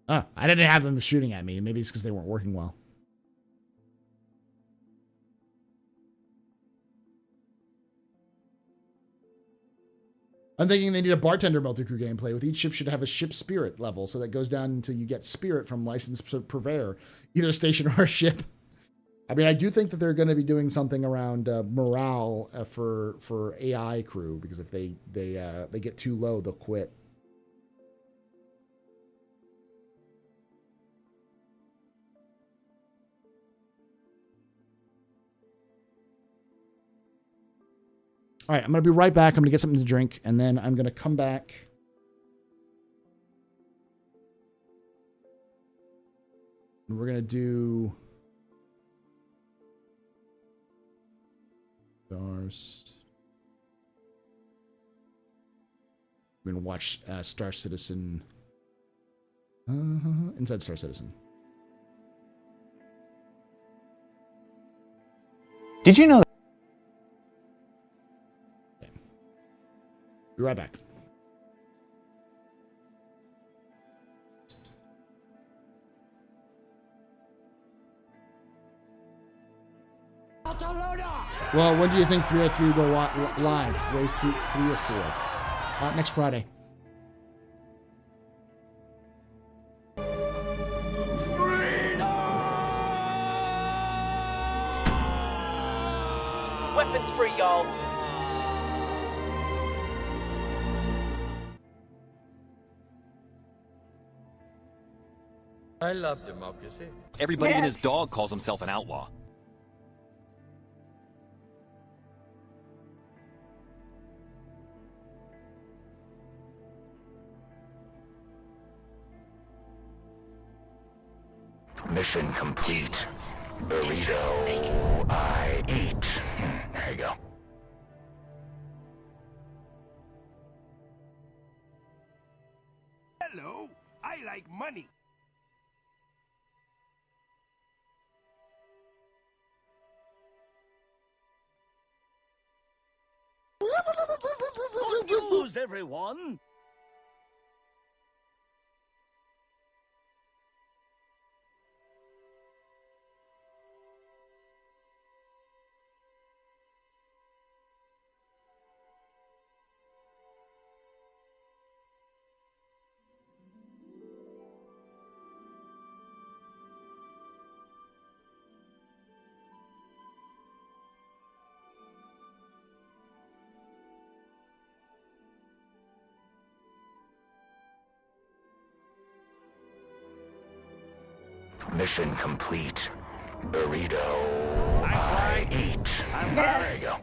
Oh, I didn't have them shooting at me. Maybe it's because they weren't working well. I'm thinking they need a bartender multi-crew gameplay with each ship should have a ship spirit level, so that goes down until you get spirit from licensed purveyor, either a station or a ship. I mean, I do think that they're going to be doing something around morale for AI crew, because if they get too low, they'll quit. All right, I'm going to be right back. I'm going to get something to drink, and then I'm going to come back. And we're going to do... Stars. We're going to watch Star Citizen. Inside Star Citizen. Did you know that? Be right back. Well, when do you think 303 will go live? Wave 3 or 4? Next Friday. Weapons free, y'all. I love democracy. Everybody and his dog calls himself an outlaw. Mission complete. Burrito I eat. There you go. Hello, I like money. Good news, everyone. Mission complete. Burrito I eat. There you go.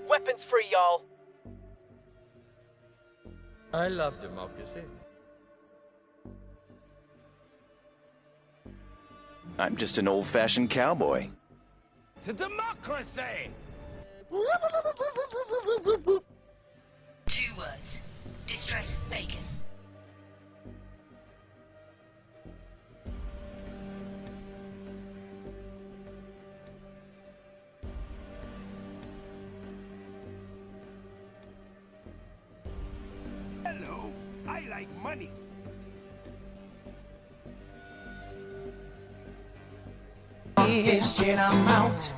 Weapons free, y'all. I love democracy. I'm just an old-fashioned cowboy. To democracy! 2 words. Distress bacon. Hello, I like money. Shit, I'm out.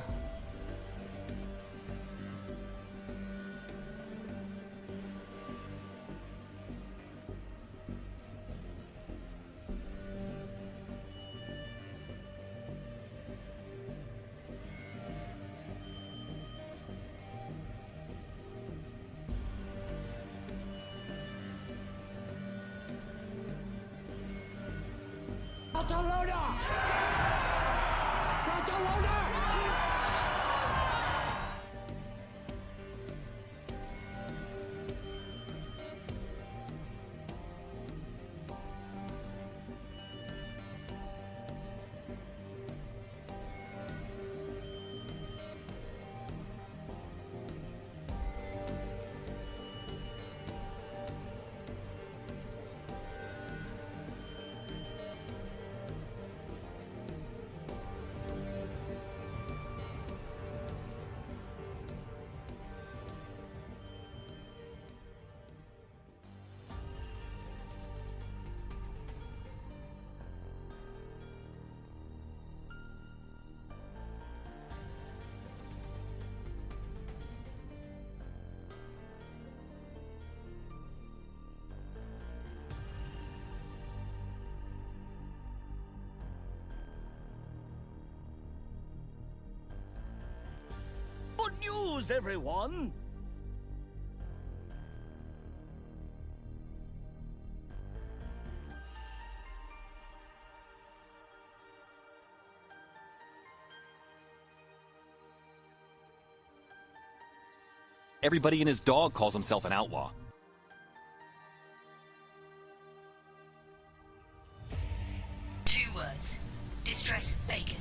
Good news, everyone. Everybody and his dog calls himself an outlaw. Two words. Distress bacon.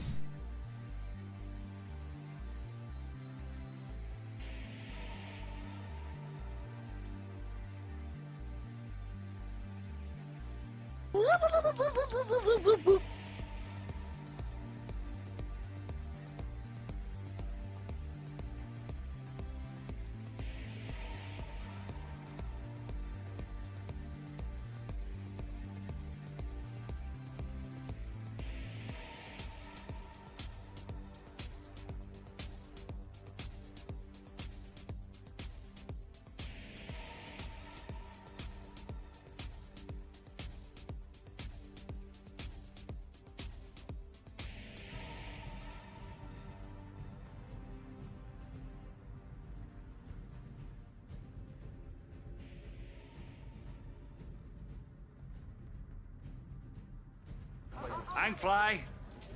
I'm fly.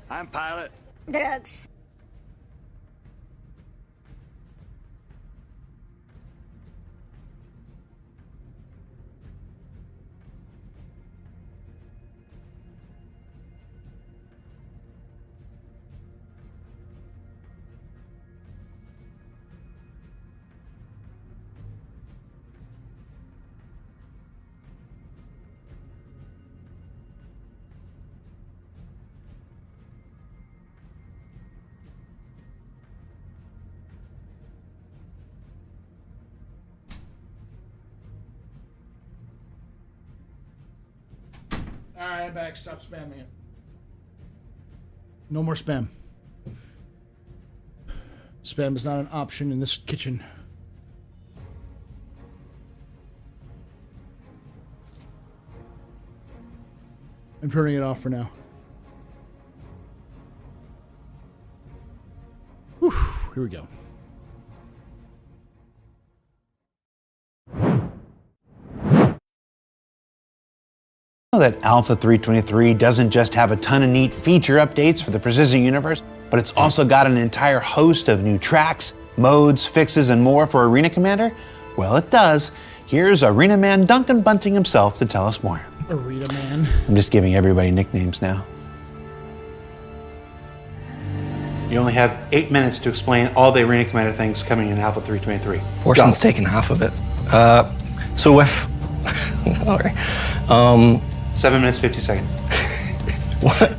I'm pilot. Drugs. All right, I'm back. Stop spamming it. No more spam. Spam is not an option in this kitchen. I'm turning it off for now. Whew, here we go. That Alpha 323 doesn't just have a ton of neat feature updates for the Precision universe, but it's also got an entire host of new tracks, modes, fixes, and more for Arena Commander? Well, it does. Here's Arena Man Duncan Bunting himself to tell us more. Arena Man. I'm just giving everybody nicknames now. You only have 8 minutes to explain all the Arena Commander things coming in Alpha 323. Forson's taken half of it. So with... Sorry. 7 minutes, 50 seconds. What?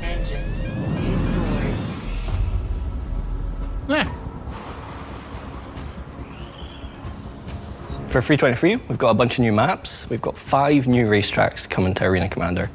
Engines destroyed. For 323, we've got a bunch of new maps. We've got 5 new racetracks coming to Arena Commander.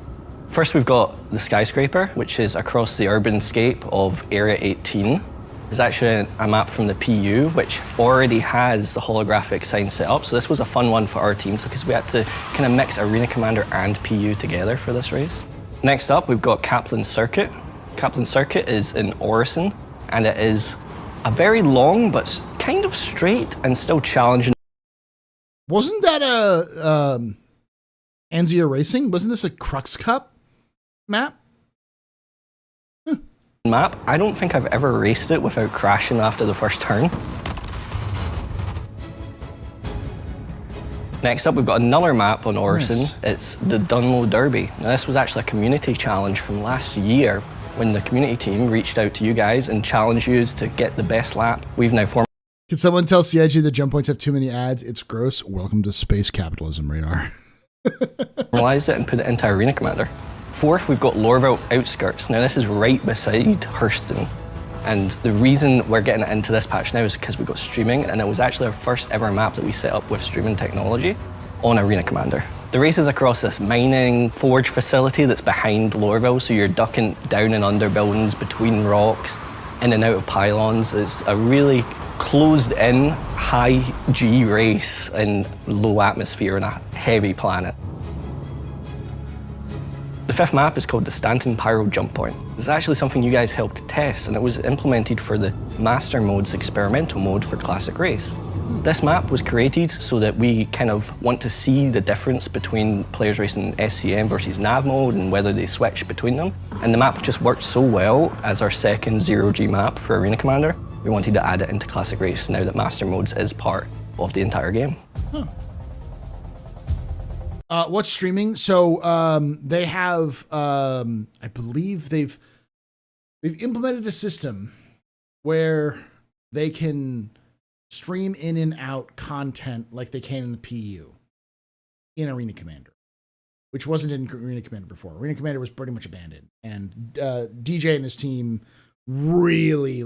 First, we've got the Skyscraper, which is across the urban scape of Area 18. There's actually a map from the PU, which already has the holographic sign set up. So this was a fun one for our teams because we had to kind of mix Arena Commander and PU together for this race. Next up, we've got Kaplan Circuit. Kaplan Circuit is in Orison, and it is a very long but kind of straight and still challenging. Wasn't that a Anzia Racing? Wasn't this a Crux Cup map? Map. I don't think I've ever raced it without crashing after the first turn. Next up, we've got another map on Orison. Nice. It's the Dunlow Derby. Now, this was actually a community challenge from last year when the community team reached out to you guys and challenged you to get the best lap. We've now formed. Can someone tell CIG the jump points have too many ads? It's gross. Welcome to space capitalism, Radar. Formalized it and put it into Arena Commander. Fourth, we've got Lorville Outskirts. Now, this is right beside Hurston. And the reason we're getting it into this patch now is because we got streaming, and it was actually our first ever map that we set up with streaming technology on Arena Commander. The race is across this mining forge facility that's behind Lorville, so you're ducking down and under buildings, between rocks, in and out of pylons. It's a really closed-in, high-G race in low atmosphere on a heavy planet. The fifth map is called the Stanton Pyro Jump Point. It's actually something you guys helped test, and it was implemented for the Master Mode's experimental mode for Classic Race. This map was created so that we kind of want to see the difference between players racing SCM versus Nav mode and whether they switch between them. And the map just worked so well as our second zero-G map for Arena Commander. We wanted to add it into Classic Race now that Master Modes is part of the entire game. Huh. What's streaming? So they have, I believe they've implemented a system where they can stream in and out content like they can in the PU in Arena Commander, which wasn't in Arena Commander before. Arena Commander was pretty much abandoned, and DJ and his team really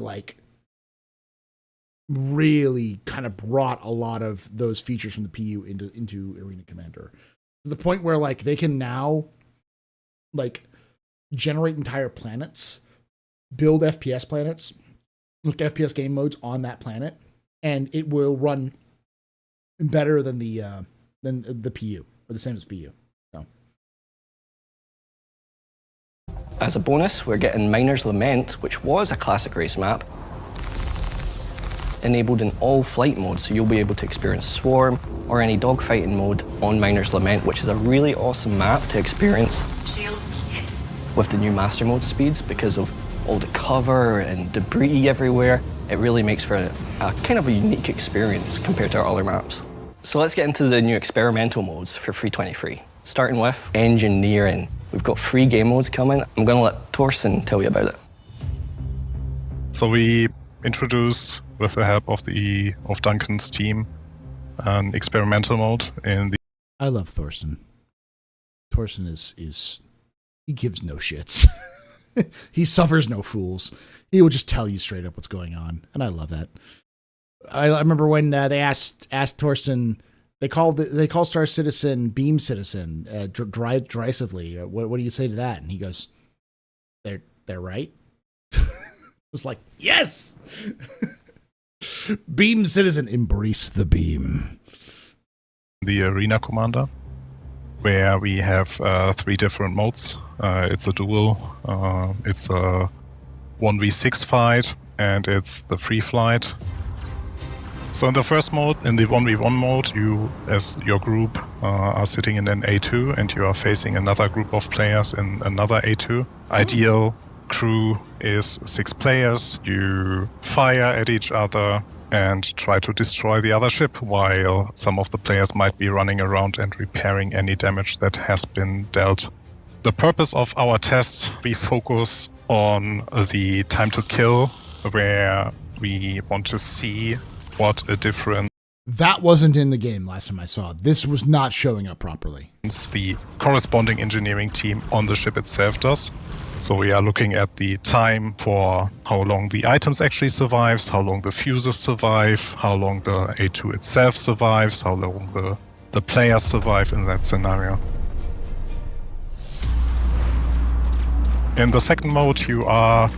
kind of brought a lot of those features from the PU into Arena Commander, to the point where like they can now like generate entire planets, build FPS planets, look FPS game modes on that planet, and it will run better than the PU, or the same as PU. So As a bonus, we're getting Miner's Lament, which was a classic race map, enabled in all flight modes, so you'll be able to experience Swarm or any dogfighting mode on Miner's Lament, which is a really awesome map to experience with the new Master Mode speeds because of all the cover and debris everywhere. It really makes for a kind of a unique experience compared to our other maps. So let's get into the new experimental modes for 323. Starting with Engineering. We've got 3 game modes coming. I'm going to let Torsten tell you about it. So we introduced, with the help of Duncan's team, an experimental mode in the... I love Thorsten. Thorsten is he gives no shits. He suffers no fools. He will just tell you straight up what's going on, and I love that. I remember when they asked Thorsten, they call Star Citizen Beam Citizen derisively. What do you say to that? And he goes, "They're right." It's like, yes. Beam Citizen, embrace the beam. The Arena Commander, where we have 3 different modes. It's a duel, it's a 1v6 fight, and it's the free flight. So in the first mode, in the 1v1 mode, you, as your group, are sitting in an A2, and you are facing another group of players in another A2. Ideal crew is 6 players. You fire at each other and try to destroy the other ship, while some of the players might be running around and repairing any damage that has been dealt. The purpose of our test, we focus on the time to kill, where we want to see what a difference that wasn't in the game last time I saw it. This was not showing up properly. The corresponding engineering team on the ship itself does. So we are looking at the time for how long the items actually survives, how long the fuses survive, how long the A2 itself survives, how long the players survive in that scenario. In the second mode, you are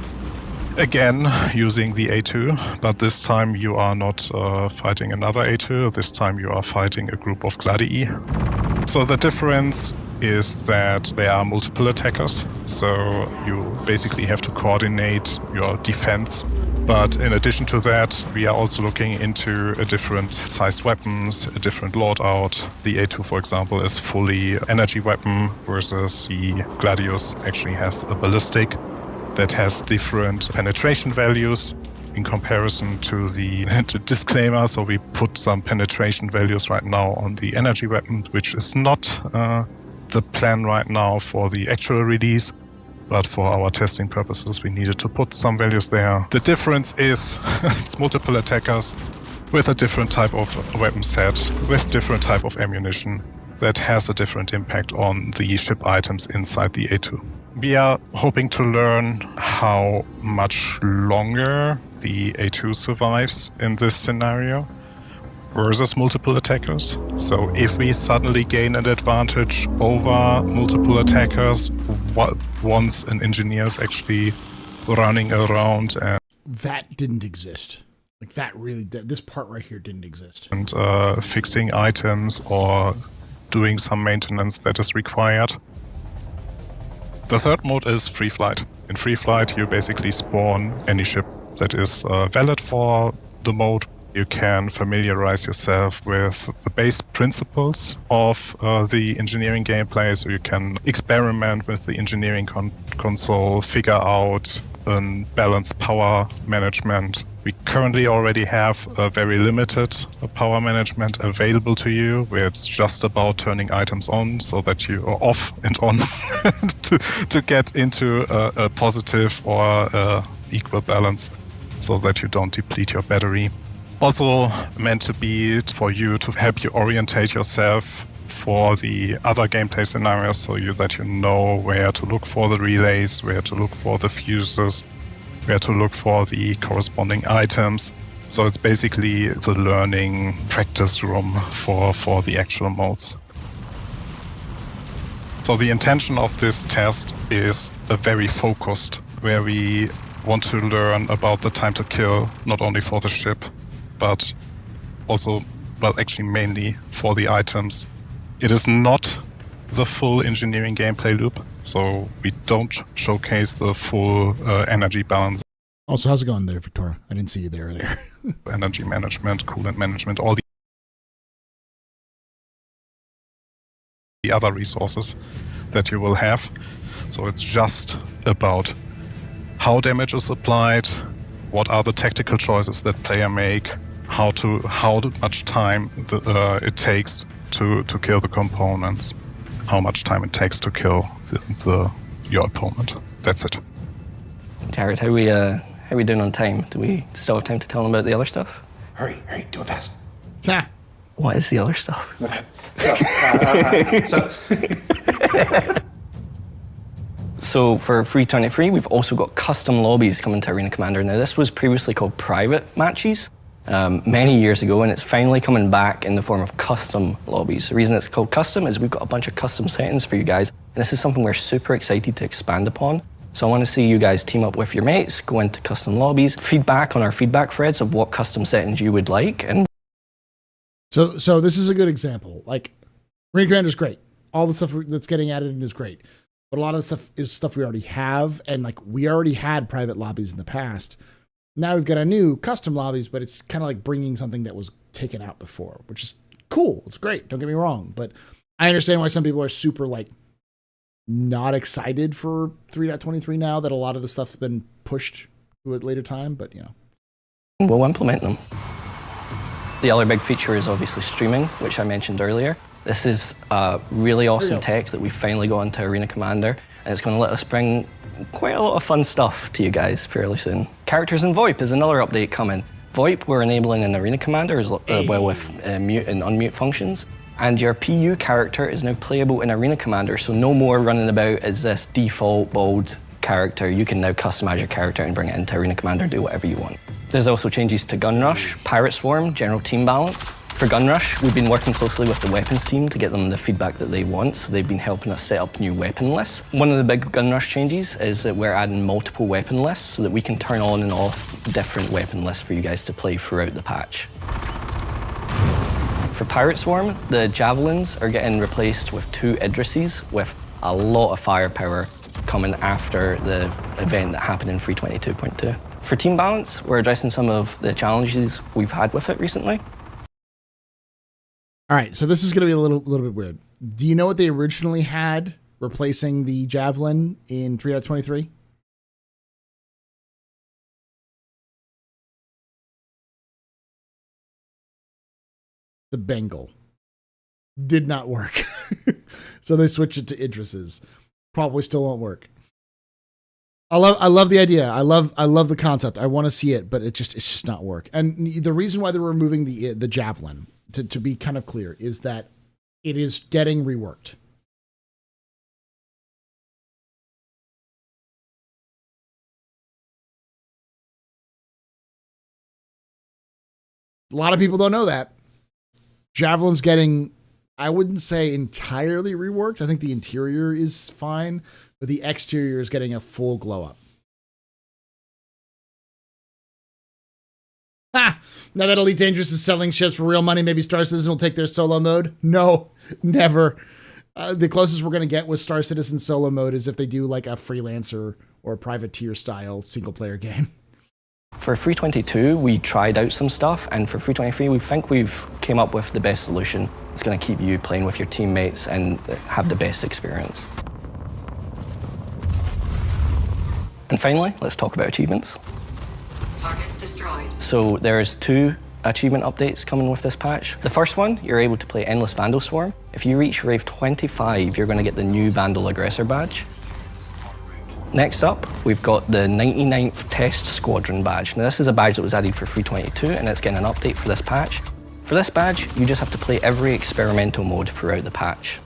again using the A2, but this time you are not fighting another A2. This time you are fighting a group of Gladii. So the difference is that there are multiple attackers, so you basically have to coordinate your defense. But in addition to that, we are also looking into a different sized weapons, a different loadout. The A2, for example, is fully energy weapon, versus the Gladius actually has a ballistic that has different penetration values in comparison to the disclaimer. So we put some penetration values right now on the energy weapon, which is not the plan right now for the actual release, but for our testing purposes we needed to put some values there. The difference is it's multiple attackers with a different type of weapon set, with different type of ammunition that has a different impact on the ship items inside the A2. We are hoping to learn how much longer the A2 survives in this scenario versus multiple attackers. So if we suddenly gain an advantage over multiple attackers once an engineer is actually running around and that didn't exist. Like that really, this part right here didn't exist. And fixing items or doing some maintenance that is required. The third mode is free flight. In free flight, you basically spawn any ship that is valid for the mode. You can familiarize yourself with the base principles of the engineering gameplay, so you can experiment with the engineering console, figure out a balanced power management. We currently already have a very limited power management available to you, where it's just about turning items on so that you are off and on to get into a positive or equal balance so that you don't deplete your battery. Also meant to be for you to help you orientate yourself for the other gameplay scenarios, so that you know where to look for the relays, where to look for the fuses, where to look for the corresponding items. So it's basically the learning practice room for the actual modes. So the intention of this test is a very focused, where we want to learn about the time to kill, not only for the ship, but also, well, actually mainly for the items. It is not the full engineering gameplay loop. So we don't showcase the full energy balance. Also, how's it going there, Victoria? I didn't see you there earlier. Energy management, coolant management, all the other resources that you will have. So it's just about how damage is applied, what are the tactical choices that player make, how much time it takes to kill the components, how much time it takes to kill your opponent. That's it. Jared, how are we doing on time? Do we still have time to tell them about the other stuff? Hurry, do it fast. What is the other stuff? So for 323, we've also got custom lobbies coming to Arena Commander. Now, this was previously called private matches many years ago, and it's finally coming back in the form of custom lobbies. The reason it's called custom is we've got a bunch of custom settings for you guys, and this is something we're super excited to expand upon. So I want to see you guys team up with your mates, go into custom lobbies, feedback on our feedback threads of what custom settings you would like. And So this is a good example. Like, Arena Commander's great. All the stuff that's getting added in is great. But a lot of the stuff is stuff we already have, and like we already had private lobbies in the past. Now we've got a new custom lobbies, but it's kind of like bringing something that was taken out before, which is cool. It's great. Don't get me wrong, but I understand why some people are super like not excited for 3.23 now that a lot of the stuff's been pushed to a later time, but you know. We'll implement them. The other big feature is obviously streaming, which I mentioned earlier. This is really awesome tech that we finally got into Arena Commander, and it's going to let us bring quite a lot of fun stuff to you guys fairly soon. Characters in VoIP is another update coming. VoIP we're enabling in Arena Commander as well with mute and unmute functions. And your PU character is now playable in Arena Commander, so no more running about as this default bald character. You can now customize your character and bring it into Arena Commander, do whatever you want. There's also changes to Gun Rush, Pirate Swarm, general team balance. For Gun Rush, we've been working closely with the weapons team to get them the feedback that they want, so they've been helping us set up new weapon lists. One of the big Gun Rush changes is that we're adding multiple weapon lists so that we can turn on and off different weapon lists for you guys to play throughout the patch. For Pirate Swarm, the Javelins are getting replaced with 2 Idrises with a lot of firepower coming after the event that happened in 322.2. For team balance, we're addressing some of the challenges we've had with it recently. All right, so this is going to be a little bit weird. Do you know what they originally had replacing the Javelin in 3.23? The Bengal. Did not work. So they switched it to Idris's. Probably still won't work. I love the idea. I love the concept. I want to see it, but it's just not work. And the reason why they're removing the Javelin, to be kind of clear, is that it is getting reworked. A lot of people don't know that. Javelin's getting, I wouldn't say entirely reworked. I think the interior is fine, but the exterior is getting a full glow up. Ha! Now that Elite Dangerous is selling ships for real money, maybe Star Citizen will take their solo mode? No, never. The closest we're going to get with Star Citizen solo mode is if they do like a freelancer or privateer style single player game. For 322, we tried out some stuff, and for 323, we think we've came up with the best solution. It's going to keep you playing with your teammates and have the best experience. And finally, let's talk about achievements. Target destroyed. So there's 2 achievement updates coming with this patch. The first one, you're able to play Endless Vandal Swarm. If you reach Rave 25, you're going to get the new Vandal Aggressor badge. Next up, we've got the 99th Test Squadron badge. Now this is a badge that was added for 322, and it's getting an update for this patch. For this badge, you just have to play every experimental mode throughout the patch.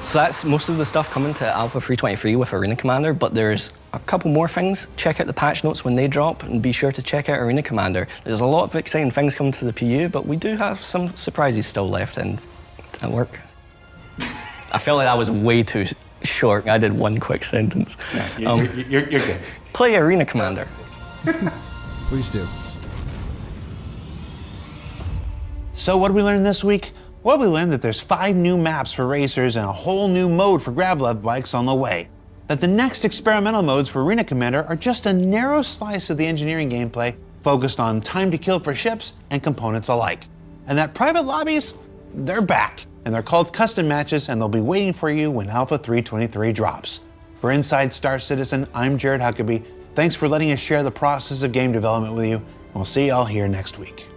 So that's most of the stuff coming to Alpha 323 with Arena Commander, but there's a couple more things. Check out the patch notes when they drop, and be sure to check out Arena Commander. There's a lot of exciting things coming to the PU, but we do have some surprises still left, and did that work? I felt like that was way too short. I did one quick sentence. No, you're good. Play Arena Commander. Please do. So what did we learn this week? Well, we learned that there's 5 new maps for racers and a whole new mode for grab love bikes on the way. That the next experimental modes for Arena Commander are just a narrow slice of the engineering gameplay focused on time to kill for ships and components alike. And that private lobbies, they're back. And they're called custom matches, and they'll be waiting for you when Alpha 323 drops. For Inside Star Citizen, I'm Jared Huckabee. Thanks for letting us share the process of game development with you. And we'll see y'all here next week.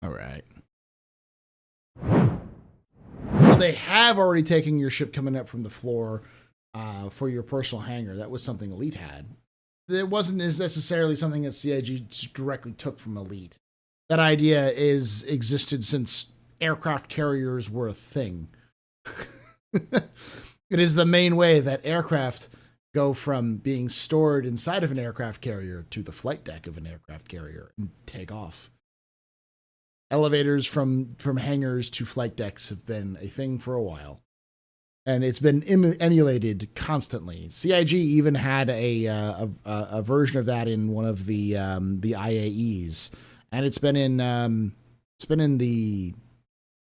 All right. Well, they have already taken your ship coming up from the floor for your personal hangar. That was something Elite had. It wasn't necessarily something that CIG directly took from Elite. That idea existed since aircraft carriers were a thing. It is the main way that aircraft go from being stored inside of an aircraft carrier to the flight deck of an aircraft carrier and take off. Elevators from hangars to flight decks have been a thing for a while, and it's been emulated constantly. CIG even had a version of that in one of the IAEs, and it's been in the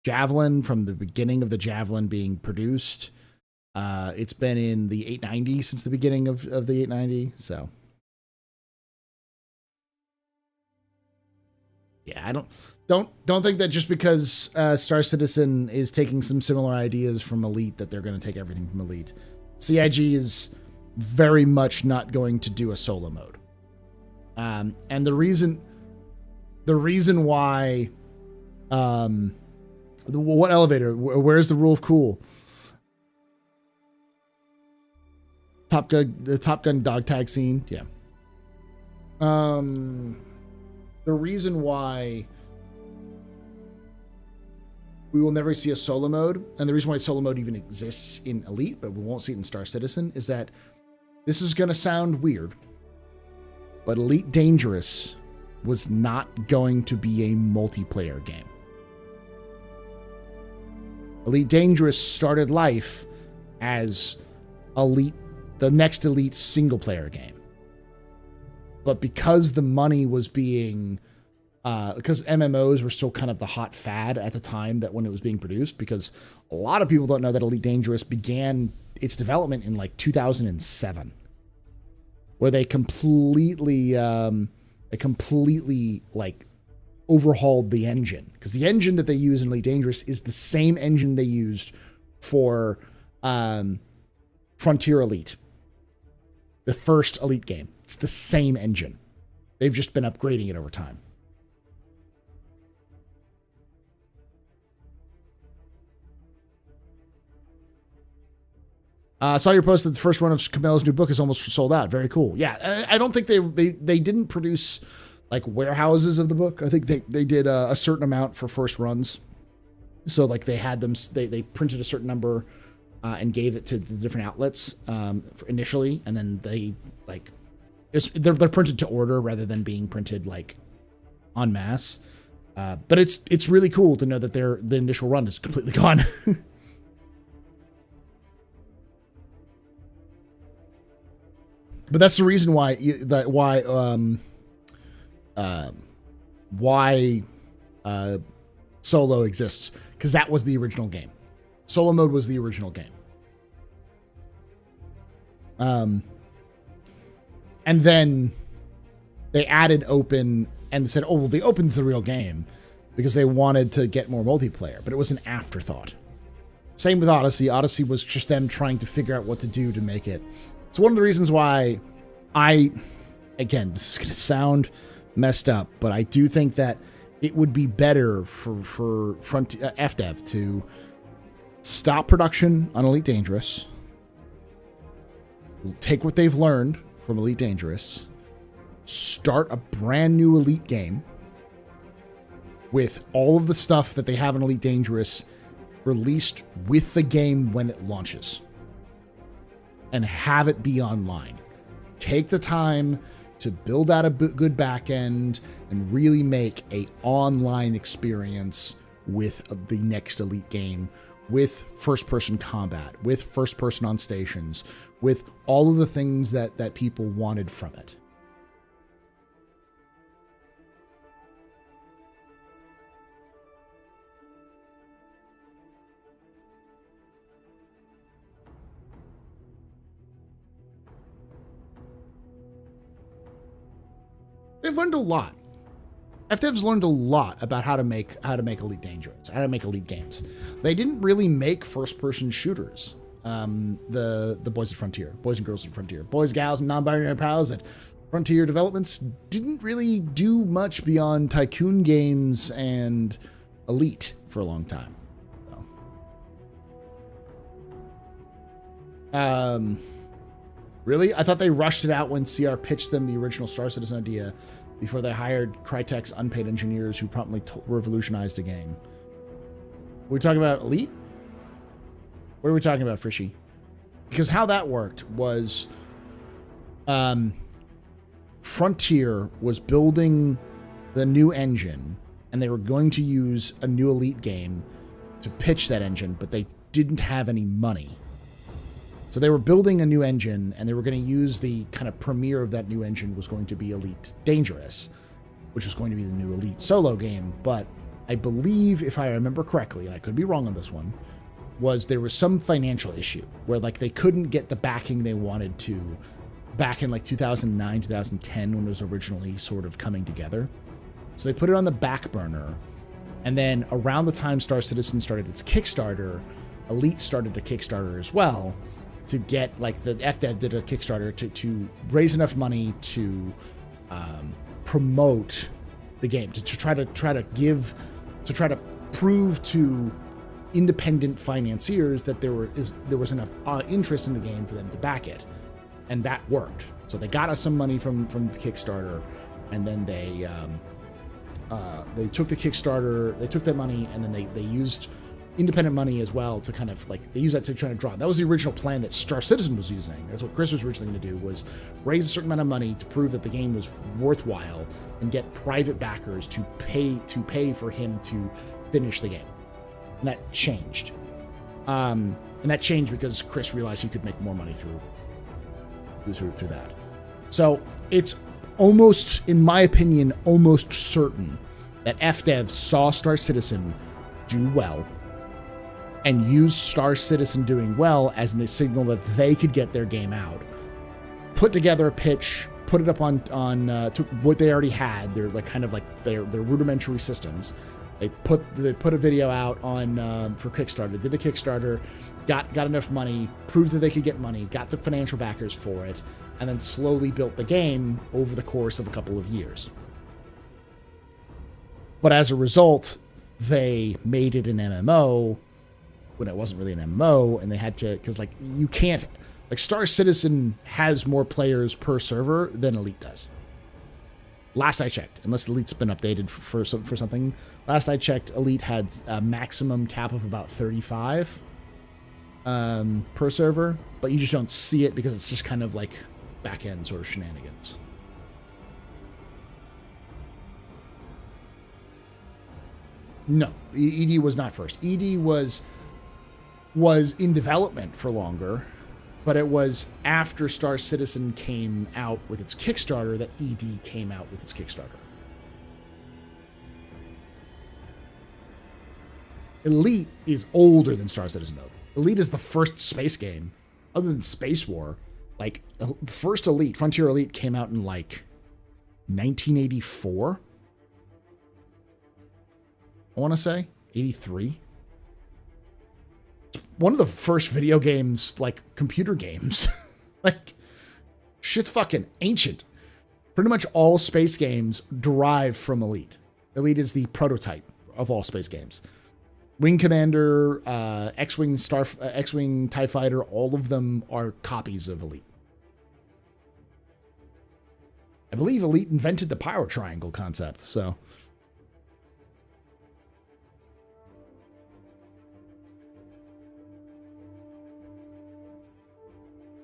Javelin from the beginning of the Javelin being produced. It's been in the 890 since the beginning of the 890. So yeah, I don't think that just because Star Citizen is taking some similar ideas from Elite that they're going to take everything from Elite. CIG is very much not going to do a solo mode, and the reason why, what elevator? Where's the rule of cool? The Top Gun dog tag scene, yeah. The reason why we will never see a solo mode, and the reason why solo mode even exists in Elite, but we won't see it in Star Citizen, is that this is going to sound weird, but Elite Dangerous was not going to be a multiplayer game. Elite Dangerous started life as the next Elite single-player game. But because the money was being... because MMOs were still kind of the hot fad at the time that when it was being produced, because a lot of people don't know that Elite Dangerous began its development in like 2007, where they completely like overhauled the engine, because the engine that they use in Elite Dangerous is the same engine they used for Frontier Elite, the first Elite game. It's the same engine. They've just been upgrading it over time. I saw your post that the first run of Camilla's new book is almost sold out. Very cool. Yeah, I don't think they didn't produce like warehouses of the book. I think they did a certain amount for first runs. So like they had them, they printed a certain number and gave it to the different outlets initially, and then they like they're printed to order rather than being printed like en masse. But it's really cool to know that the initial run is completely gone. But that's the reason why Solo exists, because that was the original game. Solo mode was the original game. And then they added open and said, oh, well, the open's the real game, because they wanted to get more multiplayer, but it was an afterthought. Same with Odyssey. Odyssey was just them trying to figure out what to do to make it. It's one of the reasons why again, this is going to sound messed up, but I do think that it would be better for FDev to stop production on Elite Dangerous, take what they've learned from Elite Dangerous, start a brand new Elite game with all of the stuff that they have in Elite Dangerous released with the game when it launches, and have it be online. Take the time to build out a good back end and really make a online experience with the next Elite game with first-person combat, with first-person on stations, with all of the things that people wanted from it. They've learned a lot. FDev's learned a lot about how to make Elite dangerous, how to make Elite games. They didn't really make first-person shooters. The boys at Frontier, boys and girls at Frontier, boys, gals, and non-binary pals at Frontier Developments didn't really do much beyond tycoon games and Elite for a long time. So. Really? I thought they rushed it out when CR pitched them the original Star Citizen idea before they hired Crytek's unpaid engineers who promptly revolutionized the game. Were we talking about Elite? What are we talking about, Frishy? Because how that worked was Frontier was building the new engine, and they were going to use a new Elite game to pitch that engine, but they didn't have any money. So they were building a new engine, and they were going to use the kind of premiere of that new engine was going to be Elite Dangerous, which was going to be the new Elite solo game. But I believe, if I remember correctly, and I could be wrong on this one, was there was some financial issue where like they couldn't get the backing they wanted to back in like 2009, 2010 when it was originally sort of coming together. So they put it on the back burner. And then around the time Star Citizen started its Kickstarter, Elite started a Kickstarter as well, to get, like, the FDev did a Kickstarter to raise enough money to promote the game, to try to prove to independent financiers that there was enough interest in the game for them to back it, and that worked. So they got us some money from Kickstarter, and then they took the Kickstarter, they took that money, and then they used independent money as well to kind of like, they use that to try to draw. That was the original plan that Star Citizen was using. That's what Chris was originally going to do, was raise a certain amount of money to prove that the game was worthwhile and get private backers to pay for him to finish the game. And that changed. And that changed because Chris realized he could make more money through that. So it's almost, in my opinion, almost certain that FDev saw Star Citizen do well and used Star Citizen doing well as a signal that they could get their game out. Put together a pitch, put it up on took what they already had, their rudimentary systems. They put a video out on for Kickstarter, did a Kickstarter, got enough money, proved that they could get money, got the financial backers for it, and then slowly built the game over the course of a couple of years. But as a result, they made it an MMO when it wasn't really an MMO, and they had to, because like you can't, like Star Citizen has more players per server than Elite does. Last I checked, unless Elite's been updated for something. Last I checked, Elite had a maximum cap of about 35 per server, but you just don't see it because it's just kind of like back end sort of shenanigans. No, ED was not first. ED was in development for longer, but it was after Star Citizen came out with its Kickstarter that ED came out with its Kickstarter. Elite is older than Star Citizen, though. Elite is the first space game, other than Space War. Like, the first Elite, Frontier Elite, came out in, like, 1984? I want to say. 83? One of the first video games, like, computer games. Like, shit's fucking ancient. Pretty much all space games derive from Elite. Elite is the prototype of all space games. Wing Commander, X-Wing, X-Wing, TIE Fighter, all of them are copies of Elite. I believe Elite invented the power triangle concept, so...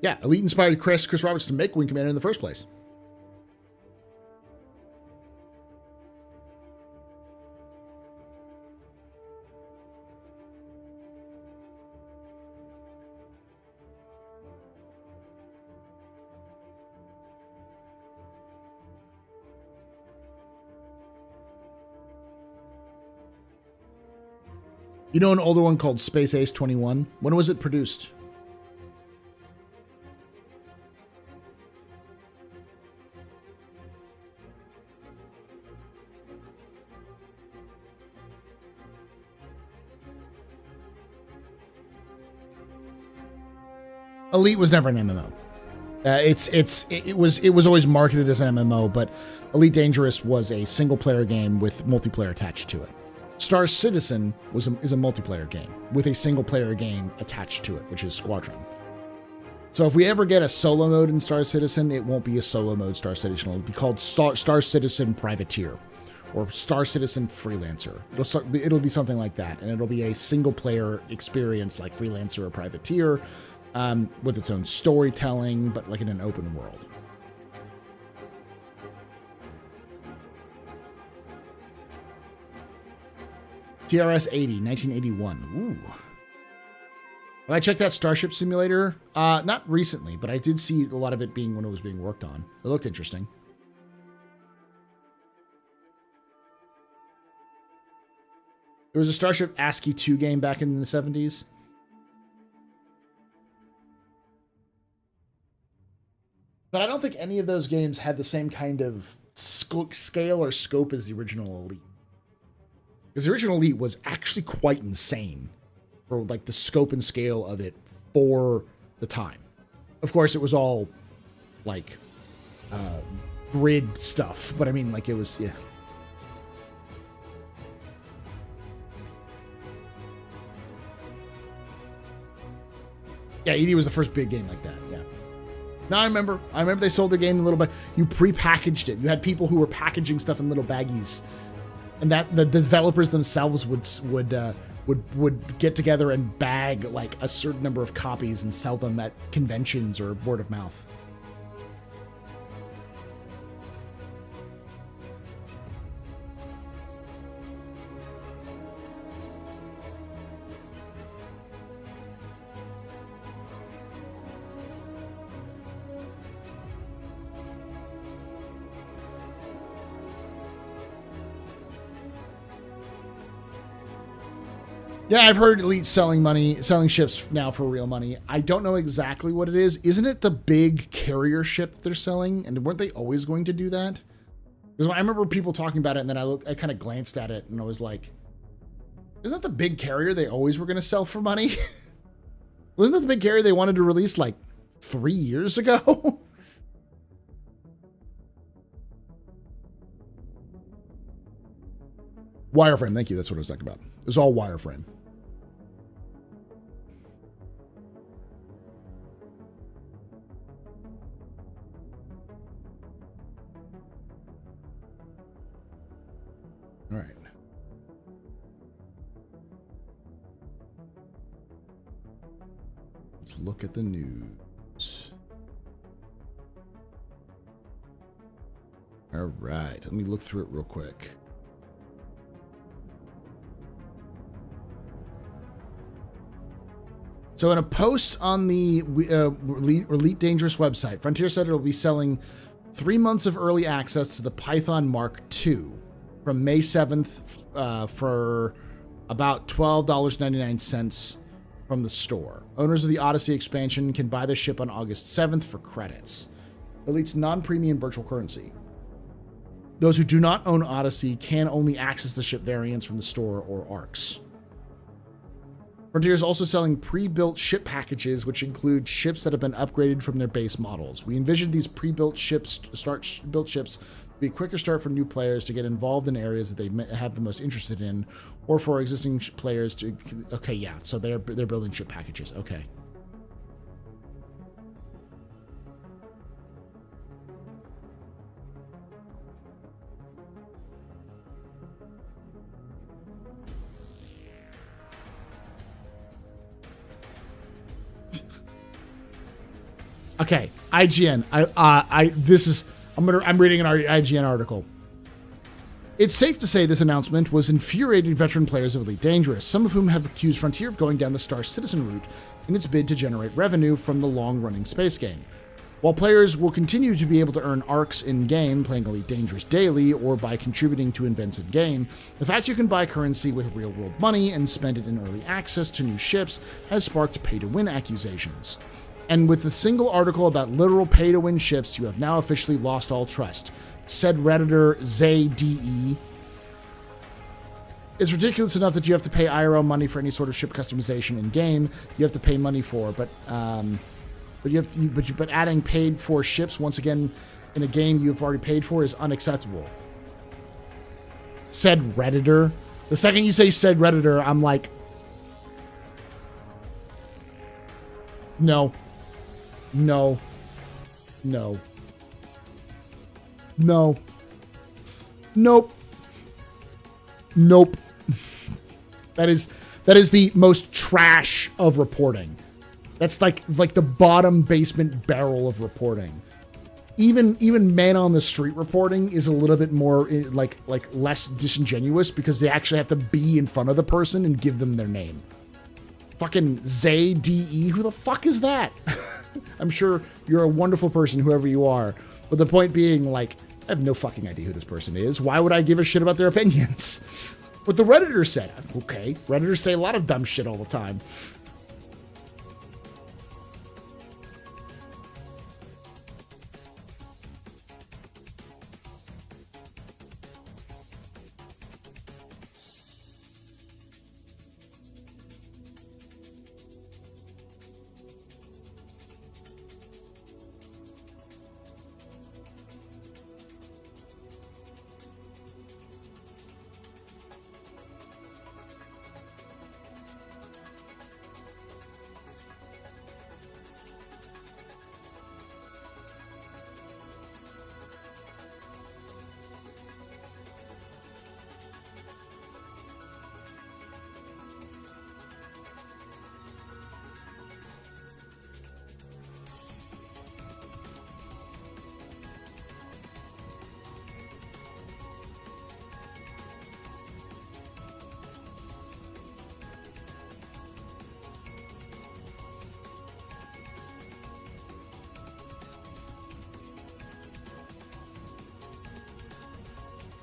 Yeah, Elite inspired Chris Roberts to make Wing Commander in the first place. You know an older one called Space Ace 21? When was it produced? Elite was never an MMO. It was always marketed as an MMO, but Elite Dangerous was a single player game with multiplayer attached to it. Star Citizen is a multiplayer game with a single player game attached to it, which is Squadron. So if we ever get a solo mode in Star Citizen, it won't be a solo mode Star Citizen. It'll be called Star Citizen Privateer or Star Citizen Freelancer. It'll be something like that, and it'll be a single player experience like Freelancer or Privateer. With its own storytelling, but like in an open world. TRS 80, 1981. Ooh. Have I checked that Starship Simulator? Not recently, but I did see a lot of it being when it was being worked on. It looked interesting. There was a Starship ASCII 2 game back in the 70s. But I don't think any of those games had the same kind of scale or scope as the original Elite. Because the original Elite was actually quite insane for like the scope and scale of it for the time. Of course, it was all like grid stuff, but I mean, like it was, yeah. Yeah, ED was the first big game like that, yeah. No, I remember they sold their game in little bag. You pre-packaged it. You had people who were packaging stuff in little baggies, and that the developers themselves would get together and bag like a certain number of copies and sell them at conventions or word of mouth. Yeah, I've heard Elite selling ships now for real money. I don't know exactly what it is. Isn't it the big carrier ship that they're selling? And weren't they always going to do that? Because I remember people talking about it, and then I kind of glanced at it, and I was like, isn't that the big carrier they always were going to sell for money? Wasn't that the big carrier they wanted to release like 3 years ago? Wireframe, thank you. That's what I was talking about. It was all wireframe. All right. Let's look at the news. All right. Let me look through it real quick. So in a post on the Elite Dangerous website, Frontier said it'll be selling 3 months of early access to the Python Mark II from May 7th for about $12.99 from the store. Owners of the Odyssey expansion can buy the ship on August 7th for credits. Elite's non-premium virtual currency. Those who do not own Odyssey can only access the ship variants from the store or ARCs. Frontier is also selling pre-built ship packages, which include ships that have been upgraded from their base models. We envisioned these pre-built ships, built ships, to be a quicker start for new players to get involved in areas that they have the most interested in, or for existing players to. Okay, yeah. So they're building ship packages. Okay. Okay, IGN. I'm reading an IGN article. It's safe to say this announcement was infuriating veteran players of Elite Dangerous, some of whom have accused Frontier of going down the Star Citizen route in its bid to generate revenue from the long-running space game. While players will continue to be able to earn arcs in-game, playing Elite Dangerous daily, or by contributing to events in-game, the fact you can buy currency with real-world money and spend it in early access to new ships has sparked pay-to-win accusations. And with a single article about literal pay-to-win ships, you have now officially lost all trust, said Redditor ZayDE. It's ridiculous enough that you have to pay IRL money for any sort of ship customization in-game. You have to pay money for, but adding paid for ships once again in a game you've already paid for is unacceptable. Said Redditor. The second you say said Redditor, I'm like, no, no, no, no, nope, nope. That is the most trash of reporting. That's like the bottom basement barrel of reporting. Even man on the street reporting is a little bit more like less disingenuous because they actually have to be in front of the person and give them their name. Fucking ZayDE, who the fuck is that? I'm sure you're a wonderful person, whoever you are. But the point being, like, I have no fucking idea who this person is. Why would I give a shit about their opinions? What the Redditor said. Okay, Redditors say a lot of dumb shit all the time.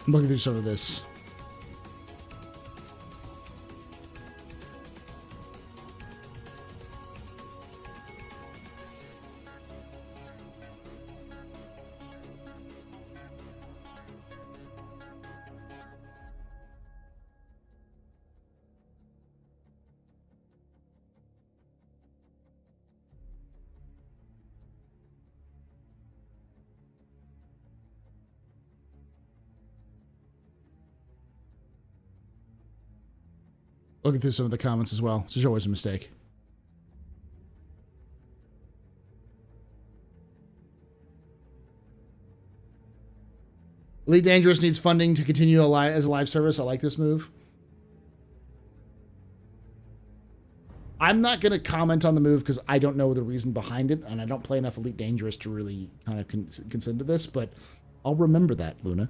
I'm looking through some of this. Looking through some of the comments as well. This is always a mistake. Elite Dangerous needs funding to continue as a live service. I like this move. I'm not going to comment on the move because I don't know the reason behind it, and I don't play enough Elite Dangerous to really kind of consider this, but I'll remember that, Luna.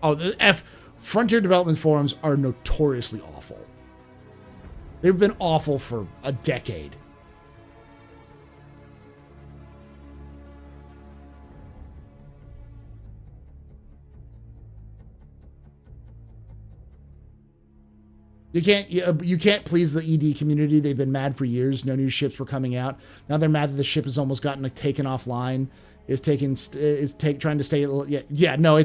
Oh, the Frontier development forums are notoriously awful. They've been awful for a decade. You can't please the ED community. They've been mad for years. No new ships were coming out. Now they're mad that the ship has almost gotten taken offline. Trying to stay. Yeah. No,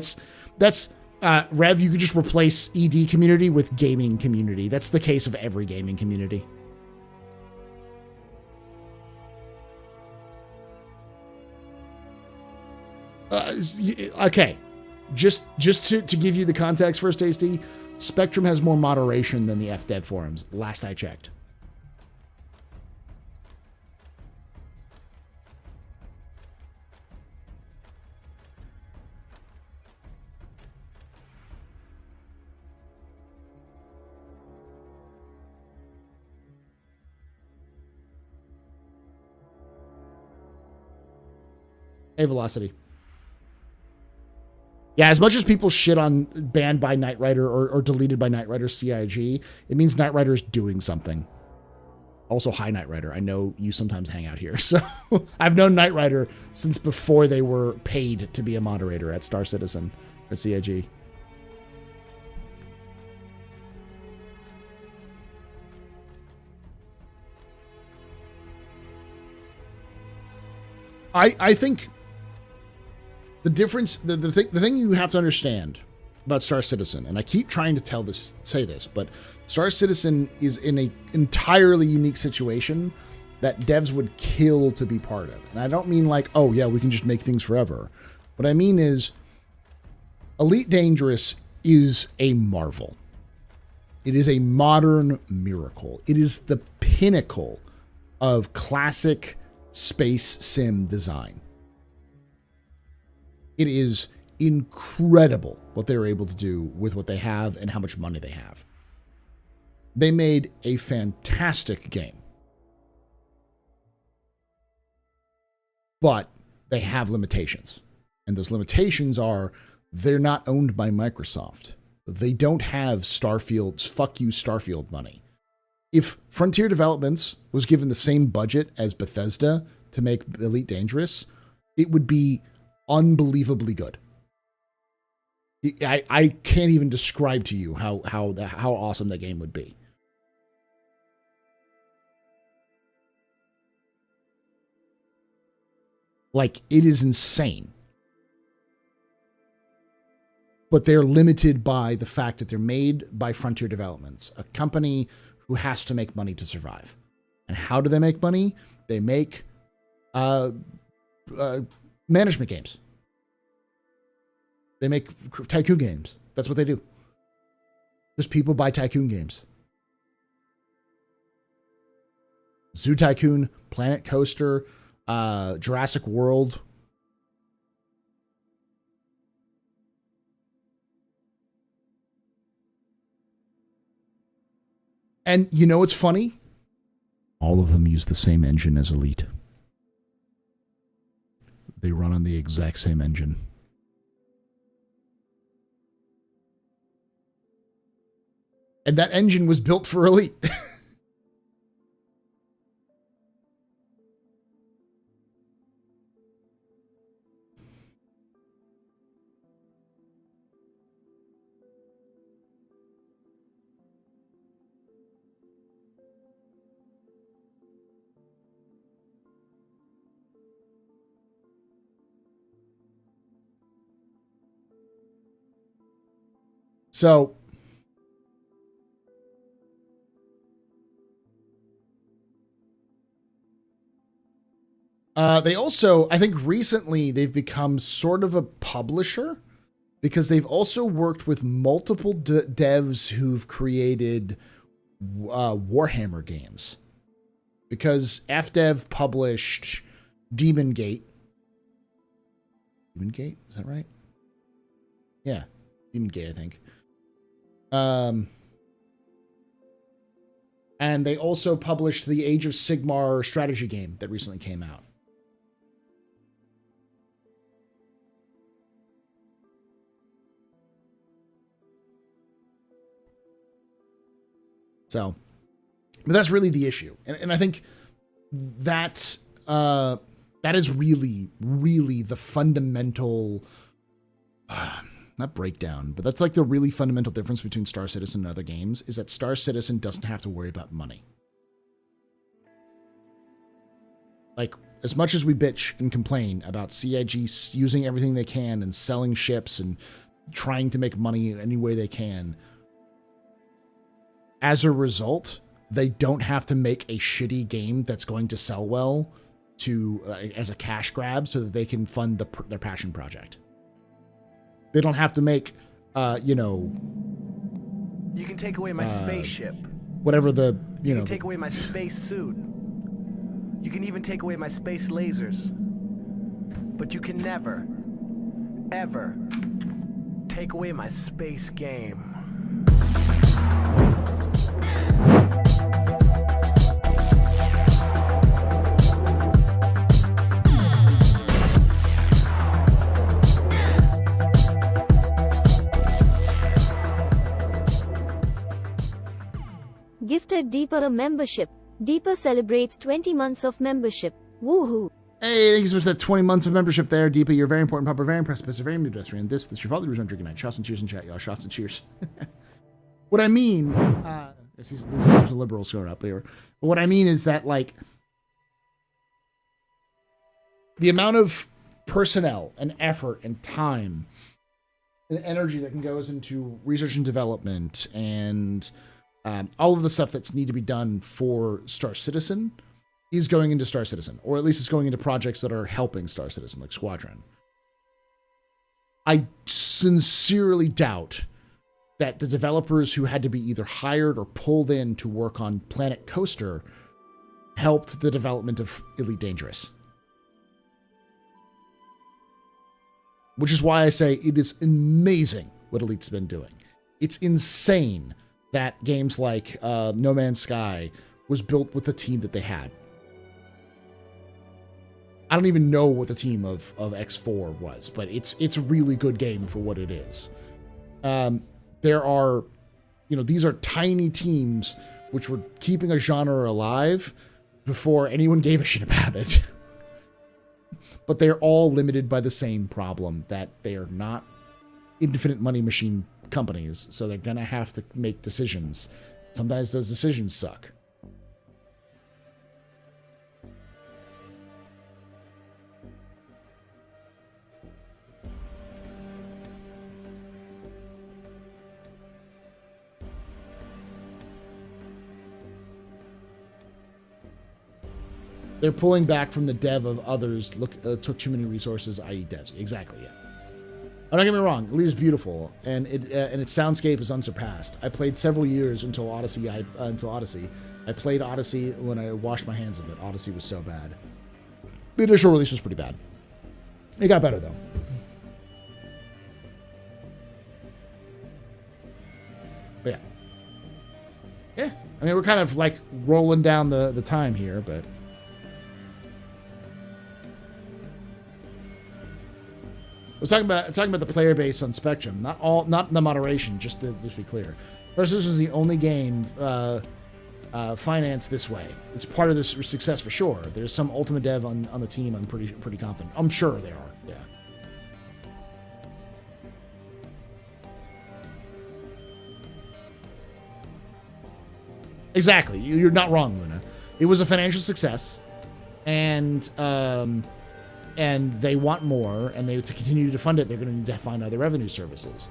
that's. Rev, you could just replace ED community with gaming community. That's the case of every gaming community. Okay. Just to give you the context first, Tasty, Spectrum has more moderation than the FDev forums, last I checked. Hey, Velocity. Yeah, as much as people shit on banned by Knight Rider or deleted by Knight Rider CIG, it means Knight Rider is doing something. Also, hi, Knight Rider. I know you sometimes hang out here. So I've known Knight Rider since before they were paid to be a moderator at Star Citizen or CIG. I think the difference, the thing you have to understand about Star Citizen, and I keep trying to say this, but Star Citizen is in an entirely unique situation that devs would kill to be part of. And I don't mean like, oh yeah, we can just make things forever. What I mean is Elite Dangerous is a marvel. It is a modern miracle. It is the pinnacle of classic space sim design. It is incredible what they were able to do with what they have and how much money they have. They made a fantastic game. But they have limitations. And those limitations are they're not owned by Microsoft. They don't have Starfield's fuck you Starfield money. If Frontier Developments was given the same budget as Bethesda to make Elite Dangerous, it would be unbelievably good. I can't even describe to you how awesome that game would be. Like, it is insane. But they're limited by the fact that they're made by Frontier Developments, a company who has to make money to survive. And how do they make money? They make management games. They make tycoon games. That's what they do. Just people buy tycoon games. Zoo Tycoon, Planet Coaster, Jurassic World. And you know what's funny? All of them use the same engine as Elite. They run on the exact same engine. And that engine was built for Elite. So, they also, I think recently they've become sort of a publisher because they've also worked with multiple devs who've created Warhammer games. Because FDev published Demon Gate. Demon Gate? Is that right? Yeah. Demon Gate, I think. And they also published the Age of Sigmar strategy game that recently came out. So, but that's really the issue. And I think that that is really, really the fundamental not breakdown, but that's like the really fundamental difference between Star Citizen and other games is that Star Citizen doesn't have to worry about money. Like, as much as we bitch and complain about CIG using everything they can and selling ships and trying to make money any way they can, as a result, they don't have to make a shitty game that's going to sell well to as a cash grab so that they can fund their passion project. They don't have to make, you can take away my spaceship. Whatever the, you can take away my space suit. You can even take away my space lasers. But you can never, ever take away my space game. for a membership. Deeper celebrates 20 months of membership. Woohoo. Hey, thank you so much for that 20 months of membership there, Deepa. You're very important, Papa, very impressive, Mr. Very pedestrian. This your father reason I'm drinking night. Shots and cheers in chat, y'all. Shots and cheers. What I mean, this is a liberal showing up here. But what I mean is that, like, the amount of personnel and effort and time and energy that goes into research and development and all of the stuff that's need to be done for Star Citizen is going into Star Citizen, or at least it's going into projects that are helping Star Citizen, like Squadron. I sincerely doubt that the developers who had to be either hired or pulled in to work on Planet Coaster helped the development of Elite Dangerous. Which is why I say it is amazing what Elite's been doing. It's insane that games like No Man's Sky was built with the team that they had. I don't even know what the team of X4 was, but it's a really good game for what it is. There are, these are tiny teams which were keeping a genre alive before anyone gave a shit about it. But they're all limited by the same problem, that they are not infinite money machine companies, so they're gonna have to make decisions. Sometimes those decisions suck. They're pulling back from the dev of others. Took too many resources, i.e. devs. Exactly, yeah. Oh, don't get me wrong. Elite is beautiful, and its soundscape is unsurpassed. I played several years until Odyssey. I played Odyssey when I washed my hands of it. Odyssey was so bad. The initial release was pretty bad. It got better, though. But yeah. Yeah. I mean, we're kind of like rolling down the time here, but... I was talking about the player base on Spectrum, not the moderation, just to be clear. First, this is the only game financed this way. It's part of this success for sure. There's some Ultimate Dev on the team. I'm pretty confident. I'm sure there are. Yeah. Exactly. You're not wrong, Luna. It was a financial success, and they want more, and to continue to fund it, they're going to need to find other revenue services.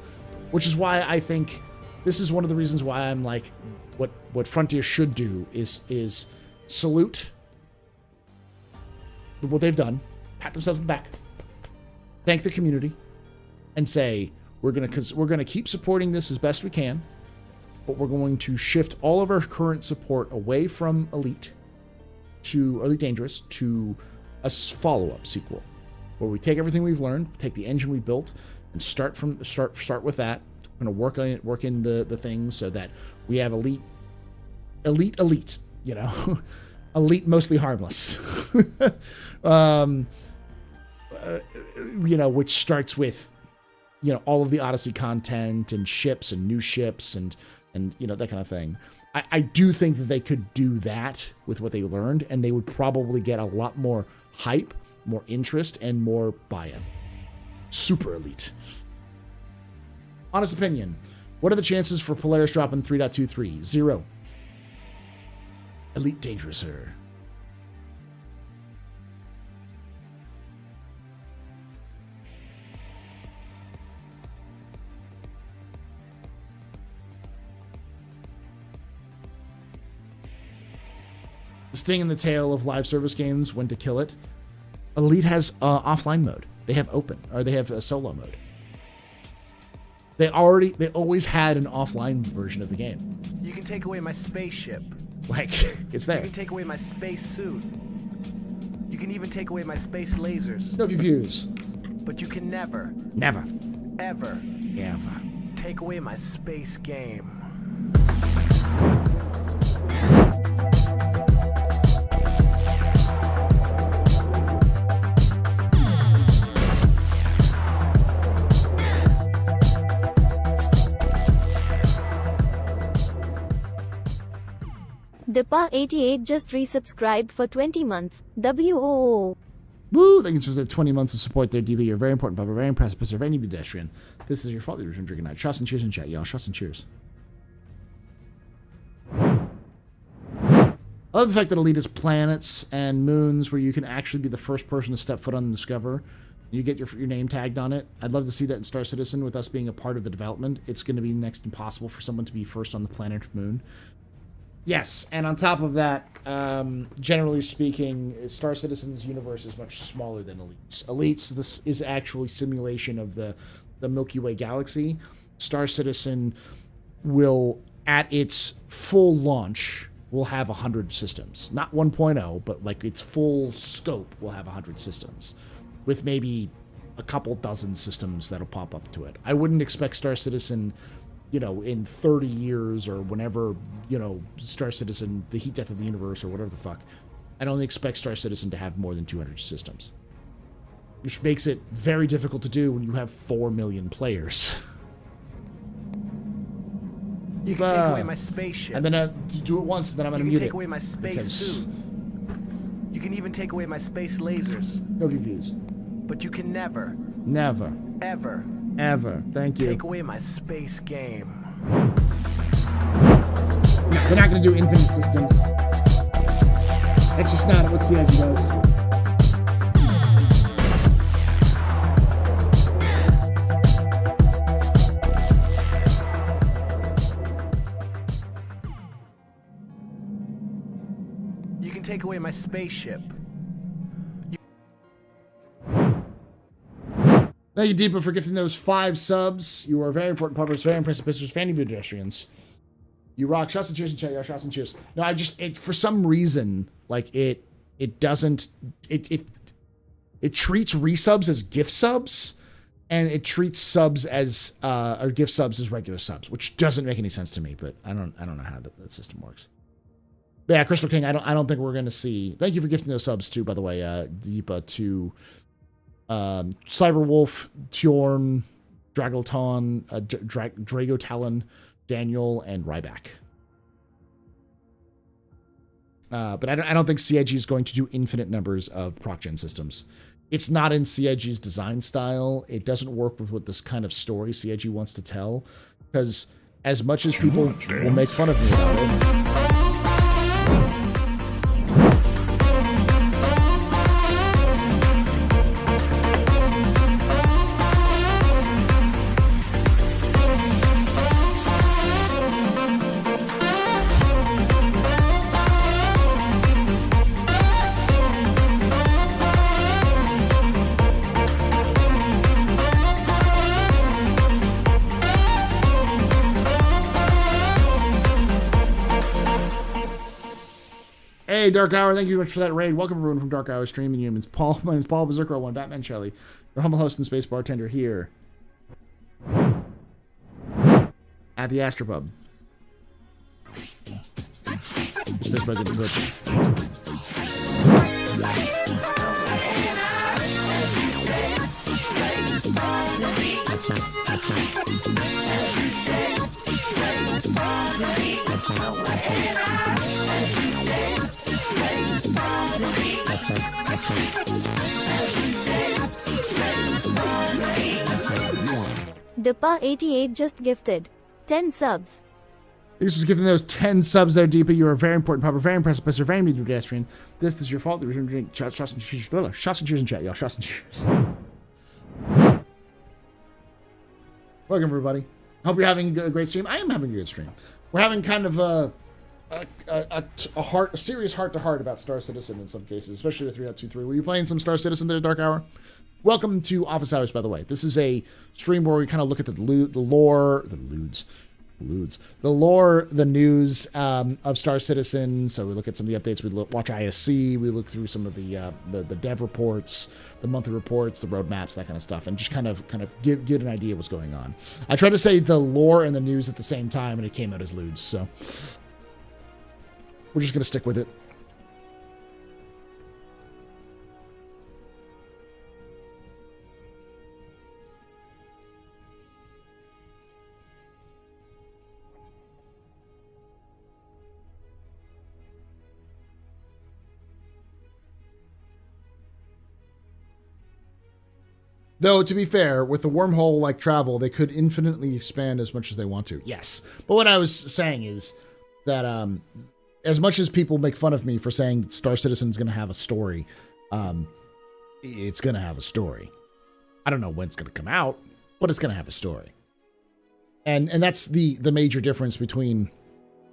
Which is why I think this is one of the reasons why I'm like, what Frontier should do is salute what they've done, pat themselves on the back, thank the community, and say, we're gonna keep supporting this as best we can, but we're going to shift all of our current support away from Elite to Elite Dangerous to a follow-up sequel, where we take everything we've learned, take the engine we built, and start with that. We're gonna work in the things so that we have elite, elite mostly harmless, which starts with, all of the Odyssey content and ships and new ships and that kind of thing. I do think that they could do that with what they learned, and they would probably get a lot more hype, more interest, and more buy-in. Super elite. Honest opinion. What are the chances for Polaris dropping 3.23? 0. Elite Dangerous, sir. The sting in the tail of live service games, when to kill it. Elite has offline mode. They have they have a solo mode. They always had an offline version of the game. You can take away my spaceship. Like, it's there. You can take away my space suit. You can even take away my space lasers. No views. But you can never, ever take away my space game. Depa88 just resubscribed for 20 months. WOO. Woo! Thank you for the 20 months of support there, DB. You're very important, Papa. Very impressive. You're very pedestrian. This is your fault that you're drinking night. Shots and cheers in chat, y'all. Shots and cheers. I love the fact that Elite is planets and moons where you can actually be the first person to step foot on the Discover. You get your name tagged on it. I'd love to see that in Star Citizen with us being a part of the development. It's going to be next impossible for someone to be first on the planet or moon. Yes, and on top of that, generally speaking, Star Citizen's universe is much smaller than Elite's. Elite's, this is actually simulation of the Milky Way galaxy. Star Citizen will, at its full launch, will have 100 systems. Not 1.0, but like its full scope will have 100 systems, with maybe a couple dozen systems that'll pop up to it. I wouldn't expect Star Citizen, you know, in 30 years or whenever, you know, Star Citizen, the heat death of the universe or whatever the fuck, I don't expect Star Citizen to have more than 200 systems. Which makes it very difficult to do when you have 4 million players. You can take away my spaceship. And then you do it once, and then I'm going to mute it. You can take away my space suit. You can even take away my space lasers. No reviews. But you can never. Never. Ever. Ever. Thank you. Take away my space game. No, we're not going to do infinite systems. That's just not what CIG does. You can take away my spaceship. Thank you, Deepa, for gifting those 5 subs. You are very important puppets, very impressive pistons, fanny pedestrians. You rock. Shots and cheers in chat, y'all. Shots and cheers. No, I just, for some reason, like, it doesn't, it treats resubs as gift subs, and it treats subs as, or gift subs as regular subs, which doesn't make any sense to me, but I don't know how that system works. But yeah, Crystal King, I don't think we're going to see, thank you for gifting those subs too, by the way, Deepa, to Cyberwolf, Tjorn, Dragleton, Dragotalon, Daniel, and Ryback. But I don't think CIG is going to do infinite numbers of proc-gen systems. It's not in CIG's design style. It doesn't work with what this kind of story CIG wants to tell. Because as much as people will make fun of me about it, hey, Dark Hour, thank you very much for that raid. Welcome, everyone, from Dark Hour Streaming Humans. My name's Paul Berserker 01, Batman Shelley, your humble host and space bartender here at the AstroPub. Space bartender person. Depa88 just gifted 10 subs. Thanks for giving those 10 subs there, Deepa. You are a very important pupper, very impressive pistol, very media pedestrian. This is your fault. Shots and cheers. Shots and cheers in chat, y'all. Shots and cheers. Welcome, everybody. Hope you're having a great stream. I am having a good stream. We're having kind of a serious heart-to-heart about Star Citizen in some cases, especially the 3.23. Were you playing some Star Citizen there, Dark Hour? Welcome to Office Hours, by the way. This is a stream where we kind of look at the lore, the news of Star Citizen. So we look at some of the updates. We watch ISC. We look through some of the dev reports, the monthly reports, the roadmaps, that kind of stuff, and just kind of get an idea of what's going on. I tried to say the lore and the news at the same time, and it came out as lewds. So we're just gonna stick with it. Though, to be fair, with the wormhole like travel, they could infinitely expand as much as they want to. Yes. But what I was saying is that as much as people make fun of me for saying Star Citizen's going to have a story, it's going to have a story. I don't know when it's going to come out, but it's going to have a story. And that's the major difference between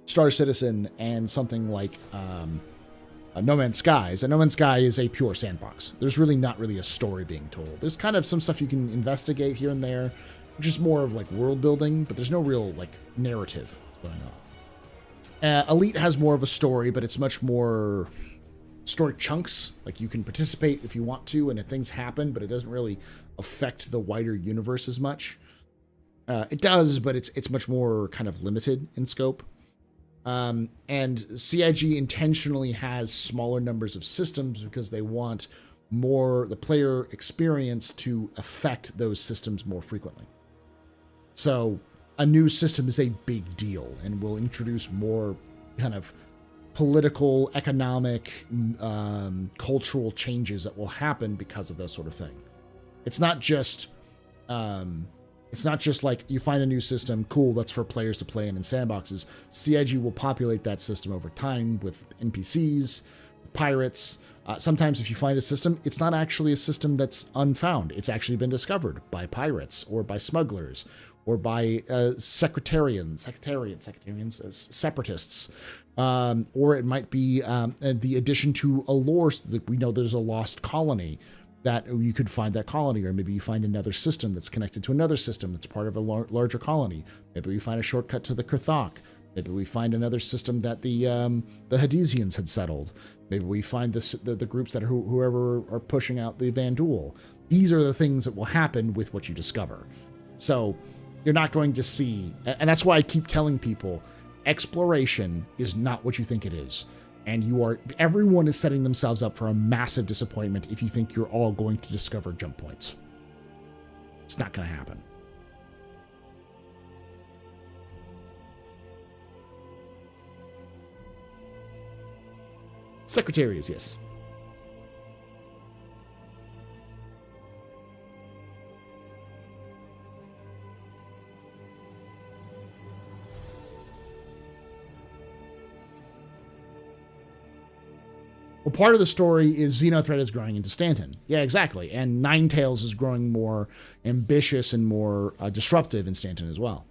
Star Citizen and something like No Man's Skies. And No Man's Sky is a pure sandbox. There's really not really a story being told. There's kind of some stuff you can investigate here and there, which is more of like world building, but there's no real like narrative that's going on. Elite has more of a story, but it's much more story chunks. Like you can participate if you want to, and if things happen, but it doesn't really affect the wider universe as much. It does, but it's much more kind of limited in scope. And CIG intentionally has smaller numbers of systems because they want the player experience to affect those systems more frequently. So a new system is a big deal and will introduce more kind of political, economic, cultural changes that will happen because of that sort of thing. It's not just like you find a new system, cool, that's for players to play in sandboxes. CIG will populate that system over time with NPCs, pirates. Sometimes if you find a system, it's not actually a system that's unfound. It's actually been discovered by pirates or by smugglers or by separatists. Or it might be the addition to a lore. So that we know there's a lost colony, that you could find that colony, or maybe you find another system that's connected to another system that's part of a larger colony. Maybe we find a shortcut to the Kurthok. Maybe we find another system that the Hadesians had settled. Maybe we find the groups that whoever are pushing out the Vandul. These are the things that will happen with what you discover. So you're not going to see, and that's why I keep telling people, exploration is not what you think it is. And everyone is setting themselves up for a massive disappointment if you think you're all going to discover jump points. It's not going to happen. Secretaries, yes. Well, part of the story is Xenothreat is growing into Stanton. Yeah, exactly. And Ninetales is growing more ambitious and more disruptive in Stanton as well.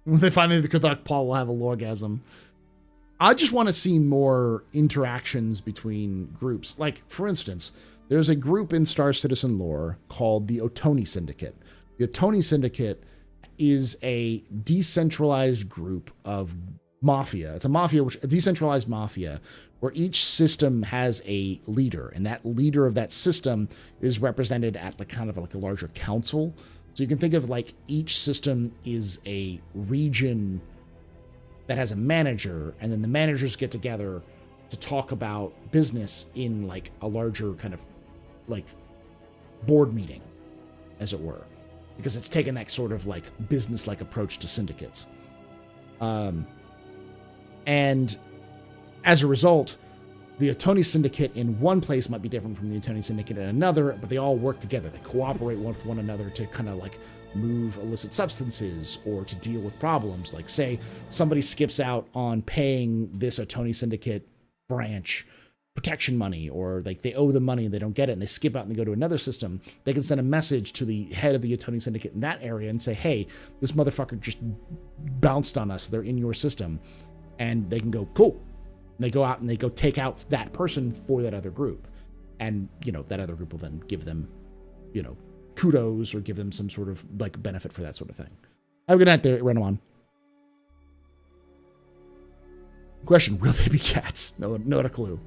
When they find the Kurthok, Paul will have a lorgasm. I just want to see more interactions between groups. Like, for instance, there's a group in Star Citizen lore called the Otoni Syndicate. The Otoni Syndicate is a decentralized group of mafia. It's a decentralized mafia, where each system has a leader, and that leader of that system is represented at kind of like a larger council. So you can think of like each system is a region that has a manager, and then the managers get together to talk about business in like a larger kind of like board meeting, as it were, because it's taken that sort of like business-like approach to syndicates. And as a result, the Otoni Syndicate in one place might be different from the Otoni Syndicate in another, but they all work together. They cooperate with one another to kind of like move illicit substances or to deal with problems. Like, say somebody skips out on paying this Otoni Syndicate branch protection money, or like they owe them money and they don't get it and they skip out and they go to another system. They can send a message to the head of the Otoni Syndicate in that area and say, hey, this motherfucker just bounced on us. They're in your system. And they can go, cool. And they go out and they go take out that person for that other group. And, you know, that other group will then give them, you know, kudos or give them some sort of like benefit for that sort of thing. Have a good night there, Renawan. Question, will they be cats? No, not a clue.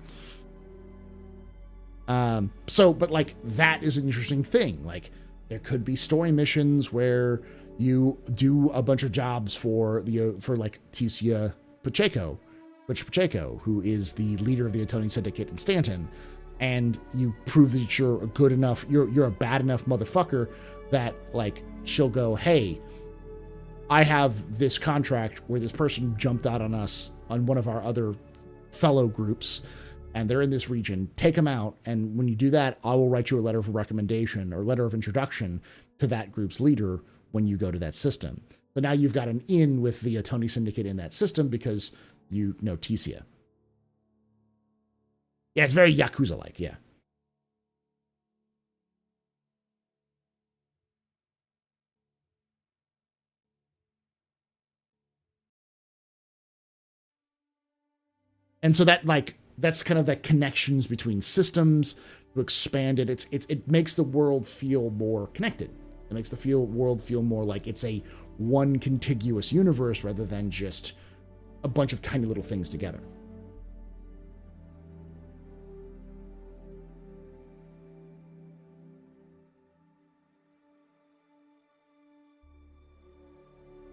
But like that is an interesting thing. Like there could be story missions where you do a bunch of jobs for like Ticia Pacheco, Butch Pacheco, who is the leader of the Otoni Syndicate in Stanton. and you prove that you're a good enough, you're a bad enough motherfucker that like she'll go, hey, I have this contract where this person jumped out on us on one of our other fellow groups, and they're in this region. Take them out, and when you do that, I will write you a letter of recommendation or letter of introduction to that group's leader when you go to that system. So now you've got an in with the Tony Syndicate in that system because you know Tisia. Yeah, it's very Yakuza-like, yeah. And so that like that's kind of that connections between systems to expand it. It makes the world feel more connected. It makes the world feel more like it's a one contiguous universe rather than just a bunch of tiny little things together.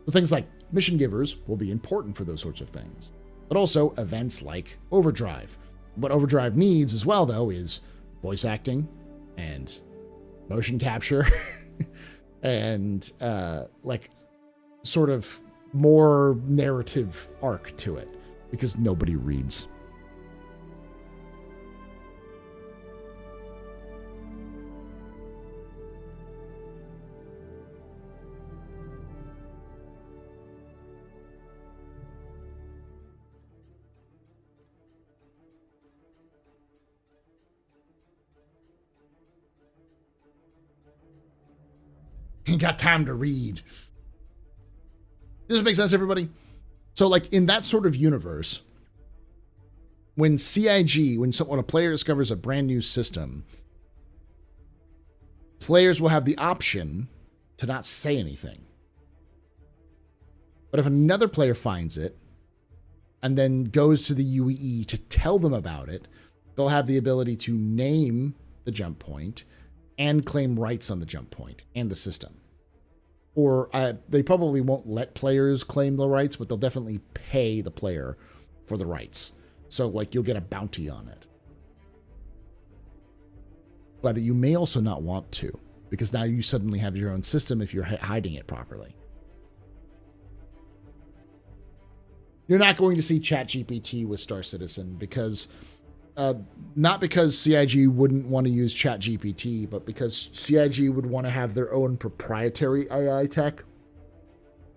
So things like mission givers will be important for those sorts of things. But also events like Overdrive. What Overdrive needs as well, though, is voice acting and motion capture and like sort of more narrative arc to it because nobody reads. Ain't got time to read. Does this make sense, everybody? So, like, in that sort of universe, when CIG, when a player discovers a brand new system, players will have the option to not say anything. But if another player finds it and then goes to the UEE to tell them about it, they'll have the ability to name the jump point and claim rights on the jump point and the system. Or they probably won't let players claim the rights, but they'll definitely pay the player for the rights. So, like, you'll get a bounty on it. But you may also not want to, because now you suddenly have your own system if you're hiding it properly. You're not going to see ChatGPT with Star Citizen because... not because CIG wouldn't want to use ChatGPT, but because CIG would want to have their own proprietary AI tech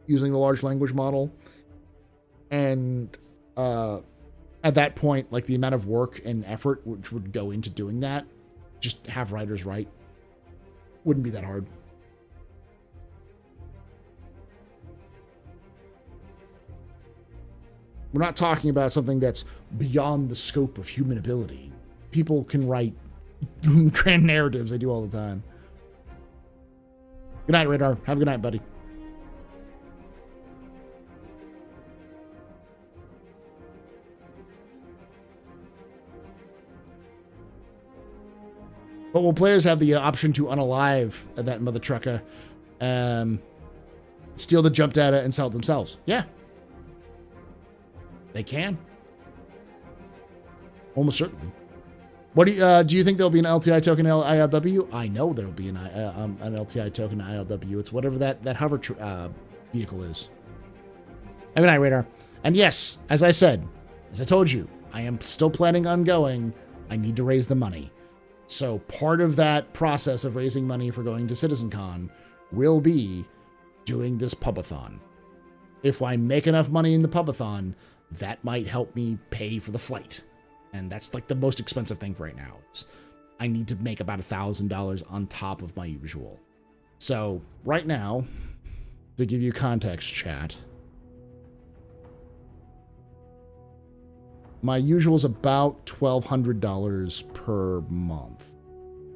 using the large language model. And at that point, like the amount of work and effort which would go into doing that, just have writers write, wouldn't be that hard. We're not talking about something that's beyond the scope of human ability. People can write grand narratives. They do all the time. Good night, Radar. Have a good night, buddy. But will players have the option to unalive that mother trucker, steal the jump data and sell it themselves? Yeah. They can. Almost certainly. What do you think there'll be an LTI token ILW? I know there'll be an LTI token ILW. It's whatever that hover vehicle is. Have a night, Radar. And yes, as I said, as I told you, I am still planning on going. I need to raise the money. So part of that process of raising money for going to CitizenCon will be doing this pubathon. If I make enough money in the pubathon, that might help me pay for the flight. And that's like the most expensive thing for right now. I need to make about $1,000 on top of my usual. So right now, to give you context, chat, my usual is about $1,200 per month.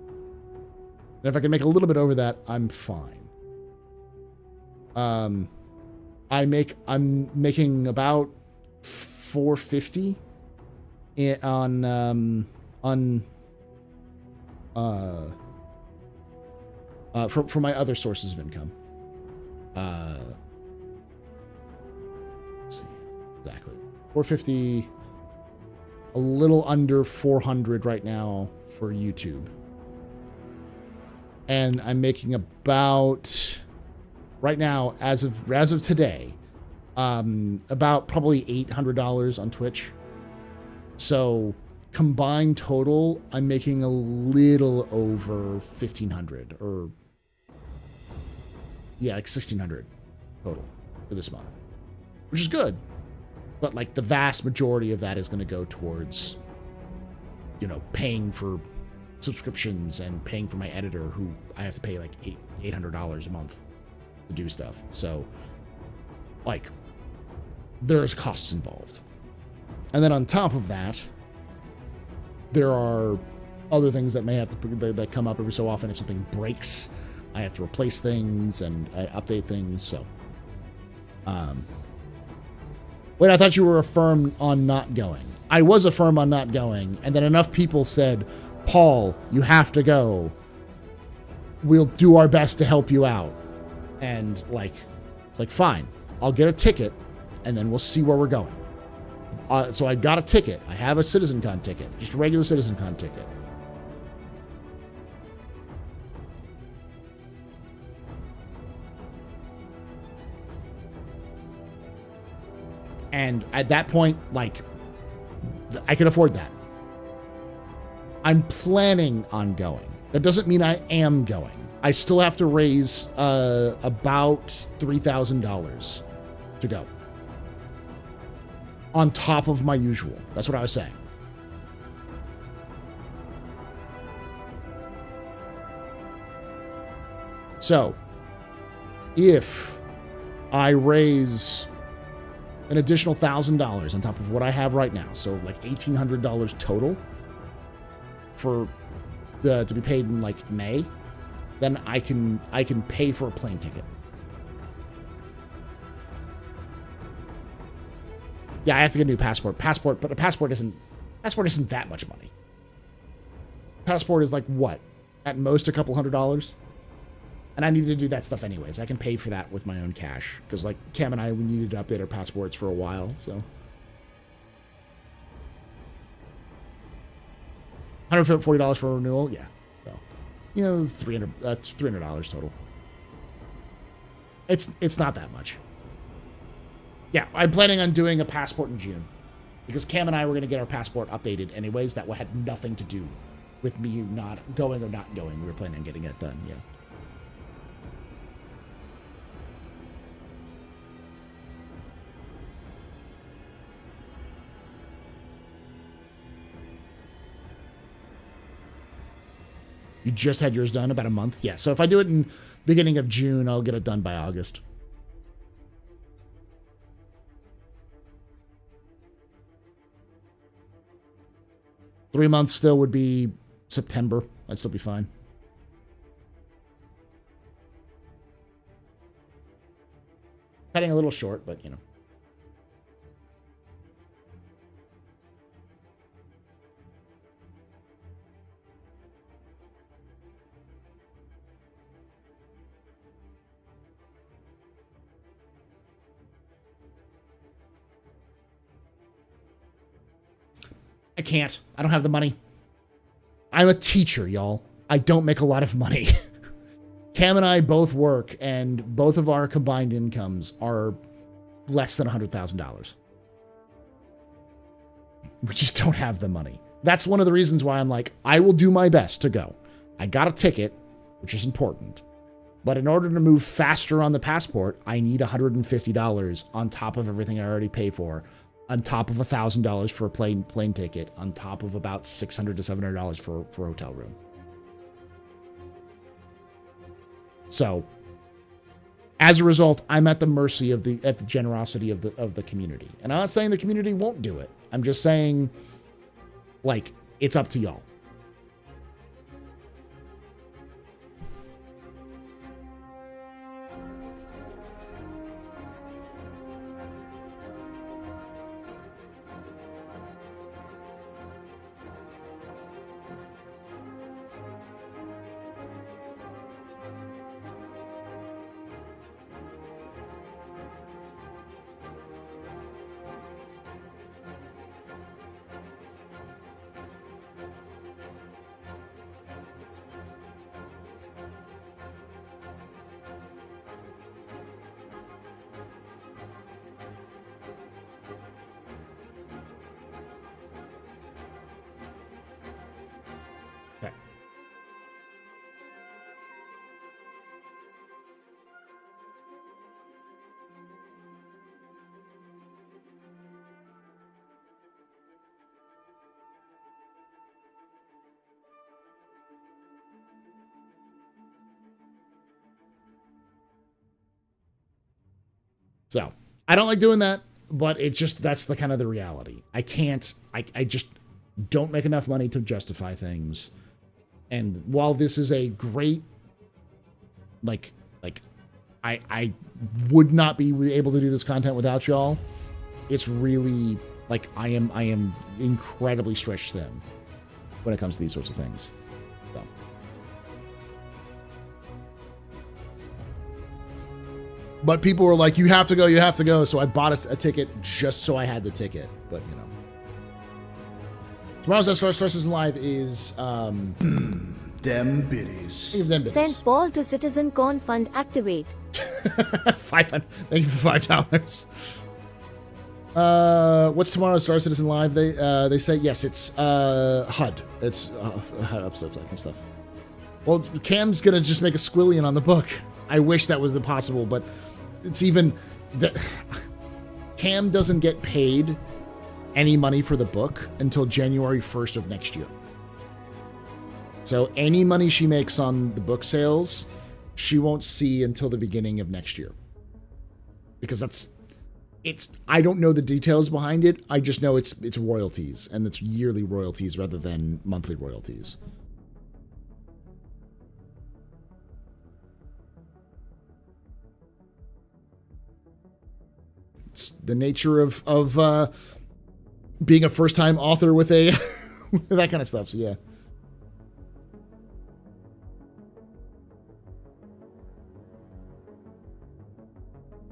And if I can make a little bit over that, I'm fine. I'm making about $450 for my other sources of income. Let's see exactly $450 a little under 400 right now for YouTube. And I'm making about, right now, as of today, about probably $800 on Twitch. So combined total, I'm making a little over 1,500, or yeah, like 1,600 total for this month, which is good. But like the vast majority of that is going to go towards, you know, paying for subscriptions and paying for my editor, who I have to pay like $800 a month to do stuff. So like there's costs involved. And then on top of that, there are other things that may have to that come up every so often. If something breaks, I have to replace things and I update things. So, wait, I thought you were affirmed on not going. I was affirmed on not going, and then enough people said, Paul, you have to go. We'll do our best to help you out. And like, it's like, fine, I'll get a ticket, and then we'll see where we're going. So I got a ticket. I have a CitizenCon ticket, just a regular CitizenCon ticket. And at that point, like, I can afford that. I'm planning on going. That doesn't mean I am going. I still have to raise about $3,000 to go. On top of my usual. That's what I was saying. So, if I raise an additional $1,000 on top of what I have right now, so like $1,800 total for to be paid in like May, then I can pay for a plane ticket. Yeah, I have to get a new passport. But a passport isn't that much money. Passport is like what? At most a couple $100. And I need to do that stuff anyways. I can pay for that with my own cash. Because like Cam and I, we needed to update our passports for a while, so. $140 for a renewal? Yeah. So, you know, $300 total. It's not that much. Yeah, I'm planning on doing a passport in June. Because Cam and I were going to get our passport updated anyways. That had nothing to do with me not going or not going. We were planning on getting it done, yeah. You just had yours done about a month? Yeah, so if I do it in beginning of June, I'll get it done by August. Three months still would be September. I'd still be fine. Cutting a little short, but you know. I can't. I don't have the money. I'm a teacher, y'all. I don't make a lot of money. Cam and I both work, and both of our combined incomes are less than $100,000. We just don't have the money. That's one of the reasons why I'm like, I will do my best to go. I got a ticket, which is important. But in order to move faster on the passport, I need $150 on top of everything I already pay for, on top of $1,000 for a plane ticket, on top of about $600 to $700 for a hotel room. So, as a result, I'm at the mercy of the generosity of the community. And I'm not saying the community won't do it. I'm just saying, like, it's up to y'all. So I don't like doing that, but it's just, that's the kind of the reality. I just don't make enough money to justify things. And while this is a great, I would not be able to do this content without y'all. It's really like I am incredibly stretched thin when it comes to these sorts of things. So. But people were like, you have to go. So I bought a ticket just so I had the ticket. But, you know. Tomorrow's Astro Live is them biddies. Send Paul to CitizenCon fund activate. 500. Thank you for $5. What's tomorrow's Star Citizen Live? They say yes. It's HUD. It's HUD upstuff and stuff. Well, Cam's gonna just make a squillion on the book. I wish that was possible, but it's even that Cam doesn't get paid any money for the book until January 1st of next year. So any money she makes on the book sales, she won't see until the beginning of next year. Because I don't know the details behind it. I just know it's royalties, and it's yearly royalties rather than monthly royalties. It's the nature of being a first-time author with a that kind of stuff. So yeah.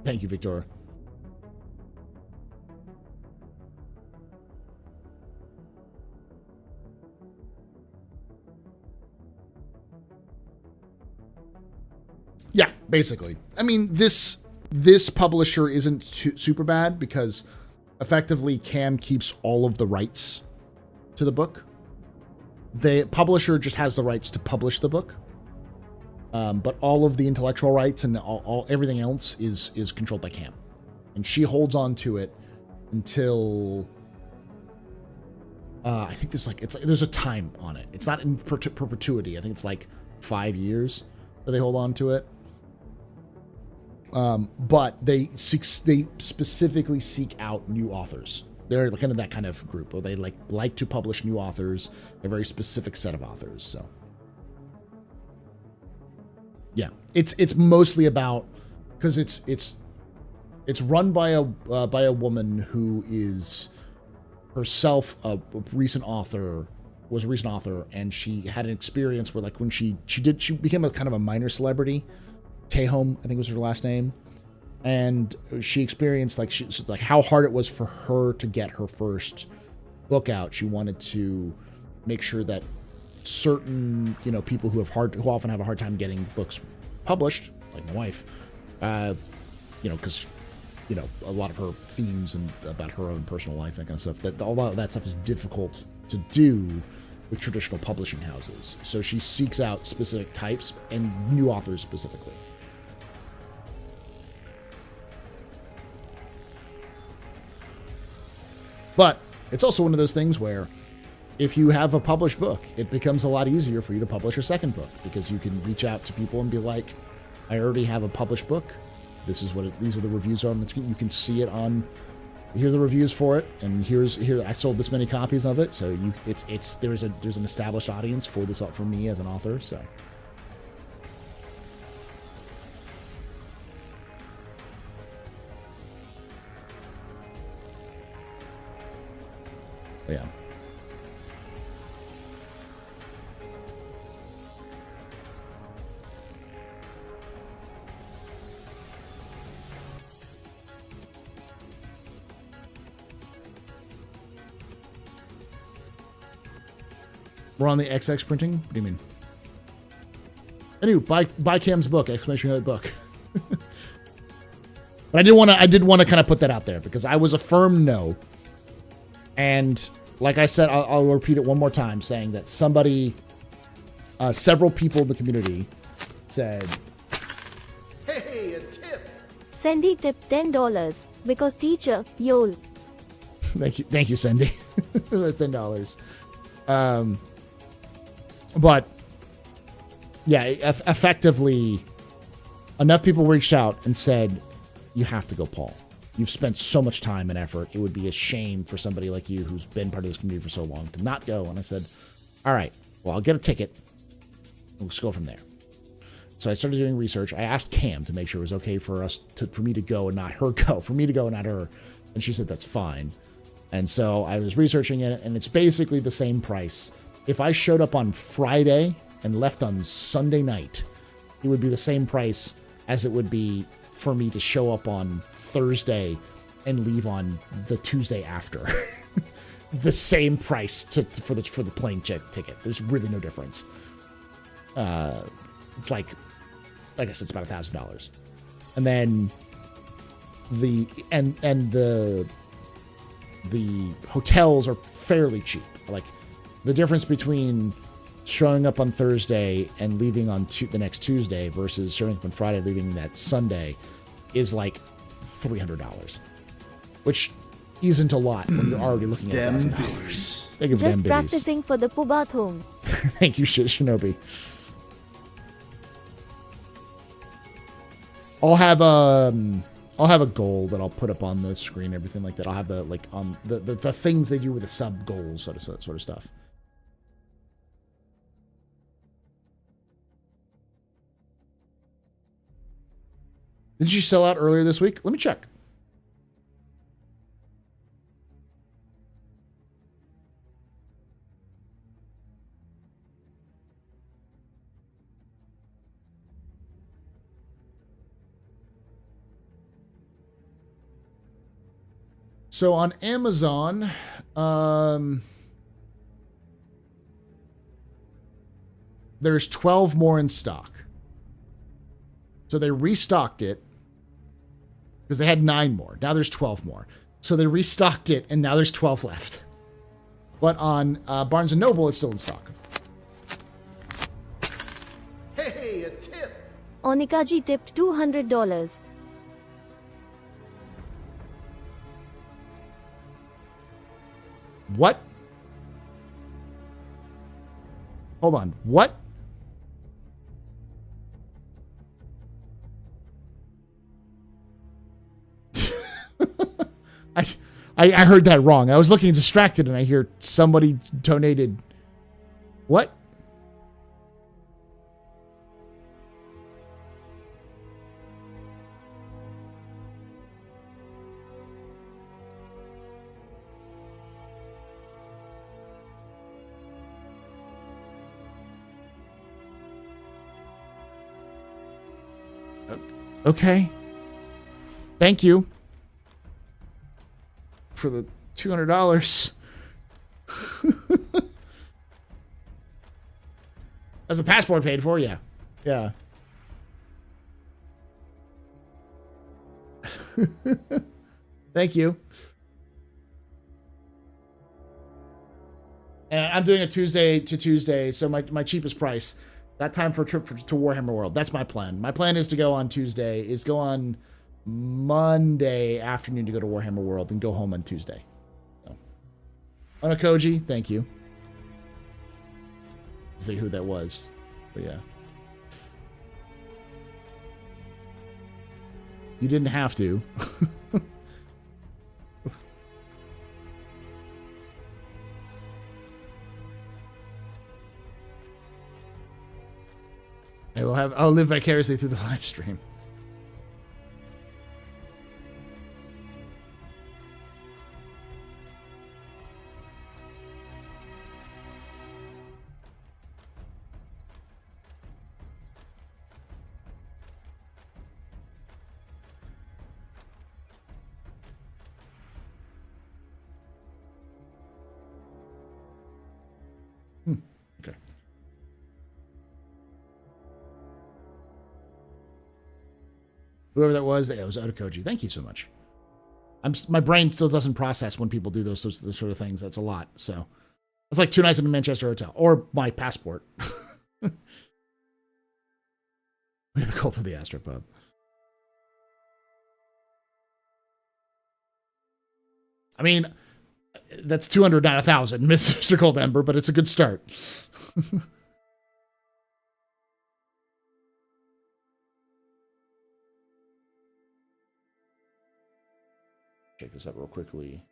Thank you, Victoria. Yeah, basically. I mean, this publisher isn't super bad because effectively Cam keeps all of the rights to the book. The publisher just has the rights to publish the book. But all of the intellectual rights and everything else is controlled by Cam. And she holds on to it until I think there's a time on it. It's not in perpetuity. I think it's like 5 years that they hold on to it. But they specifically seek out new authors. They're kind of that kind of group where they like to publish new authors, a very specific set of authors. So yeah, it's mostly about because it's run by a woman who is herself a recent author, and she had an experience where when she became a kind of a minor celebrity. Tehom, I think was her last name, and she experienced how hard it was for her to get her first book out. She wanted to make sure that certain people who often have a hard time getting books published, like my wife, because a lot of her themes and about her own personal life, that kind of stuff, that a lot of that stuff is difficult to do with traditional publishing houses. So she seeks out specific types and new authors specifically. But it's also one of those things where if you have a published book, it becomes a lot easier for you to publish a second book because you can reach out to people and be like, I already have a published book. These are the reviews on the screen. You can see it on, here are the reviews for it. And here, I sold this many copies of it. So there's an established audience for this, for me as an author. So. Yeah. We're on the XX printing? What do you mean? Anyway, buy Cam's book, exclamation book. But I did want to kind of put that out there because I was a firm no. And like I said, I'll repeat it one more time, saying that several people in the community said, hey, a tip. Sandy tipped $10 because teacher, yol. Thank you, Sandy. That's $10. But yeah, effectively, enough people reached out and said, You have to go, Paul. You've spent so much time and effort. It would be a shame for somebody like you who's been part of this community for so long to not go. And I said, all right, well, I'll get a ticket. We'll just go from there. So I started doing research. I asked Cam to make sure it was okay for me to go and not her go, for me to go and not her. And she said, that's fine. And so I was researching it, and it's basically the same price. If I showed up on Friday and left on Sunday night, it would be the same price as it would be for me to show up on Thursday and leave on the Tuesday after. The same price for the plane ticket. There's really no difference. It's like I said, it's about $1,000. And then the hotels are fairly cheap. Like the difference between showing up on Thursday and leaving on the next Tuesday versus showing up on Friday, leaving that Sunday is like $300, which isn't a lot when you're already looking at $1,000. Thank you for Just practicing for the Pubat home. Thank you, Shinobi. I'll have a goal that I'll put up on the screen, everything like that. I'll have the the things they do with the sub goals, sort of stuff. Did she sell out earlier this week? Let me check. So on Amazon, there's 12 more in stock. So they restocked it because they had 9 more. Now there's 12 more. So they restocked it, and now there's 12 left. But on Barnes & Noble, it's still in stock. Hey, a tip. Onikaji tipped $200. What? Hold on. What? I heard that wrong. I was looking distracted and I hear somebody donated. What? Okay. Thank you for the $200. As a passport paid for, yeah. Yeah. Thank you. And I'm doing a Tuesday to Tuesday, so my cheapest price. Got time for a trip to Warhammer World. That's my plan. My plan is to go on Tuesday, is go on Monday afternoon to go to Warhammer World and go home on Tuesday. So. Onakoji, thank you. See who that was. But yeah. You didn't have to. I'll live vicariously through the live stream. Okay. Whoever that was, it was Otakoji. Thank you so much. My brain still doesn't process when people do those sort of things. That's a lot. So it's like 2 nights in a Manchester hotel or my passport. We have to call to the AstroPub. I mean, that's 200, not 1,000, Mr. Cold Ember, but it's a good start. check this out real quickly.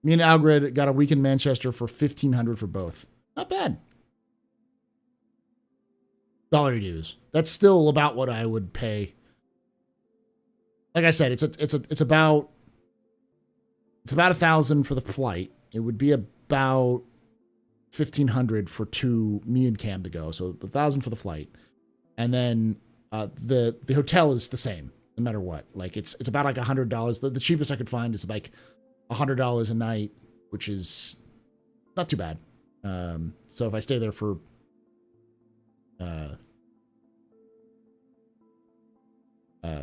Me and Algred got a week in Manchester for $1,500 for both. Not bad. Dollar dues. That's still about what I would pay. Like I said, it's about $1,000 for the flight. It would be about $1,500 for me and Cam to go. So $1,000 for the flight, and then the hotel is the same no matter what. Like it's about like $100. The cheapest I could find is like $100 a night, which is not too bad. So if I stay there for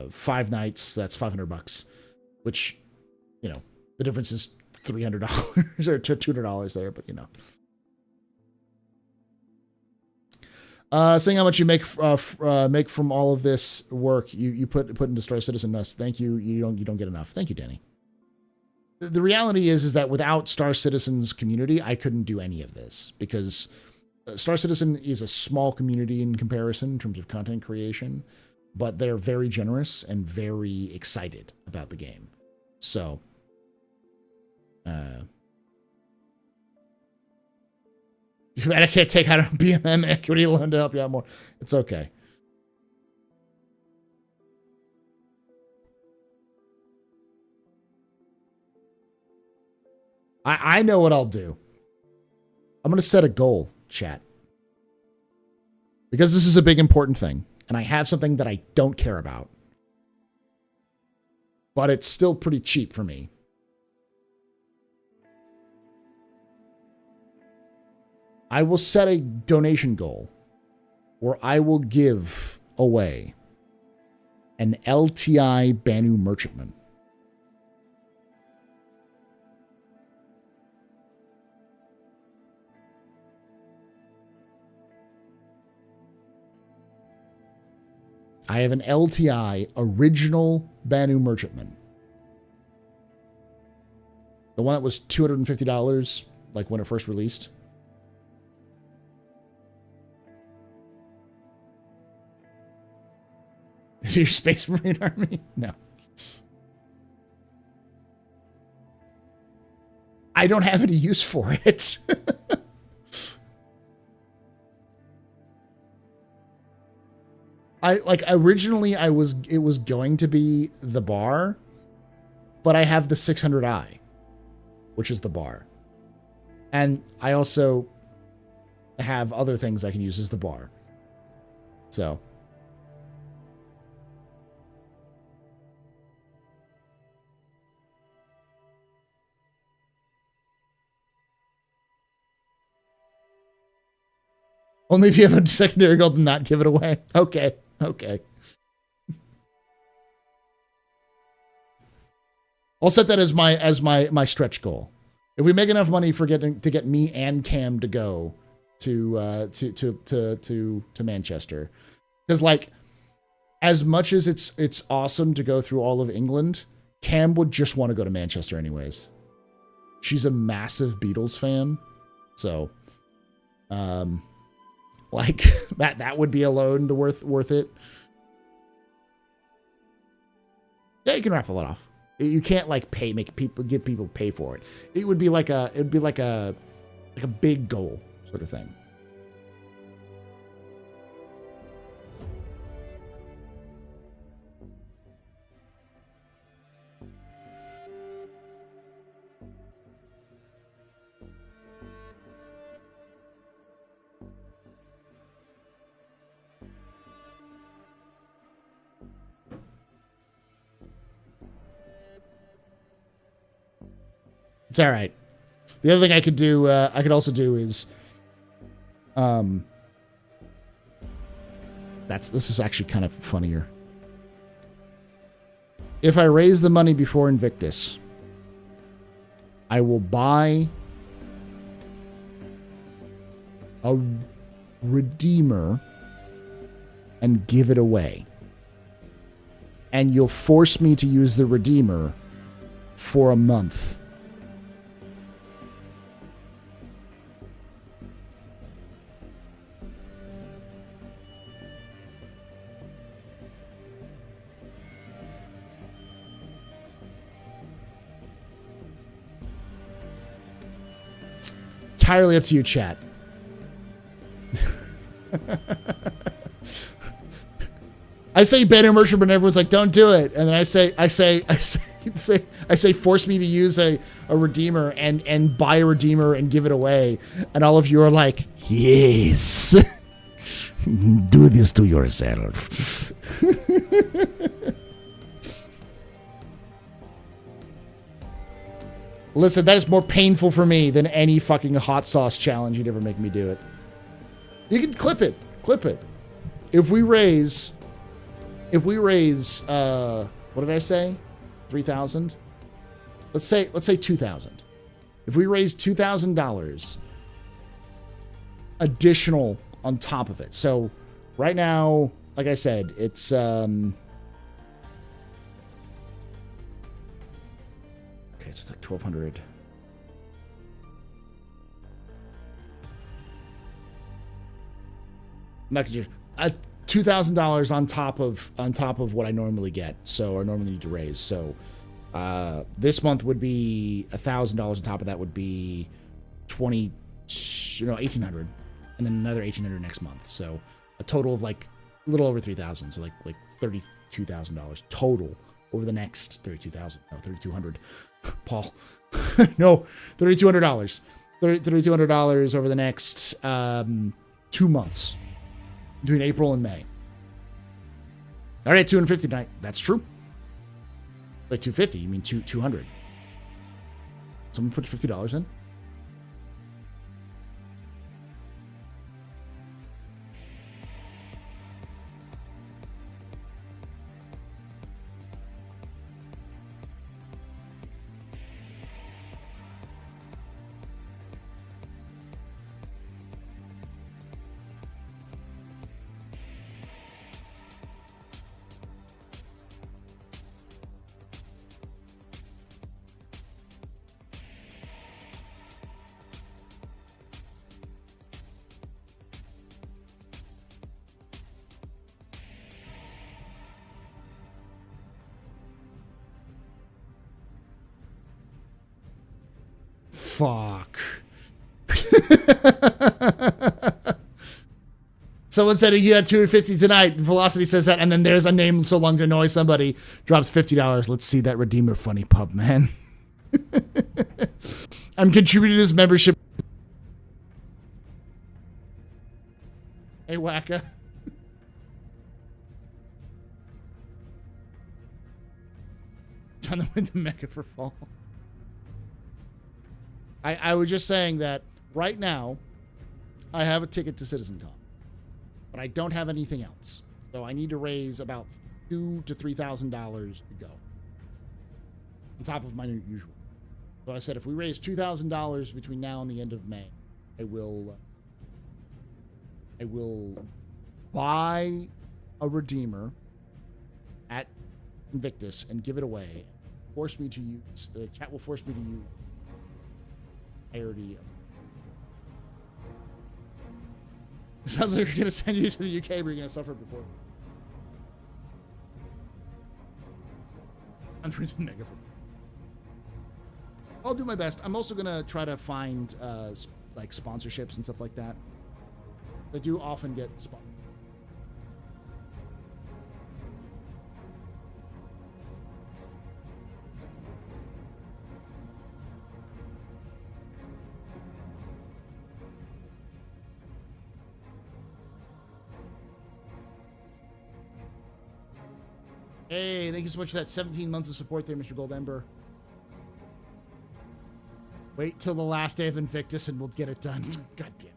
5 nights, that's $500, which, you know, the difference is $300 or $200 there, but you know. Saying how much you make from all of this work you put into Star Citizen Us. Thank you. You don't get enough. Thank you, Danny. The reality is that without Star Citizen's community, I couldn't do any of this, because Star Citizen is a small community in comparison in terms of content creation, but they're very generous and very excited about the game. So, I can't take out a BMM equity loan to help you out more. It's okay. I know what I'll do. I'm going to set a goal, chat. Because this is a big, important thing. And I have something that I don't care about. But it's still pretty cheap for me. I will set a donation goal where I will give away an LTI Banu merchantman. I have an LTI original Banu merchantman. The one that was $250, like when it first released. Is your Space Marine army? No. I don't have any use for it. Originally it was going to be the bar, but I have the 600i, which is the bar. And I also have other things I can use as the bar. So only if you have a secondary goal to not give it away. Okay. Okay. I'll set that as my stretch goal. If we make enough money for to get me and Cam to go to Manchester, because like as much as it's awesome to go through all of England, Cam would just want to go to Manchester anyways. She's a massive Beatles fan, so like that would be alone the worth it. Yeah, you can raffle it off. You can't like give people pay for it. It would be like a big goal sort of thing. It's all right. The other thing I could also do is, this is actually kind of funnier. If I raise the money before Invictus, I will buy a Redeemer and give it away. And you'll force me to use the Redeemer for a month. Entirely up to you, chat. I say ban immersion, but everyone's like, "Don't do it." And then I say, force me to use a Redeemer and buy a Redeemer and give it away. And all of you are like, "Yes, do this to yourself." Listen, that is more painful for me than any fucking hot sauce challenge you'd ever make me do it. You can clip it. If we raise, what did I say? 3,000? Let's say 2,000. If we raise $2,000 additional on top of it. So right now, like I said, it's, okay, so it's like 1,200. $2,000 on top of what I normally get, so I normally need to raise. So this month would be $1,000. On top of that would be 1,800, and then another 1,800 next month. So a total of like a little over 3,000. So like $32,000 total over the next 32,000. No, 3,200. Paul, no, $3,200. $3,200 over the next 2 months. Between April and May. All right, 250 tonight. That's true. Like 250, you mean 200. Someone put $50 in? Fuck. Someone said you had 250 tonight. Velocity says that, and then there's a name so long to annoy somebody. Drops $50. Let's see that Redeemer funny pub, man. I'm contributing to this membership. Hey, Wacka. Turn them into Mecha for fall. I was just saying that right now, I have a ticket to CitizenCon, but I don't have anything else. So I need to raise about $2,000 to $3,000 to go on top of my usual. So I said, if we raise $2,000 between now and the end of May, I will buy a Redeemer at Invictus and give it away. Force me to use. Chat will force me to use. It sounds like we're going to send you to the UK, but you're going to suffer before. I'll do my best. I'm also going to try to find like sponsorships and stuff like that. I do often get sponsored. Hey, thank you so much for that 17 months of support there, Mr. Gold Ember. Wait till the last day of Invictus and we'll get it done. God damn.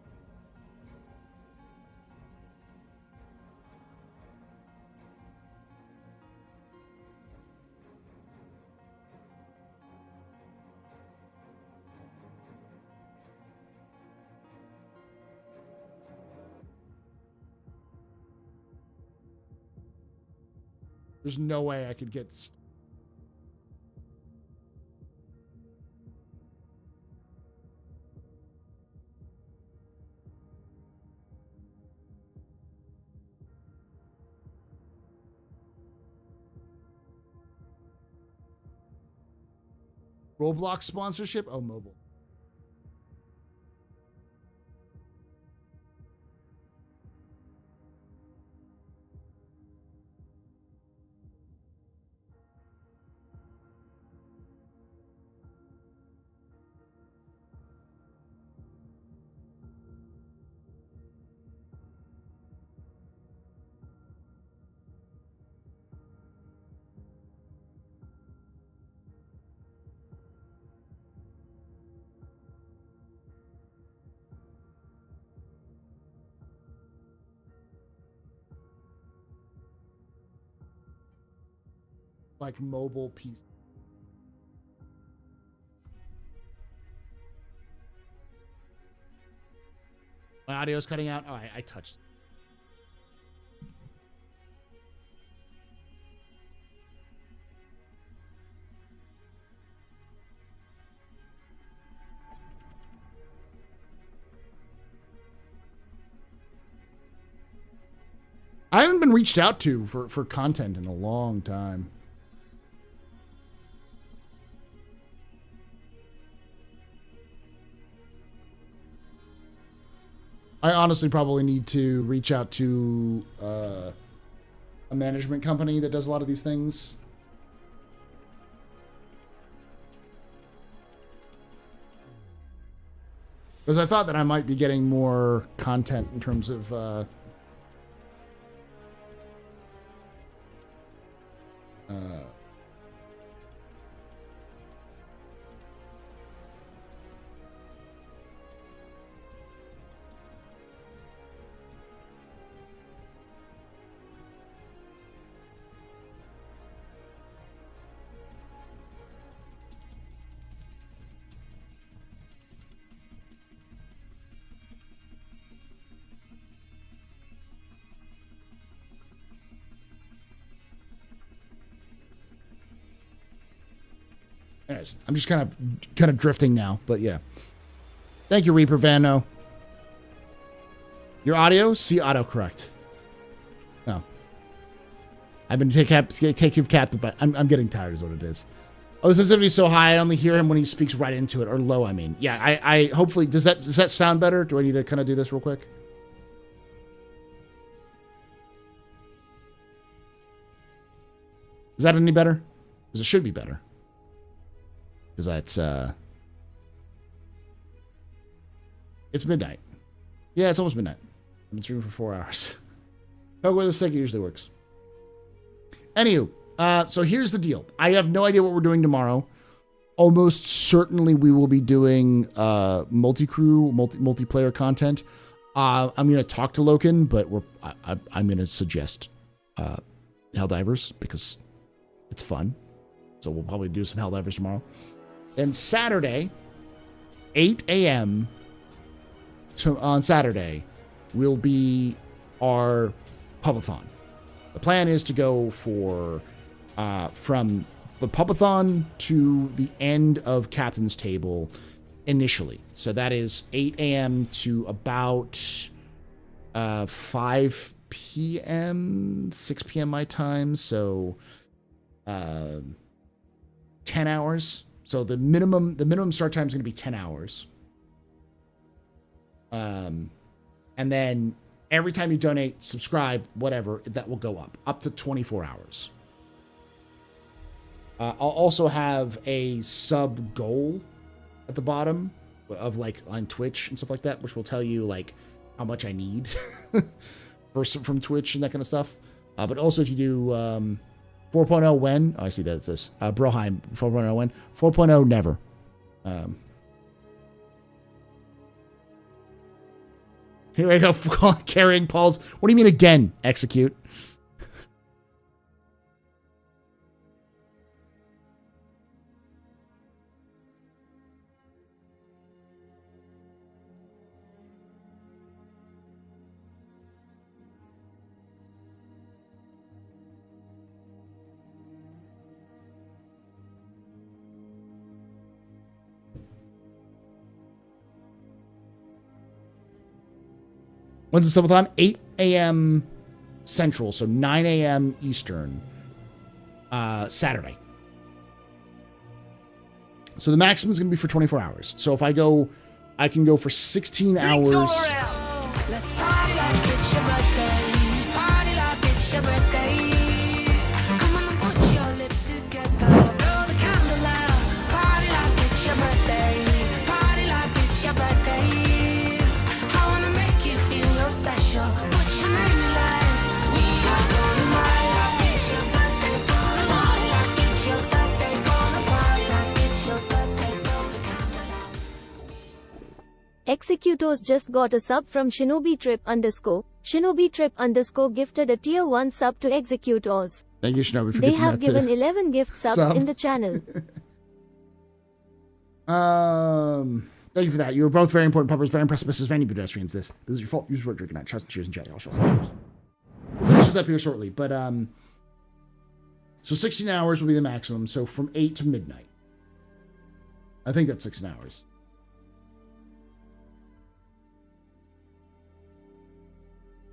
There's no way I could get... Roblox sponsorship? Oh, mobile. Like mobile PC. My audio's cutting out. Oh, I touched. I haven't been reached out to for content in a long time. I honestly probably need to reach out to a management company that does a lot of these things. Because I thought that I might be getting more content in terms of anyways, I'm just kind of drifting now, but yeah. Thank you, Reaper Vano. Your audio? See autocorrect. No. I've been taken captive by... I'm getting tired is what it is. Oh, the sensitivity is so high, I only hear him when he speaks right into it. Or low, I mean. Yeah, I hopefully... Does that sound better? Do I need to kind of do this real quick? Is that any better? Because it should be better. Because that's, it's midnight. Yeah, it's almost midnight. I've been streaming for 4 hours. Oh, where this thing usually works. Anywho, so here's the deal. I have no idea what we're doing tomorrow. Almost certainly we will be doing multi-crew, multiplayer content. I'm going to talk to Loken, but I'm going to suggest Helldivers because it's fun. So we'll probably do some Helldivers tomorrow. And Saturday, 8 a.m. on Saturday, will be our Pubathon. The plan is to go for from the Pubathon to the end of Captain's Table initially. So that is 8 a.m. to about 5 p.m., 6 p.m. my time. So 10 hours. So the minimum start time is going to be 10 hours. And then every time you donate, subscribe, whatever, that will go up to 24 hours. I'll also have a sub goal at the bottom of like on Twitch and stuff like that, which will tell you like how much I need from Twitch and that kind of stuff. But also if you do 4.0 when? Oh, I see that it's this. Broheim, 4.0 when? 4.0 never. Here we go, carrying Paul's. What do you mean again? Execute. When's the subathon? 8 a.m. Central, so 9 a.m. Eastern, Saturday. So the maximum is going to be for 24 hours. So if I go, I can go for 16 hours. Let's party like it's your birthday. Party like it's your birthday. Come on and put your lips together. Blow the candle out. Party like it's your birthday. Party like it's your birthday. I wanna make you feel real special. Put your name in lights. We are gonna party like it's your birthday. Gonna party like it's your birthday. Gonna party like it's your birthday. Blow the candle out. Executors just got a sub from Shinobi Trip _. Shinobi Trip _ gifted a tier 1 sub to Executors. Thank you, Shinobi, for They gifting have that given too. 11 gift subs Sub. in the channel. Thank you for that. You were both very important puppers, very impressive Mrs. Vanny pedestrians. This is your fault. Use what drinking at. Trust and cheers and chat. Y'all shall cheers. We'll finish this up here shortly, but so 16 hours will be the maximum. So from 8 to midnight. I think that's 16 hours.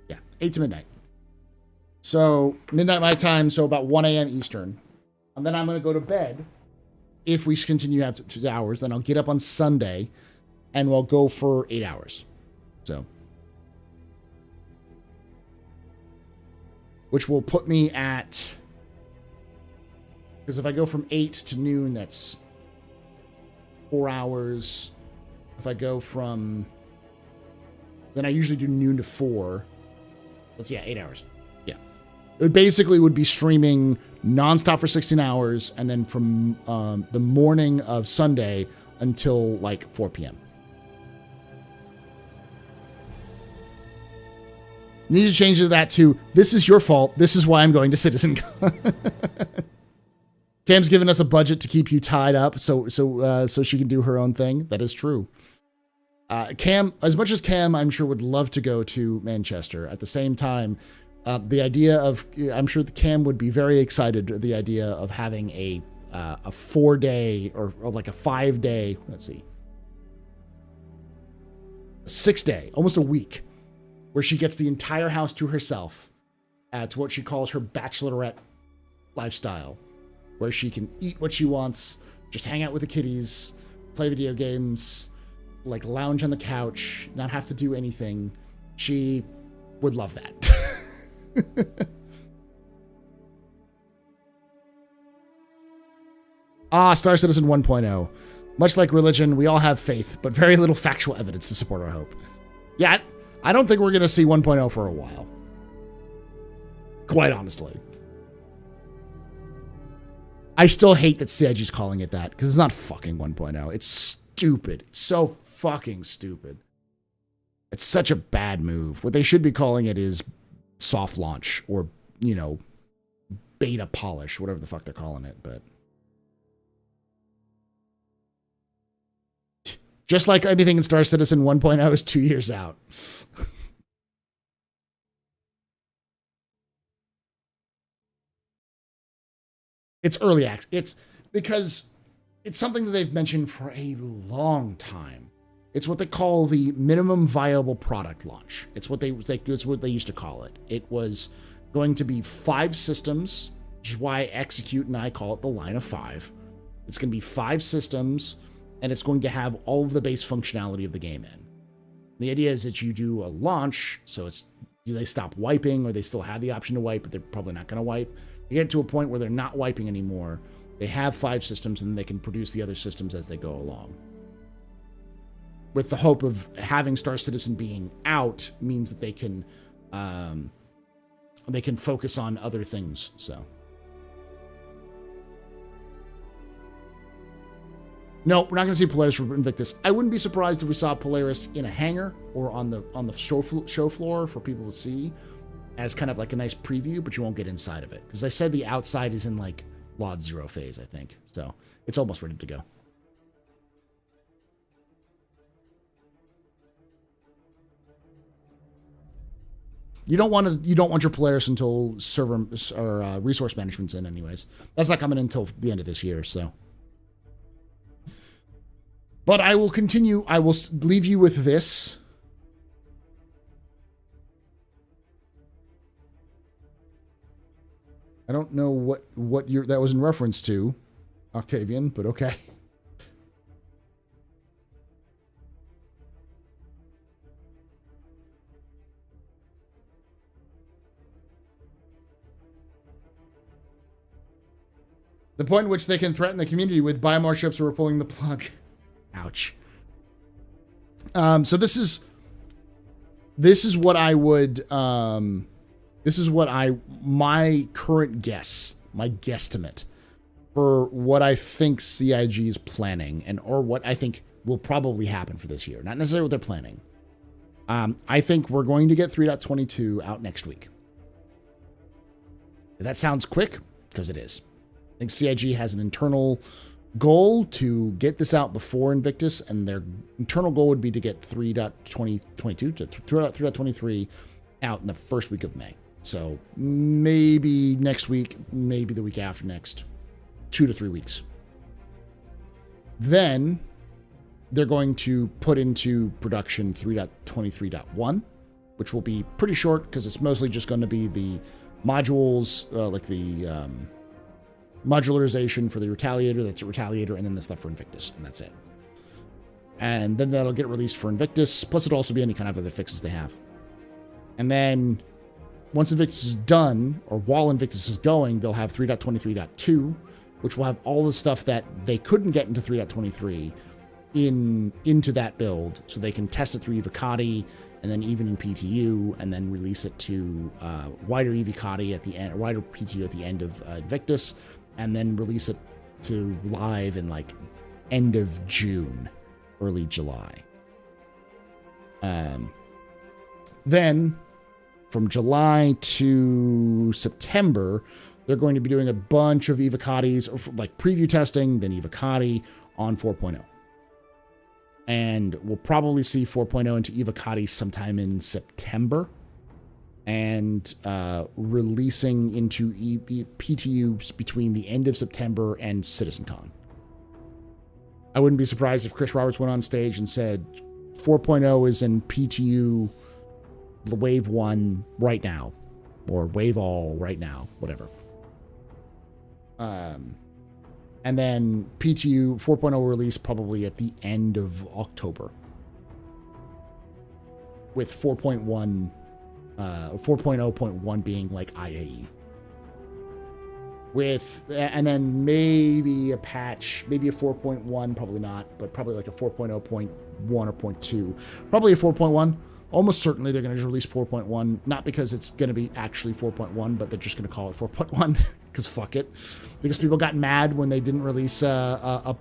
Yeah, 8 to midnight. So midnight my time, so about 1 a.m. Eastern. And then I'm going to go to bed. If we continue to have 2 hours, then I'll get up on Sunday and we'll go for 8 hours. So, which will put me at, because if I go from 8 to noon, that's 4 hours. If I go from, then I usually do noon to 4. That's, 8 hours. Yeah. It basically would be streaming nonstop for 16 hours, and then from the morning of Sunday until like 4 p.m. Need to change that to, this is your fault. This is why I'm going to CitizenCon. Cam's given us a budget to keep you tied up so she can do her own thing. That is true. Cam, as much as Cam, I'm sure would love to go to Manchester. At the same time, the idea of, I'm sure the Cam would be very excited. The idea of having a 4-day or like a 5-day, let's see, 6-day, almost a week, where she gets the entire house to herself to what she calls her bachelorette lifestyle, where she can eat what she wants, just hang out with the kiddies, play video games, like lounge on the couch, not have to do anything. She would love that. Star Citizen 1.0. Much like religion, we all have faith, but very little factual evidence to support our hope. Yeah, I don't think we're going to see 1.0 for a while. Quite honestly. I still hate that CIG's calling it that, because it's not fucking 1.0. It's stupid. It's so fucking stupid. It's such a bad move. What they should be calling it is soft launch, or, you know, beta polish, whatever the fuck they're calling it, but... Just like anything in Star Citizen, 1.0 is 2 years out. It's early access. It's because it's something that they've mentioned for a long time. It's what they call the minimum viable product launch. It's what it's what they used to call it. It was going to be 5 systems, which is why Execute and I call it the line of 5. It's going to be 5 systems, and it's going to have all of the base functionality of the game in. The idea is that you do a launch, so they stop wiping, or they still have the option to wipe, but they're probably not going to wipe. They get to a point where they're not wiping anymore. They have 5 systems, and they can produce the other systems as they go along. With the hope of having Star Citizen being out means that they can focus on other things. So. No, we're not going to see Polaris for Invictus. I wouldn't be surprised if we saw Polaris in a hangar or on the show floor for people to see as kind of like a nice preview, but you won't get inside of it. Because they said the outside is in like Lot 0 phase, I think. So it's almost ready to go. You don't want your Polaris until server or resource management's in, anyways. That's not coming until the end of this year, so. But I will continue. I will leave you with this. I don't know what that was in reference to, Octavian, but okay. The point at which they can threaten the community with buy more ships or we're pulling the plug. Ouch. So this is what I would my current guess, my guesstimate for what I think CIG is planning or what I think will probably happen for this year. Not necessarily what they're planning. I think we're going to get 3.22 out next week. If that sounds quick, because it is. I think CIG has an internal goal to get this out before Invictus, and their internal goal would be to get 3.22 to 3.23 out in the first week of May. So maybe next week, maybe the week after next, 2 to 3 weeks. Then they're going to put into production 3.23.1, which will be pretty short because it's mostly just going to be the modules, like the modularization for the Retaliator, that's a Retaliator, and then the stuff for Invictus, and that's it. And then that'll get released for Invictus, plus it'll also be any kind of other fixes they have. And then once Invictus is done, or while Invictus is going, they'll have 3.23.2, which will have all the stuff that they couldn't get into 3.23 into that build, so they can test it through Evocati, and then even in PTU, and then release it to wider Evocati at the end, wider PTU at the end of Invictus, and then release it to live in like end of June, early July. Then from July to September, they're going to be doing a bunch of Evocatis, or like preview testing, then Evocati on 4.0. And we'll probably see 4.0 into Evocati sometime in September. And releasing into PTU between the end of September and CitizenCon. I wouldn't be surprised if Chris Roberts went on stage and said 4.0 is in PTU, the Wave 1 right now, or Wave All right now, whatever. And then PTU 4.0 release probably at the end of October, with 4.0.1 being like IAE. And then maybe a patch, maybe a 4.1, probably not, but probably like a 4.0.1 or 0.2. Probably a 4.1. Almost certainly they're going to release 4.1, not because it's going to be actually 4.1, but they're just going to call it 4.1, because fuck it. Because people got mad when they didn't release a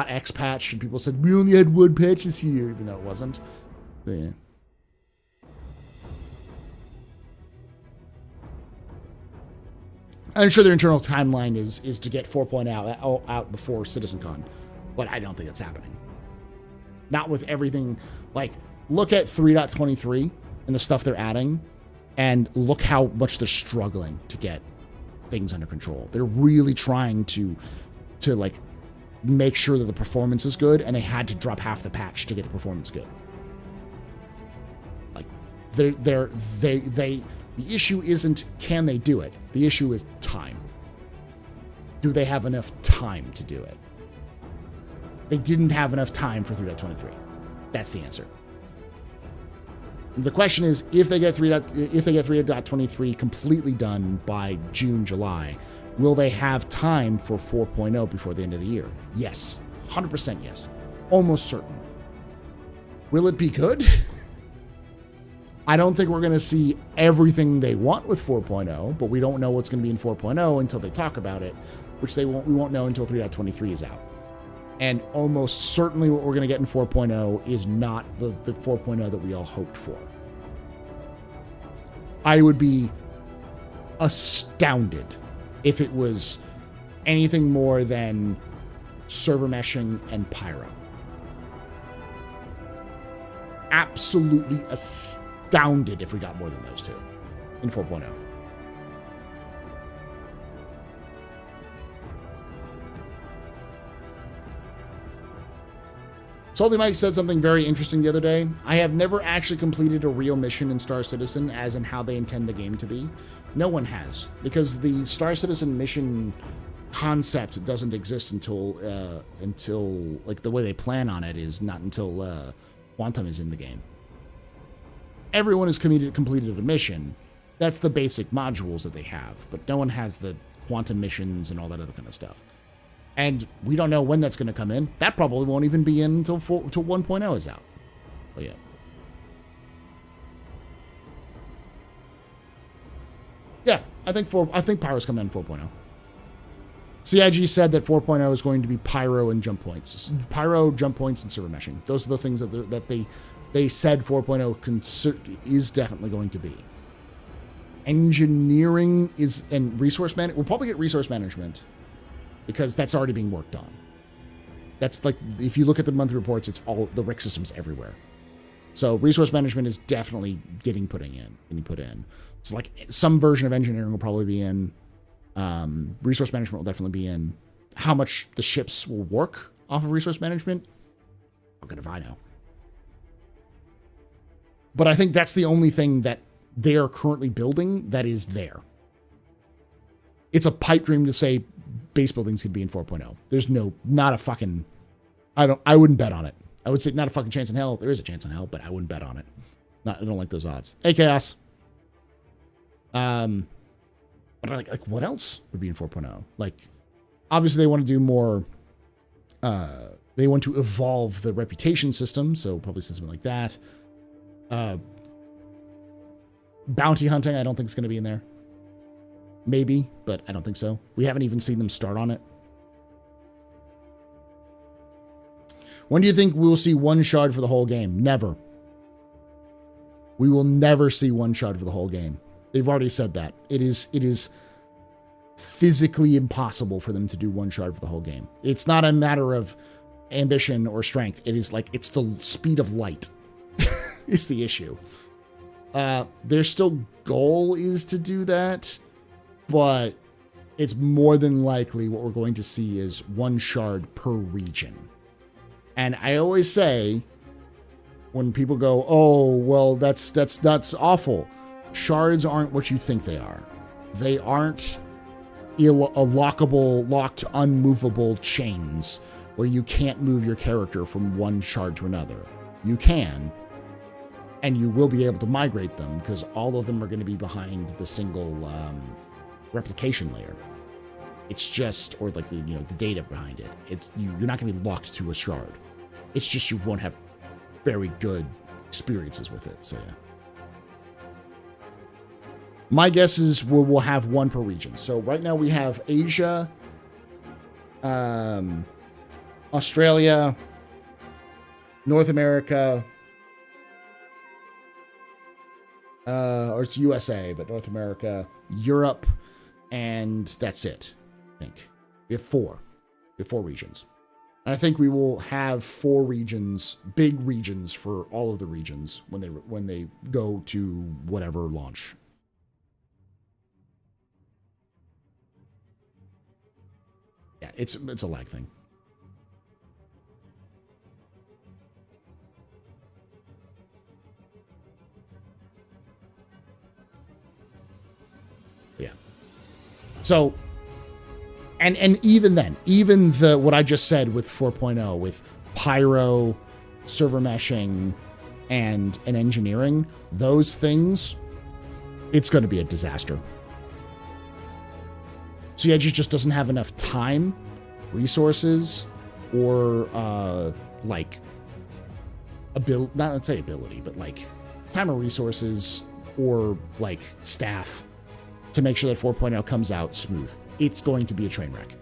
.x patch, and people said, we only had one patch this year, even though it wasn't. But yeah. I'm sure their internal timeline is to get 4.0 out before CitizenCon, but I don't think it's happening. Not with everything. Like, look at 3.23 and the stuff they're adding, and look how much they're struggling to get things under control. They're really trying to like make sure that the performance is good, and they had to drop half the patch to get the performance good. Like, the issue isn't can they do it. The issue is time. Do they have enough time to do it? They didn't have enough time for 3.23. That's the answer. The question is, if they get 3.23 completely done by June, July, will they have time for 4.0 before the end of the year? Yes. 100% yes. Almost certain. Will it be good? I don't think we're going to see everything they want with 4.0, but we don't know what's going to be in 4.0 until they talk about it, which we won't know until 3.23 is out. And almost certainly what we're going to get in 4.0 is not the 4.0 that we all hoped for. I would be astounded if it was anything more than server meshing and pyro. Absolutely astounded if we got more than those two in 4.0. Salty Mike said something very interesting the other day. I have never actually completed a real mission in Star Citizen, as in how they intend the game to be. No one has, because the Star Citizen mission concept doesn't exist until like the way they plan on it is not until Quantum is in the game. Everyone has completed a mission. That's the basic modules that they have, but no one has the Quantum missions and all that other kind of stuff. And we don't know when that's going to come in. That probably won't even be in until 1.0 is out. But yeah. Yeah, I think Pyro's coming in 4.0. CIG said that 4.0 is going to be Pyro and jump points. Pyro, jump points, and server meshing. Those are the things that they said 4.0 is definitely going to be. Engineering is, and resource management. We'll probably get resource management, because that's already being worked on. That's like, if you look at the monthly reports, it's all the RIC systems everywhere. So resource management is definitely getting put in. So like some version of engineering will probably be in. Resource management will definitely be in. How much the ships will work off of resource management, how good if I know. But I think that's the only thing that they are currently building that is there. It's a pipe dream to say base buildings could be in 4.0. There's not a fucking, I wouldn't bet on it. I would say not a fucking chance in hell. There is a chance in hell, but I wouldn't bet on it. I don't like those odds. Hey, Chaos. But like what else would be in 4.0? Like, obviously they want to do more, they want to evolve the reputation system, so probably something like that. Bounty hunting, I don't think it's going to be in there. Maybe, but I don't think so. We haven't even seen them start on it. When do you think we'll see one shard for the whole game? Never. We will never see one shard for the whole game. They've already said that. It is physically impossible for them to do one shard for the whole game. It's not a matter of ambition or strength. It is like, it's the speed of light is the issue. Their still goal is to do that, but it's more than likely what we're going to see is one shard per region. And I always say, when people go, oh, well, that's awful. Shards aren't what you think they are. They aren't locked, unmovable chains where you can't move your character from one shard to another. You can, and you will be able to migrate them because all of them are going to be behind the single replication layer. It's just, or like the data behind it. You're not going to be locked to a shard. It's just you won't have very good experiences with it. So yeah. My guess is we'll have one per region. So right now we have Asia, Australia, North America, or it's USA, but North America, Europe, and that's it, I think. We have four. We have four regions. I think we will have 4 regions, big regions for all of the regions when they go to whatever launch. Yeah, it's a lag thing. Yeah. So, and even then, even what I just said with 4.0, with pyro, server meshing, and engineering, those things, it's going to be a disaster. CIG just doesn't have enough time, resources, or like not say ability, but like time or resources, or like staff to make sure that 4.0 comes out smooth. It's going to be a train wreck.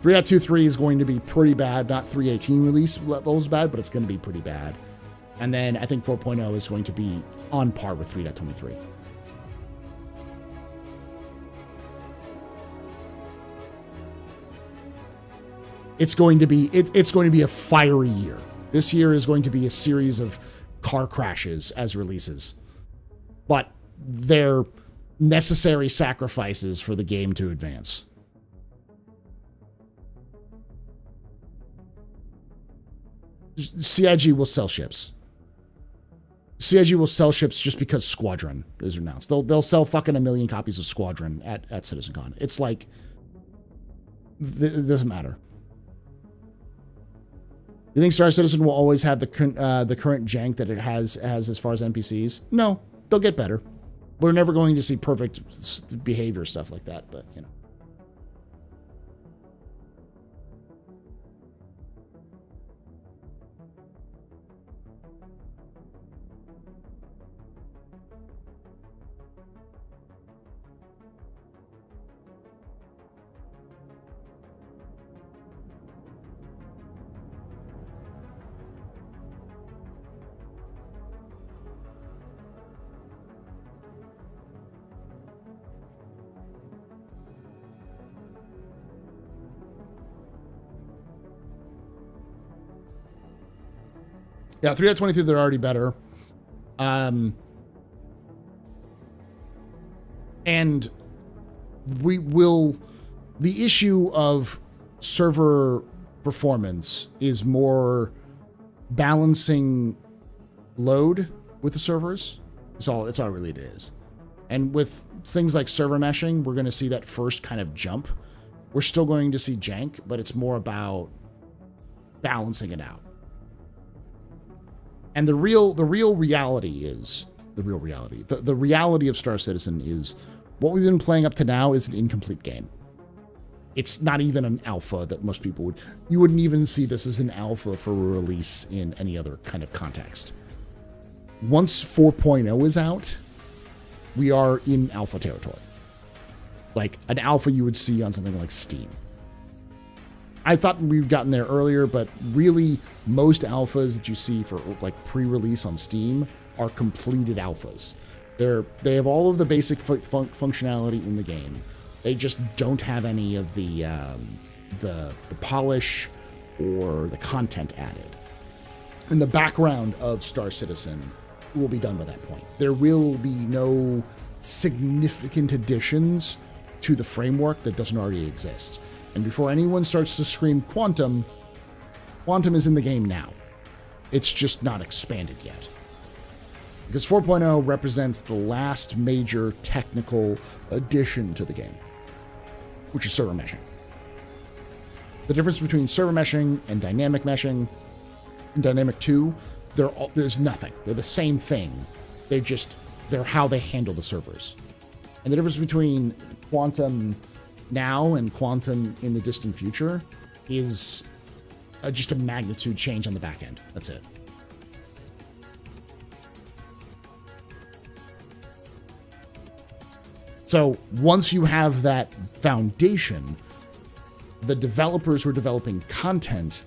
3.23 is going to be pretty bad. Not 3.18 release levels bad, but it's going to be pretty bad. And then I think 4.0 is going to be on par with 3.23. It's going to be a fiery year. This year is going to be a series of car crashes as releases. But they're necessary sacrifices for the game to advance. CIG will sell ships. CIG will sell ships just because Squadron is announced. They'll sell fucking 1 million copies of Squadron at CitizenCon. It's like, it doesn't matter. You think Star Citizen will always have the current jank that it has as far as NPCs? No, they'll get better. We're never going to see perfect behavior stuff like that, but you know. Yeah, 3.23, they're already better. And we will... The issue of server performance is more balancing load with the servers. It's all really it is. And with things like server meshing, we're going to see that first kind of jump. We're still going to see jank, but it's more about balancing it out. And the reality of Star Citizen is what we've been playing up to now is an incomplete game. It's not even an alpha that most people would... You wouldn't even see this as an alpha for a release in any other kind of context. Once 4.0 is out, we are in alpha territory. Like an alpha you would see on something like Steam. I thought we'd gotten there earlier, but really most alphas that you see for like pre-release on Steam are completed alphas. They have all of the basic functionality in the game. They just don't have any of the polish or the content added. And the background of Star Citizen will be done by that point. There will be no significant additions to the framework that doesn't already exist. And before anyone starts to scream Quantum, Quantum is in the game now. It's just not expanded yet. Because 4.0 represents the last major technical addition to the game, which is server meshing. The difference between server meshing and dynamic meshing, in Dynamic 2, there's nothing. They're the same thing. They're how they handle the servers. And the difference between Quantum now and Quantum in the distant future is just a magnitude change on the back end. That's it. So once you have that foundation, the developers who are developing content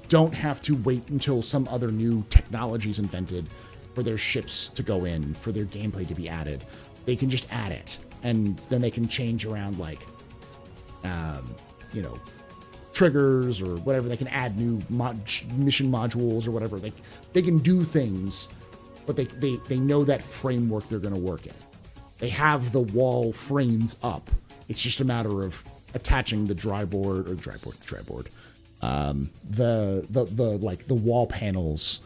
don't have to wait until some other new technology is invented for their ships to go in, for their gameplay to be added. They can just add it. And then they can change around like, triggers or whatever. They can add new mission modules or whatever. They can do things, but they know that framework they're going to work in. They have the wall frames up. It's just a matter of attaching the the wall panels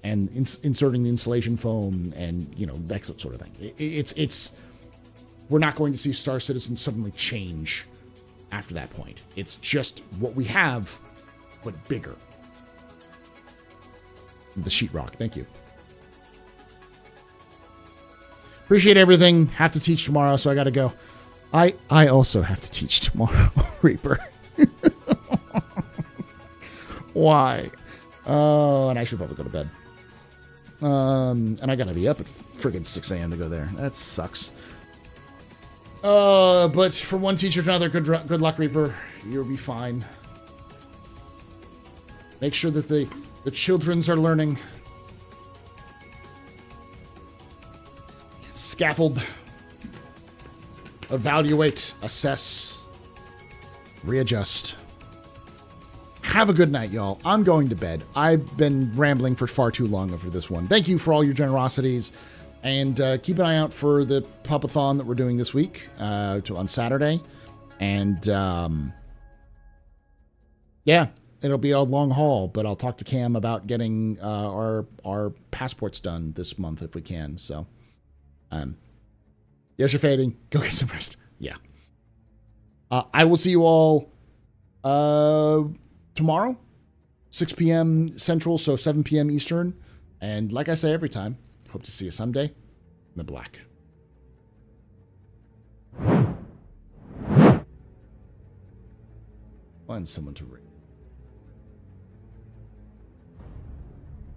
and inserting the insulation foam and that sort of thing. It's we're not going to see Star Citizen suddenly change after that point. It's just what we have, but bigger. The sheetrock, thank you. Appreciate everything. Have to teach tomorrow, so I gotta go. I also have to teach tomorrow, Reaper. Why? And I should probably go to bed. And I gotta be up at friggin' 6 a.m. to go there. That sucks. But from one teacher to another, good luck, Reaper. You'll be fine. Make sure that the childrens are learning. Scaffold. Evaluate. Assess. Readjust. Have a good night, y'all. I'm going to bed. I've been rambling for far too long over this one. Thank you for all your generosities. And keep an eye out for the pupathon that we're doing this week on Saturday. And yeah, it'll be a long haul, but I'll talk to Cam about getting our passports done this month if we can. So, yes, you're fading. Go get some rest. Yeah. I will see you all tomorrow, 6 p.m. Central, so 7 p.m. Eastern. And like I say every time, hope to see you someday in the black. Find someone to ring.